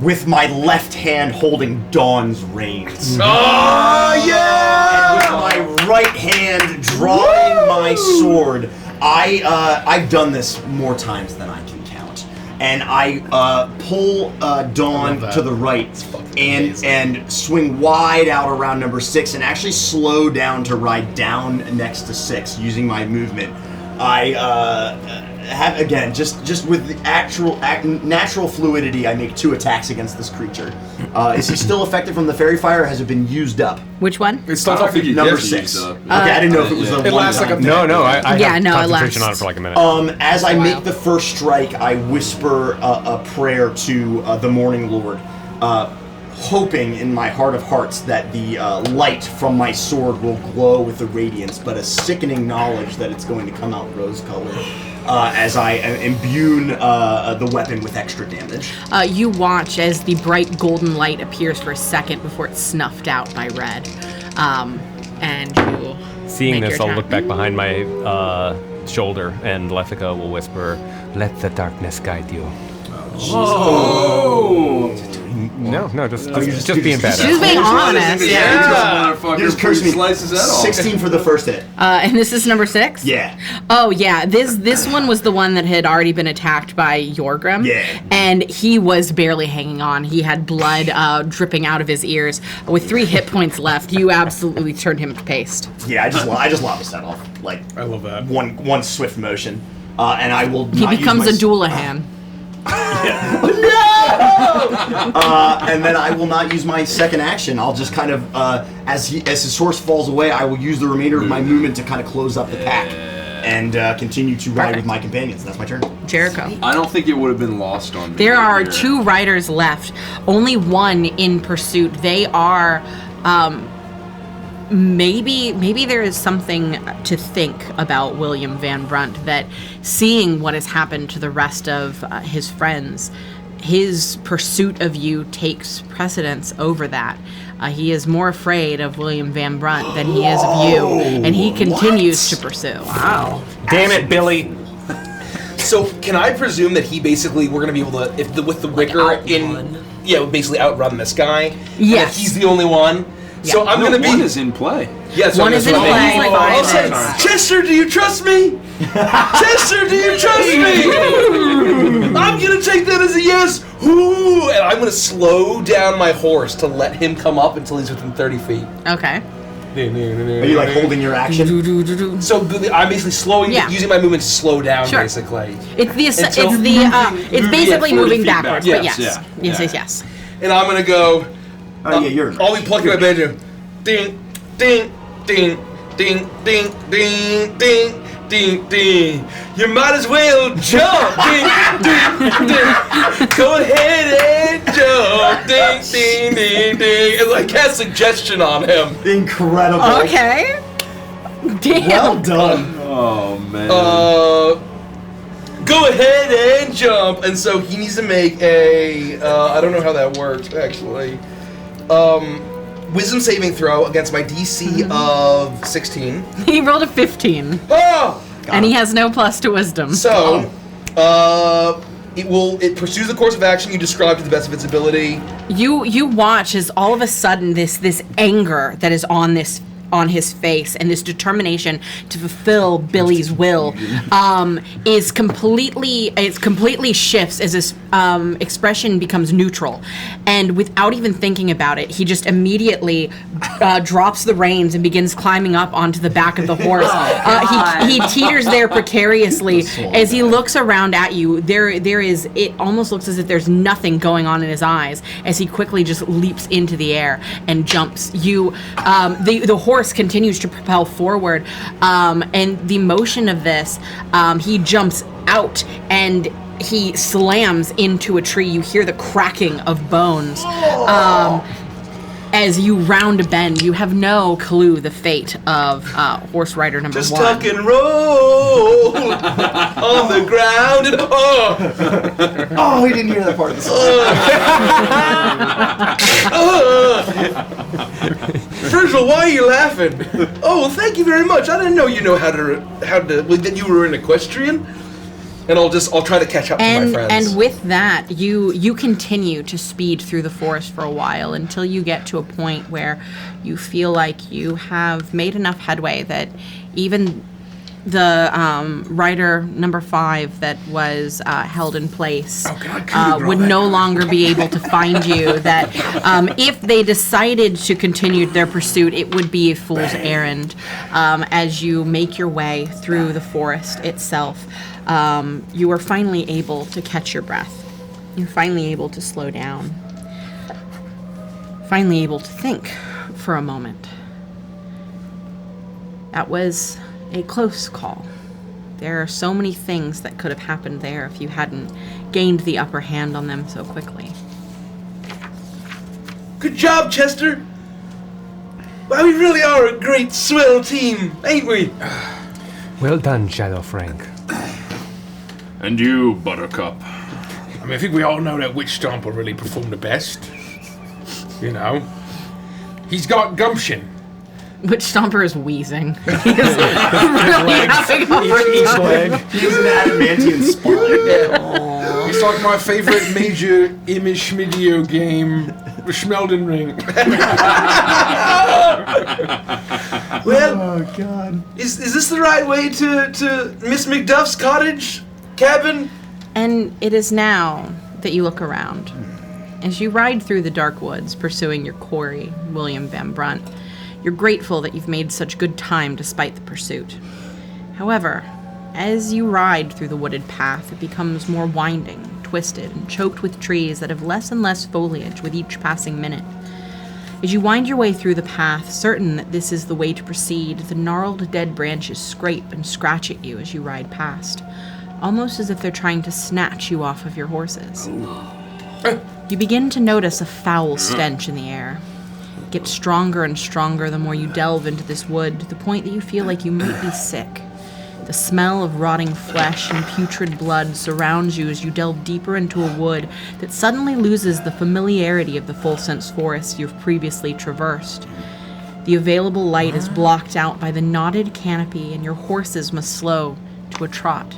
With my left hand holding Dawn's reins. Oh, And with my right hand drawing my sword. I've done this more times than I can count. And I pull Dawn to the right and swing wide out around number 6 and actually slow down to ride down next to 6 using my movement. I have, again, just with the natural fluidity, I make 2 attacks against this creature. Is he still affected from the fairy fire, or has it been used up? Which one? It's still I think you Number get 6. these, Okay, I didn't know if it was a It lasts like a one-time. No, I Yeah, have no, it concentration lasts- on it for like a minute. As I Wow. make the first strike, I whisper a prayer to the Morning Lord, hoping in my heart of hearts that the light from my sword will glow with the radiance, but a sickening knowledge that it's going to come out rose-colored as I imbue the weapon with extra damage. You watch as the bright golden light appears for a second before it's snuffed out by red. And you Seeing make this, your I'll attack. look back behind my shoulder, and Letha will whisper, "Let the darkness guide you." No, just being badass. She's being honest, yeah. You just cursed me. 16 for the first hit. And this is number 6? Yeah. Oh, yeah. This one was the one that had already been attacked by Yorgrim. Yeah. And he was barely hanging on. He had blood dripping out of his ears. With 3 hit points left, you absolutely turned him to paste. Yeah, I just lob his head off. Like, I love that. one swift motion. And I will He not becomes a use my Doulahan. and then I will not use my second action. I'll just kind of, as his horse falls away, I will use the remainder of my movement to kind of close up the pack and continue to ride with my companions. That's my turn. Jericho. I don't think it would have been lost on me. There right are here. 2 riders left. Only one in pursuit. They are... Maybe there is something to think about William Van Brunt, that seeing what has happened to the rest of his friends, his pursuit of you takes precedence over that. He is more afraid of William Van Brunt than he is of you, and he continues to pursue. Wow. Damn it, Billy! So can I presume that he basically, we're gonna be able to, with the wicker basically outrun this guy? And that Yes. he's the only one. So I'm gonna be. One is in play. Yeah, so One is in that's what I play. mean. Five I'll say, is. Chester, do you trust me? Chester, do you trust me? I'm gonna take that as a yes. Ooh, and I'm gonna slow down my horse to let him come up until he's within 30 feet. Okay. Are you like holding your action? So I'm basically slowing, Yeah. using my movement to slow down, Sure. basically. It's Until- it's basically 40 moving feet backwards, back. but Yes, yes. yeah, Yes, yeah. yes. And I'm gonna go. Oh yeah, you're. I'll be plucking my banjo. Ding, ding, ding, ding, ding, ding, ding, ding, ding. You might as well jump. Ding, ding, ding. Go ahead and jump. Ding, ding, ding, ding. And like cast suggestion on him. Incredible. Okay. Damn. Well done. Oh man. Go ahead and jump. And so he needs to make a. I don't know how that works actually. Wisdom saving throw against my DC of 16. He rolled a 15. Oh! And he has no plus to wisdom. So, it pursues the course of action you described to the best of its ability. You watch as all of a sudden this anger that is on his face and this determination to fulfill Billy's will is completely shifts as his expression becomes neutral, and without even thinking about it, he just immediately drops the reins and begins climbing up onto the back of the horse. He teeters there precariously as he looks around at you. It almost looks as if there's nothing going on in his eyes as he quickly just leaps into the air and jumps. The horse continues to propel forward, and the motion of this, he jumps out and he slams into a tree. You hear the cracking of bones. As you round a bend, you have no clue the fate of horse rider number Just one. tuck and roll on the ground and Oh, we didn't hear that part of the song. Virgil, why are you laughing? Oh, well, thank you very much. I didn't know you know how to that you were an equestrian. And I'll try to catch up to my friends. And with that, you continue to speed through the forest for a while until you get to a point where you feel like you have made enough headway that even the rider number 5 that was held in place would no longer be able to find you. That if they decided to continue their pursuit, it would be a fool's errand. As you make your way through the forest itself, you are finally able to catch your breath. You're finally able to slow down. Finally able to think for a moment. That was a close call. There are so many things that could have happened there if you hadn't gained the upper hand on them so quickly. Good job, Chester. Well, we really are a great, swell team, ain't we? Well done, Shadow Frank. And you, Buttercup. I mean, I think we all know that Witch Stomper really performed the best. You know? He's got gumption. Witch Stomper is wheezing. He is really having a hard time. He has an adamantium spine. It's like my favorite major image video game, the Schmelden Ring. Well, Oh, God. is this the right way to Miss McDuff's cottage? Cabin? And it is now that you look around. As you ride through the dark woods, pursuing your quarry, William Van Brunt, you're grateful that you've made such good time despite the pursuit. However, as you ride through the wooded path, it becomes more winding, twisted, and choked with trees that have less and less foliage with each passing minute. As you wind your way through the path, certain that this is the way to proceed, the gnarled dead branches scrape and scratch at you as you ride past, almost as if they're trying to snatch you off of your horses. You begin to notice a foul stench in the air. It gets stronger and stronger the more you delve into this wood, to the point that you feel like you might be sick. The smell of rotting flesh and putrid blood surrounds you as you delve deeper into a wood that suddenly loses the familiarity of the full-sense forest you've previously traversed. The available light is blocked out by the knotted canopy, and your horses must slow to a trot.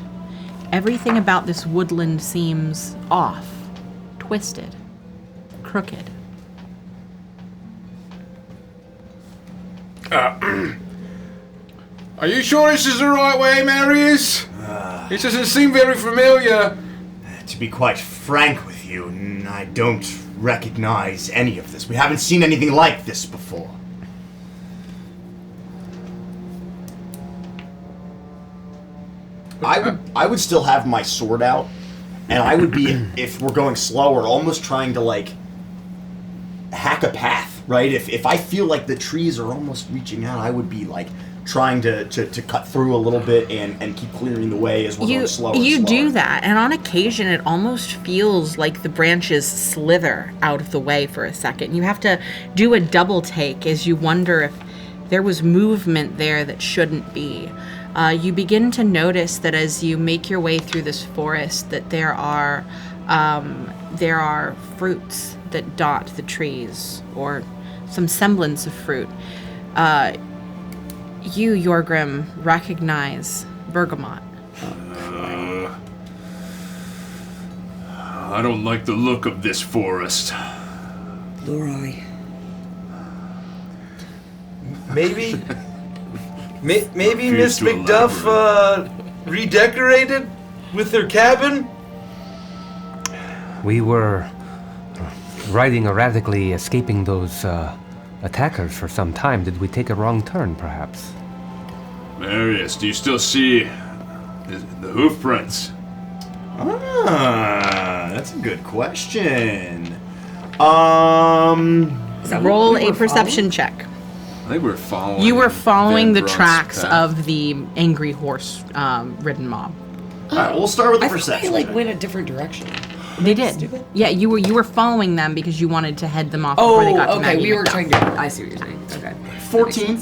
Everything about this woodland seems off, twisted, crooked. Are you sure this is the right way, Marius? This doesn't seem very familiar. To be quite frank with you, I don't recognize any of this. We haven't seen anything like this before. I would still have my sword out, and I would be, if we're going slower, almost trying to, like, hack a path, right? If I feel like the trees are almost reaching out, I would be, like, trying to cut through a little bit and keep clearing the way as we're going slower. You do that, and on occasion it almost feels like the branches slither out of the way for a second. You have to do a double take as you wonder if there was movement there that shouldn't be. You begin to notice that as you make your way through this forest, that there are fruits that dot the trees, or some semblance of fruit. You, Yorgrim, recognize bergamot. I don't like the look of this forest. Nor I. Maybe maybe Refuse Miss to McDuff redecorated with her cabin? We were riding erratically, escaping those attackers for some time. Did we take a wrong turn, perhaps? Marius, do you still see the hoof prints? That's a good question. Roll a perception check. I think we're following. You were following Van the Brunt's tracks path. of the angry horse ridden mob. Alright, we'll start with the I thought perception. they went a different direction. They did. Stupid. Yeah, you were following them because you wanted to head them off before they got to okay. Maggie We were McDuff. trying to. I see what you're saying. Okay. 14.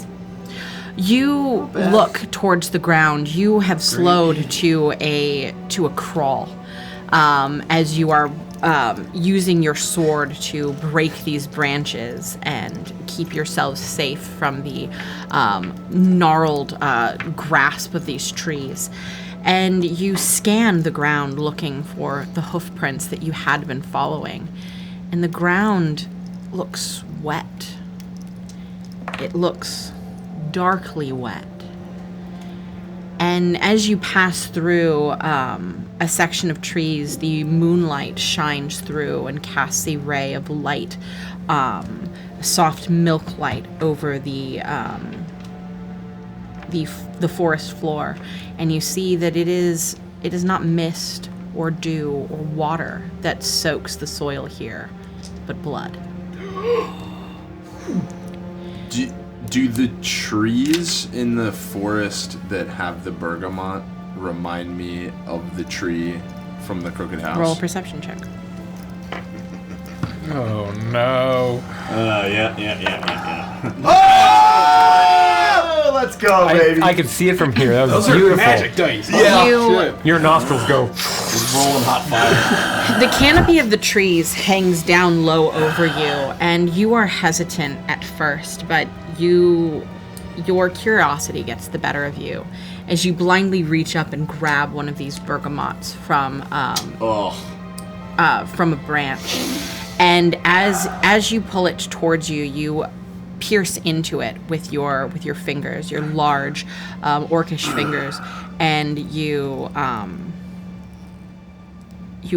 You look towards the ground. You have slowed to a crawl as you are using your sword to break these branches and keep yourselves safe from the gnarled grasp of these trees. And you scan the ground looking for the hoof prints that you had been following. And the ground looks wet. It looks darkly wet. And as you pass through a section of trees, the moonlight shines through and casts a ray of light, soft milk light over the forest floor, and you see that it is not mist or dew or water that soaks the soil here, but blood. Do the trees in the forest that have the bergamot remind me of the tree from the Crooked House? Roll a perception check. Oh no. Yeah. Oh, let's go, baby. I could see it from here. That was Those beautiful. are magic dice. You- Your nostrils go. rolling hot fire. The canopy of the trees hangs down low over you, and you are hesitant at first, but your curiosity gets the better of you as you blindly reach up and grab one of these bergamots from a branch. And as you pull it towards you, you pierce into it with your fingers, your large orcish fingers, and you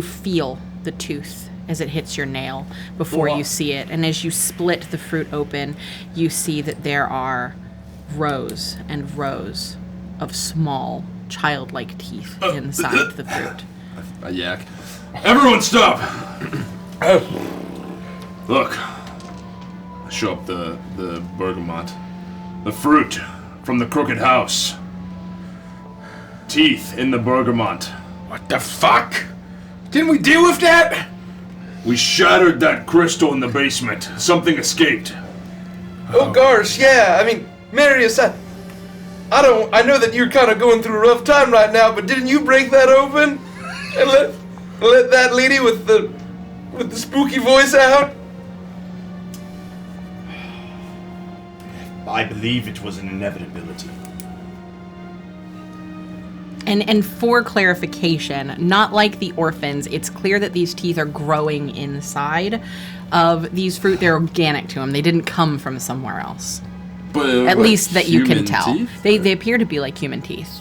feel the tooth as it hits your nail before you see it. And as you split the fruit open, you see that there are rows and rows of small, childlike teeth inside the fruit. A yak. Everyone stop! Look. I show up the bergamot. The fruit from the Crooked House. Teeth in the bergamot. What the fuck? Didn't we deal with that? We shattered that crystal in the basement. Something escaped. Oh gosh, yeah. I mean, Marius, I know that you're kind of going through a rough time right now, but didn't you break that open and let that lady with the spooky voice out? I believe it was an inevitability. And for clarification, not like the orphans, it's clear that these teeth are growing inside of these fruit. They're organic to them. They didn't come from somewhere else. But At what, least that you can human tell. teeth? They appear to be like human teeth.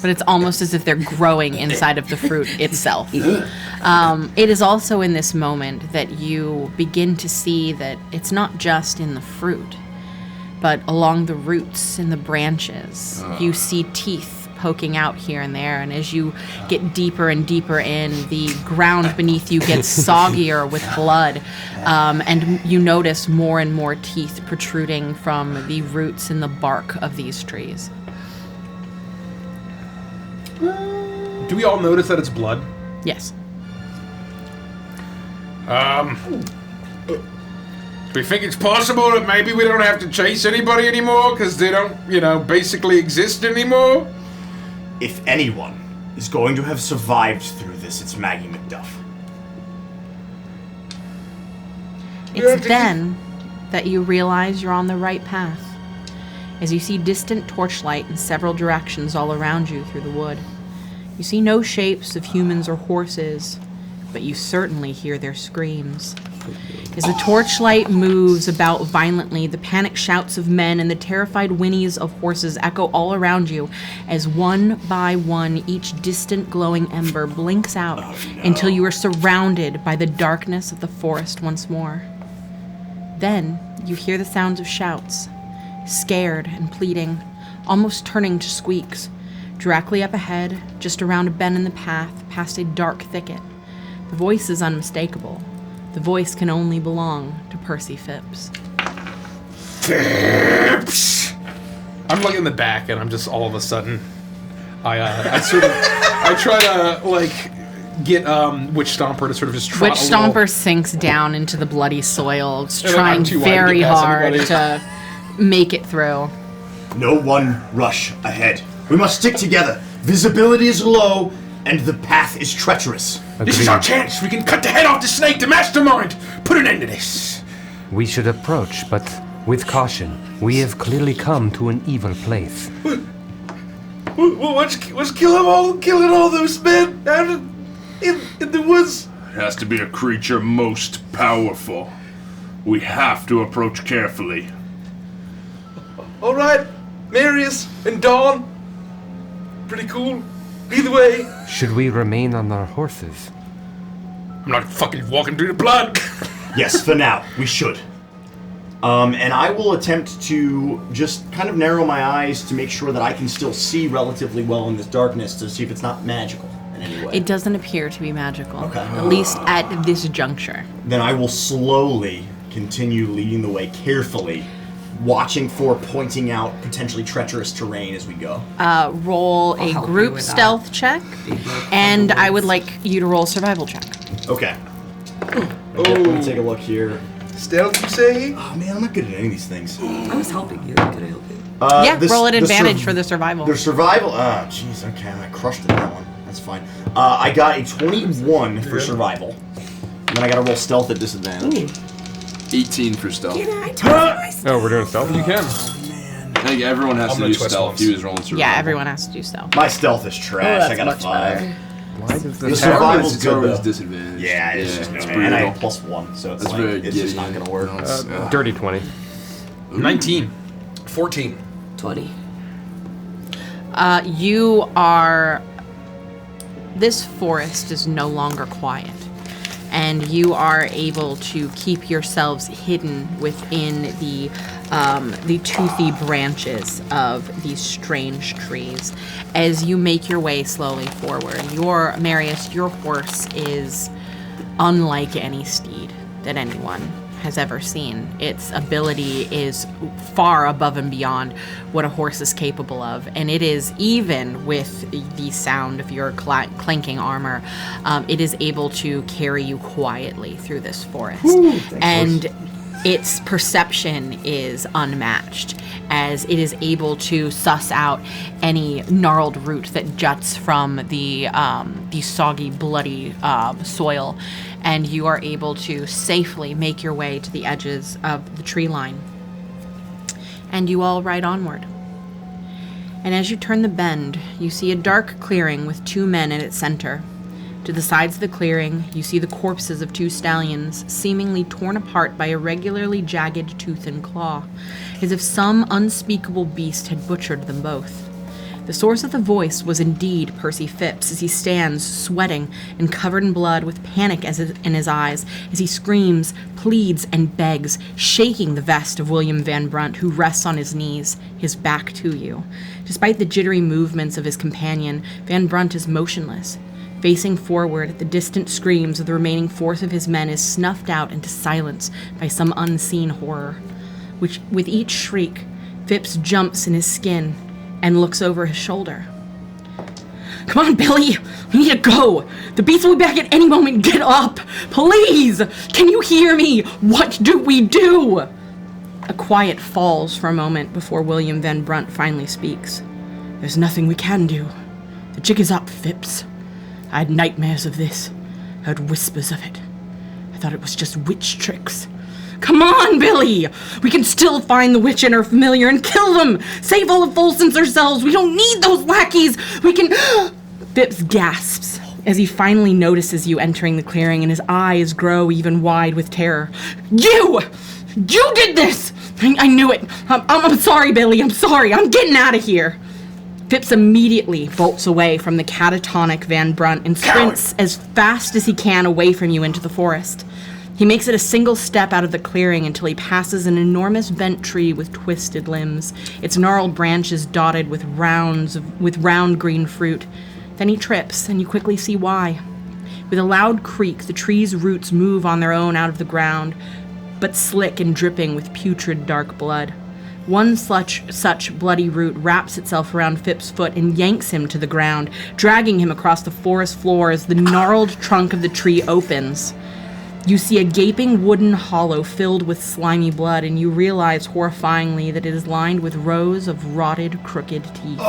But it's almost as if they're growing inside of the fruit itself. It is also in this moment that you begin to see that it's not just in the fruit, but along the roots and the branches. You see teeth poking out here and there, and as you get deeper and deeper in, the ground beneath you gets soggier with blood, and you notice more and more teeth protruding from the roots and the bark of these trees. Do we all notice that it's blood? Yes. Do we think it's possible that maybe we don't have to chase anybody anymore because they don't, basically exist anymore? If anyone is going to have survived through this, it's Maggie McDuff. It's then that you realize you're on the right path. as you see distant torchlight in several directions all around you through the wood. You see no shapes of humans or horses, but you certainly hear their screams. As the torchlight moves about violently, the panicked shouts of men and the terrified whinnies of horses echo all around you as one by one each distant glowing ember blinks out until you are surrounded by the darkness of the forest once more. Then you hear the sounds of shouts, scared and pleading, almost turning to squeaks, directly up ahead, just around a bend in the path, past a dark thicket. The voice is unmistakable. The voice can only belong to Percy Phipps. Phipps! I'm like in the back, and I'm just all of a sudden, I try to like get Witch Stomper to sort of just trot Witch a little. Stomper sinks down into the bloody soil, And trying I'm too wide to very get past hard everybody. to make it through. No one rush ahead. We must stick together. Visibility is low, and the path is treacherous. This is our chance. We can cut the head off the snake, the mastermind. Put an end to this. We should approach, but with caution. We have clearly come to an evil place. What's killing all those men out in the woods? It has to be a creature most powerful. We have to approach carefully. All right, Marius and Dawn. Pretty cool. Either way. Should we remain on our horses? I'm not fucking walking through the blood. Yes, for now, we should. And I will attempt to just kind of narrow my eyes to make sure that I can still see relatively well in this darkness to see if it's not magical in any way. It doesn't appear to be magical, Okay. at least at this juncture. Then I will slowly continue leading the way carefully, watching for pointing out potentially treacherous terrain as we go. Roll a help you group with that. stealth check, and I would like you to roll a survival check. Okay. Let me take a look here. Stealth, you say? Oh man, I'm not good at any of these things. I was helping you. Can I help you? Yeah, roll at the advantage for the survival. The survival? Ah, jeez, okay, I crushed it, that one. That's fine. I got a 21 for survival. And then I gotta roll stealth at disadvantage. 18 for stealth. Oh, we're doing stealth? You can. I think everyone has I'm to gonna do twist stealth. once. He was rolling survival. Yeah, everyone has to do stealth. My stealth is trash. that's I got a much 5. better. Why does The this survival's It's good, always though. disadvantage. Yeah, it's just it's no, and I have brutal. +1, so it's That's like, very it's just giddy. not gonna work. No, it's- dirty 20. 19. 14. 20. You are... This forest is no longer quiet, and you are able to keep yourselves hidden within the toothy branches of these strange trees as you make your way slowly forward. Marius, your horse is unlike any steed that anyone has ever seen. Its ability is far above and beyond what a horse is capable of, and it is, even with the sound of your clanking armor, it is able to carry you quietly through this forest. And its perception is unmatched, as it is able to suss out any gnarled root that juts from the soggy, bloody soil, and you are able to safely make your way to the edges of the tree line. And you all ride onward. And as you turn the bend, you see a dark clearing with 2 men in its center. To the sides of the clearing, you see the corpses of 2 stallions, seemingly torn apart by a regularly jagged tooth and claw, as if some unspeakable beast had butchered them both. The source of the voice was indeed Percy Phipps, as he stands, sweating and covered in blood, with panic in his eyes, as he screams, pleads, and begs, shaking the vest of William Van Brunt, who rests on his knees, his back to you. Despite the jittery movements of his companion, Van Brunt is motionless. Facing forward, the distant screams of the remaining force of his men is snuffed out into silence by some unseen horror. Which, with each shriek, Phipps jumps in his skin and looks over his shoulder. Come on, Billy! We need to go! The beast will be back at any moment! Get up! Please! Can you hear me? What do we do? A quiet falls for a moment before William Van Brunt finally speaks. There's nothing we can do. The jig is up, Phipps. I had nightmares of this. Heard whispers of it. I thought it was just witch tricks. Come on, Billy! We can still find the witch and her familiar and kill them! Save all of Folsom's ourselves! We don't need those lackeys! We can... Phipps gasps as he finally notices you entering the clearing, and his eyes grow even wide with terror. You! You did this! I knew it! I'm sorry, Billy, I'm sorry! I'm getting out of here! Phipps immediately bolts away from the catatonic Van Brunt and sprints as fast as he can away from you into the forest. He makes it a single step out of the clearing until he passes an enormous bent tree with twisted limbs, its gnarled branches dotted with round green fruit. Then he trips, and you quickly see why. With a loud creak, the tree's roots move on their own out of the ground, but slick and dripping with putrid dark blood. One such bloody root wraps itself around Phipps' foot and yanks him to the ground, dragging him across the forest floor as the gnarled trunk of the tree opens. You see a gaping wooden hollow filled with slimy blood, and you realize horrifyingly that it is lined with rows of rotted, crooked teeth.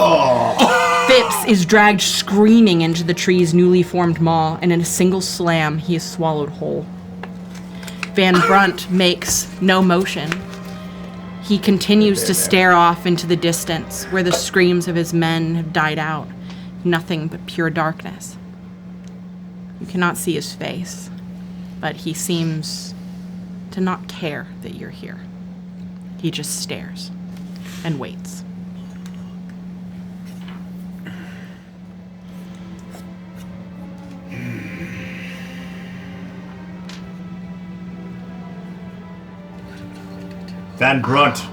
Phipps is dragged screaming into the tree's newly formed maw, and in a single slam, he is swallowed whole. Van Brunt makes no motion. He continues to stare off into the distance, where the screams of his men have died out. Nothing but pure darkness. You cannot see his face, but he seems to not care that you're here. He just stares and waits. Van Brunt.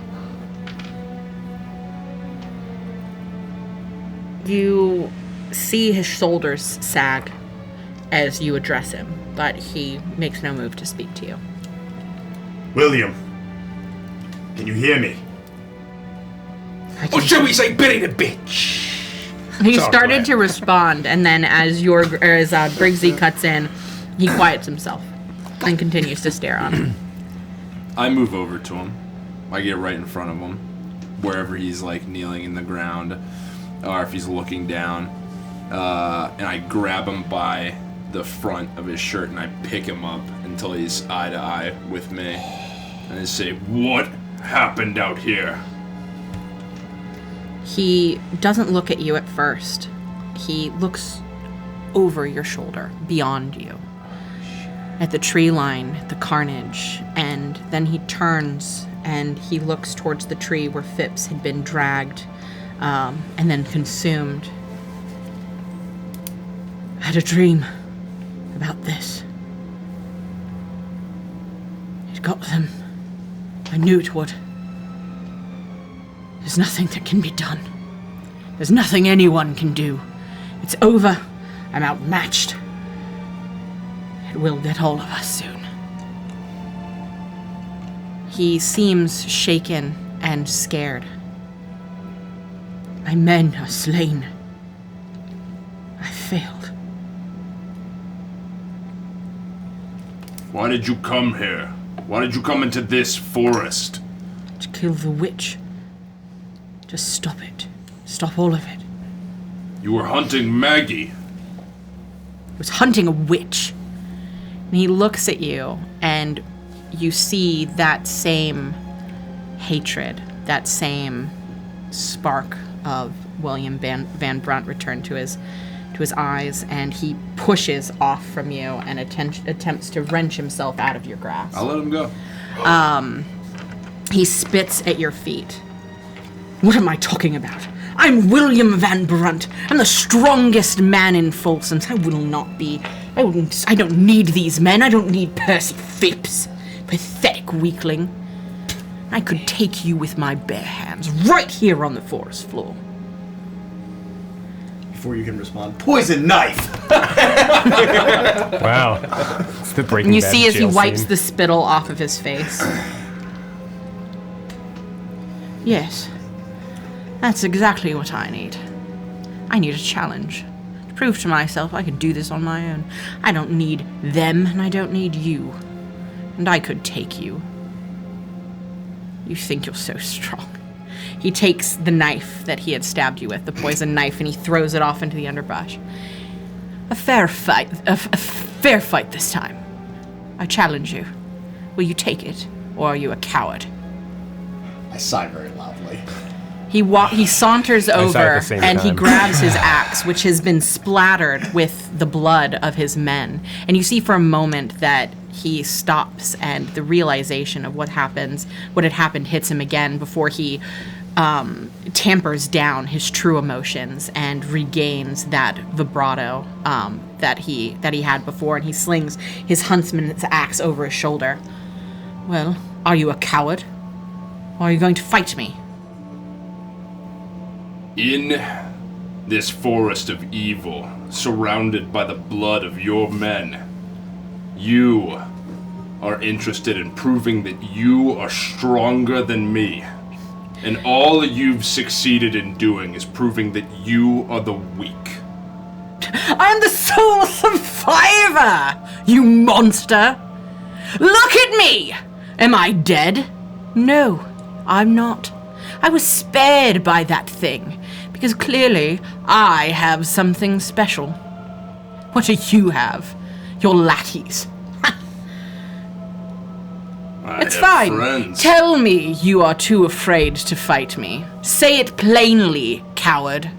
You see his shoulders sag as you address him, but he makes no move to speak to you. William, can you hear me? Or should we say Billy the bitch? He started to respond, and then as Briggsy cuts in, he quiets himself and continues to stare on him. I move over to him. I get right in front of him, wherever he's like kneeling in the ground, or if he's looking down, and I grab him by the front of his shirt and I pick him up until he's eye to eye with me, and I say, "What happened out here?" He doesn't look at you at first. He looks over your shoulder, beyond you, at the tree line, the carnage, and then he turns and he looks towards the tree where Phipps had been dragged and then consumed. I had a dream about this. It got them. I knew it would. There's nothing that can be done. There's nothing anyone can do. It's over. I'm outmatched. It will get all of us soon. He seems shaken and scared. My men are slain. I failed. Why did you come here? Why did you come into this forest? To kill the witch. Just stop it. Stop all of it. You were hunting Maggie. I was hunting a witch. And he looks at you, and you see that same hatred, that same spark of William Van Brunt return to his eyes, and he pushes off from you and attempts to wrench himself out of your grasp. I'll let him go. He spits at your feet. What am I talking about? I'm William Van Brunt. I'm the strongest man in Folsom. I will not be. I don't need these men. I don't need Percy Phipps. Pathetic weakling. I could take you with my bare hands right here on the forest floor. Before you can respond, poison knife! Wow. It's the Breaking And you Bad see as he jail wipes scene. the spittle off of his face. Yes. That's exactly what I need. I need a challenge. To prove to myself I could do this on my own. I don't need them, and I don't need you. And I could take you. You think you're so strong. He takes the knife that he had stabbed you with, the poison knife, and he throws it off into the underbrush. A fair fight this time. I challenge you. Will you take it? or are you a coward? I sigh very loudly. He saunters sigh at over the same and he time. grabs his axe, which has been splattered with the blood of his men. And you see for a moment that he stops, and the realization of what had happened hits him again before he tampers down his true emotions and regains that vibrato that he had before, and he slings his huntsman's axe over his shoulder. Well, are you a coward? Or are you going to fight me? In this forest of evil, surrounded by the blood of your men, you are interested in proving that you are stronger than me. And all you've succeeded in doing is proving that you are the weak. I'm the sole survivor, you monster! Look at me! Am I dead? No, I'm not. I was spared by that thing, because clearly I have something special. What do you have? Your lackeys. It's fine. Friends. Tell me you are too afraid to fight me. Say it plainly, coward.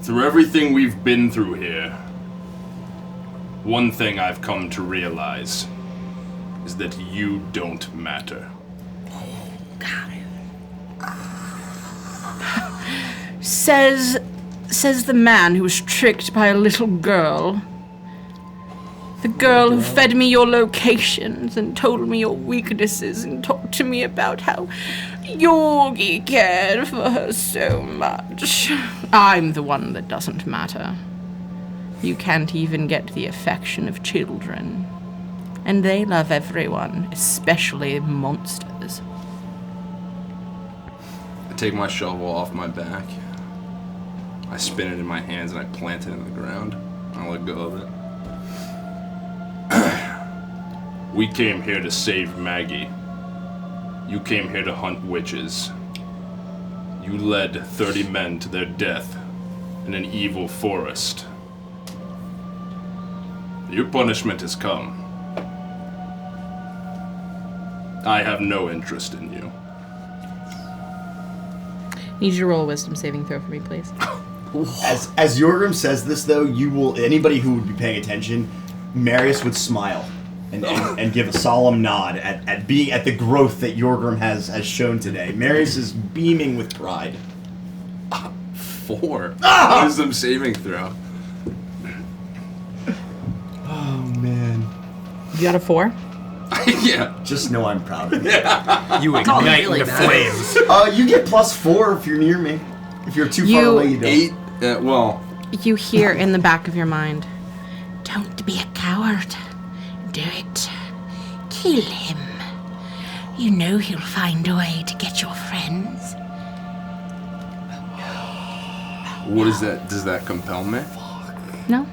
Through everything we've been through here, one thing I've come to realize is that you don't matter. Says the man who was tricked by a little girl. The girl who fed me your locations and told me your weaknesses and talked to me about how Yorgi cared for her so much. I'm the one that doesn't matter. You can't even get the affection of children. And they love everyone, especially monsters. I take my shovel off my back. I spin it in my hands and I plant it in the ground. I let go of it. We came here to save Maggie. You came here to hunt witches. You led 30 men to their death in an evil forest. Your punishment has come. I have no interest in you. Need you to roll a wisdom saving throw for me, please. As Yorgrim says this, though, anybody who would be paying attention, Marius would smile and give a solemn nod at the growth that Yorgrim has shown today. Marius is beaming with pride. 4. Wisdom saving throw. Oh man. You got a 4? Yeah. Just know I'm proud of you. You all ignite really the matters. flames. You get +4 if you're near me. If you're too far You- away, you don't. 8. Well, You hear in the back of your mind, don't be a coward. Do it. Kill him. You know he'll find a way to get your friends. what is that? Does that compel me? No,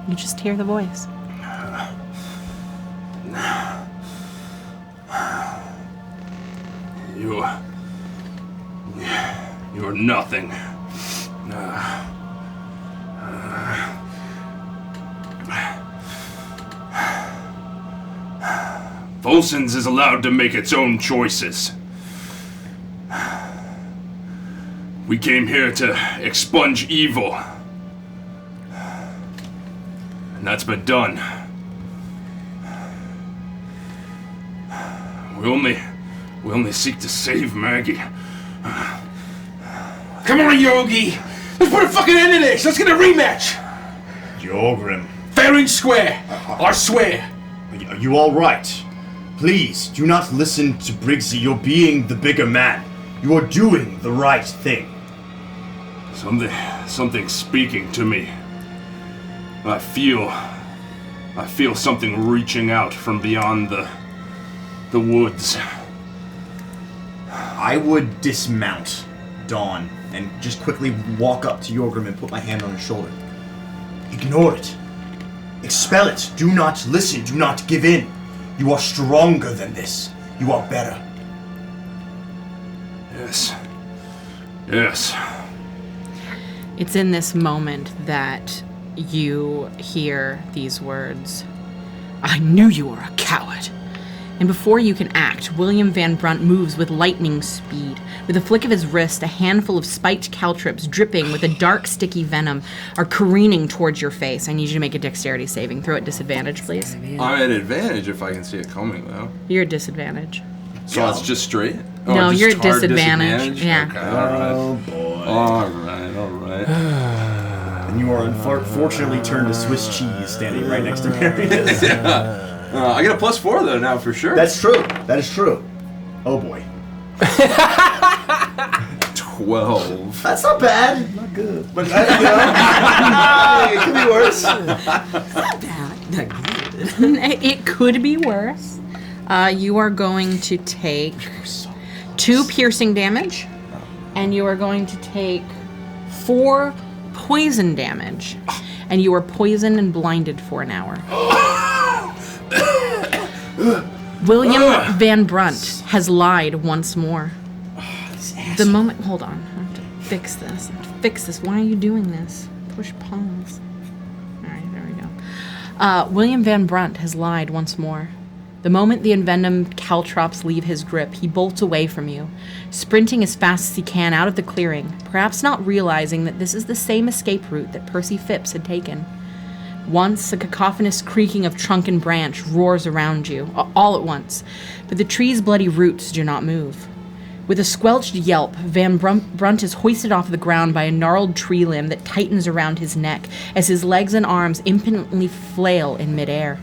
you just hear the voice. You're nothing. Volsons is allowed to make its own choices. We came here to expunge evil. And that's been done. We only seek to save Maggie. Come on, Yogi. Let's put a fucking end to this. Let's get a rematch. Yorgrim, Fair and square. I swear. are you all right? Please, do not listen to Briggsy. You're being the bigger man. You are doing the right thing. Something speaking to me. I feel something reaching out from beyond the woods. I would dismount Dawn and just quickly walk up to Yorgrim and put my hand on his shoulder. Ignore it. Expel it. Do not listen. Do not give in. You are stronger than this. You are better. Yes. Yes. It's in this moment that you hear these words. I knew you were a coward. And before you can act, William Van Brunt moves with lightning speed. With a flick of his wrist, a handful of spiked caltrops dripping with a dark, sticky venom are careening towards your face. I need you to make a dexterity saving throw at disadvantage, please. I'm at advantage if I can see it coming, though. You're at disadvantage. So it's just straight? No, just you're at hard disadvantage. Yeah. Okay, alright. Oh boy. Alright. And you are unfortunately turned to Swiss cheese standing right next to Marius. I got a +4 though now for sure. That's true. That is true. Oh boy. 12. That's not bad. Not good. But it could be worse. It could be worse. You are going to take 2 piercing damage, and you are going to take 4 poison damage, and you are poisoned and blinded for an hour. William Van Brunt has lied once more. The moment... Hold on. I have to fix this. Why are you doing this? Push pause. Alright, there we go. William Van Brunt has lied once more. The moment the envenomed caltrops leave his grip, he bolts away from you, sprinting as fast as he can out of the clearing, perhaps not realizing that this is the same escape route that Percy Phipps had taken. Once, a cacophonous creaking of trunk and branch roars around you, all at once, but the tree's bloody roots do not move. With a squelched yelp, Van Brunt is hoisted off the ground by a gnarled tree limb that tightens around his neck as his legs and arms impotently flail in midair.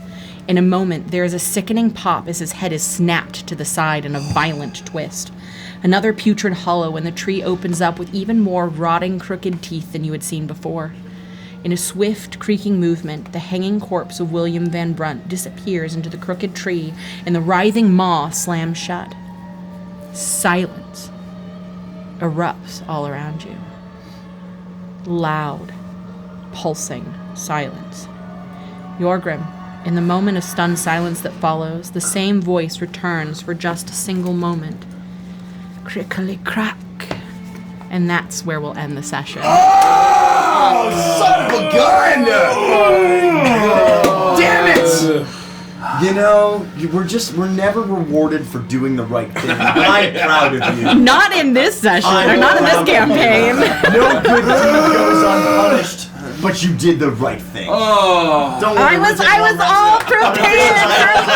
In a moment, there is a sickening pop as his head is snapped to the side in a violent twist. Another putrid hollow, and the tree opens up with even more rotting, crooked teeth than you had seen before. In a swift, creaking movement, the hanging corpse of William Van Brunt disappears into the crooked tree, and the writhing maw slams shut. Silence erupts all around you. Loud, pulsing silence. Yorgrim, in the moment of stunned silence that follows, the same voice returns for just a single moment. Crickly-crack. And that's where we'll end the session. Oh, son of a gun! Damn it! You know, we're never rewarded for doing the right thing. I'm proud of you. Not in this session, or not in this campaign. No good deed goes unpunished, but you did the right thing. Oh, Don't worry, I was all prepared for a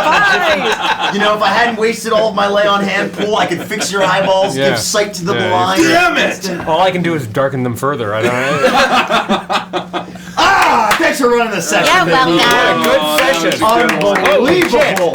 fight. You know, if I hadn't wasted all of my lay on hand pool, I could fix your eyeballs, give sight to the blind. damn it! All I can do is darken them further. I don't know. Thanks for running the session. Yeah, well done. Good session. Unbelievable.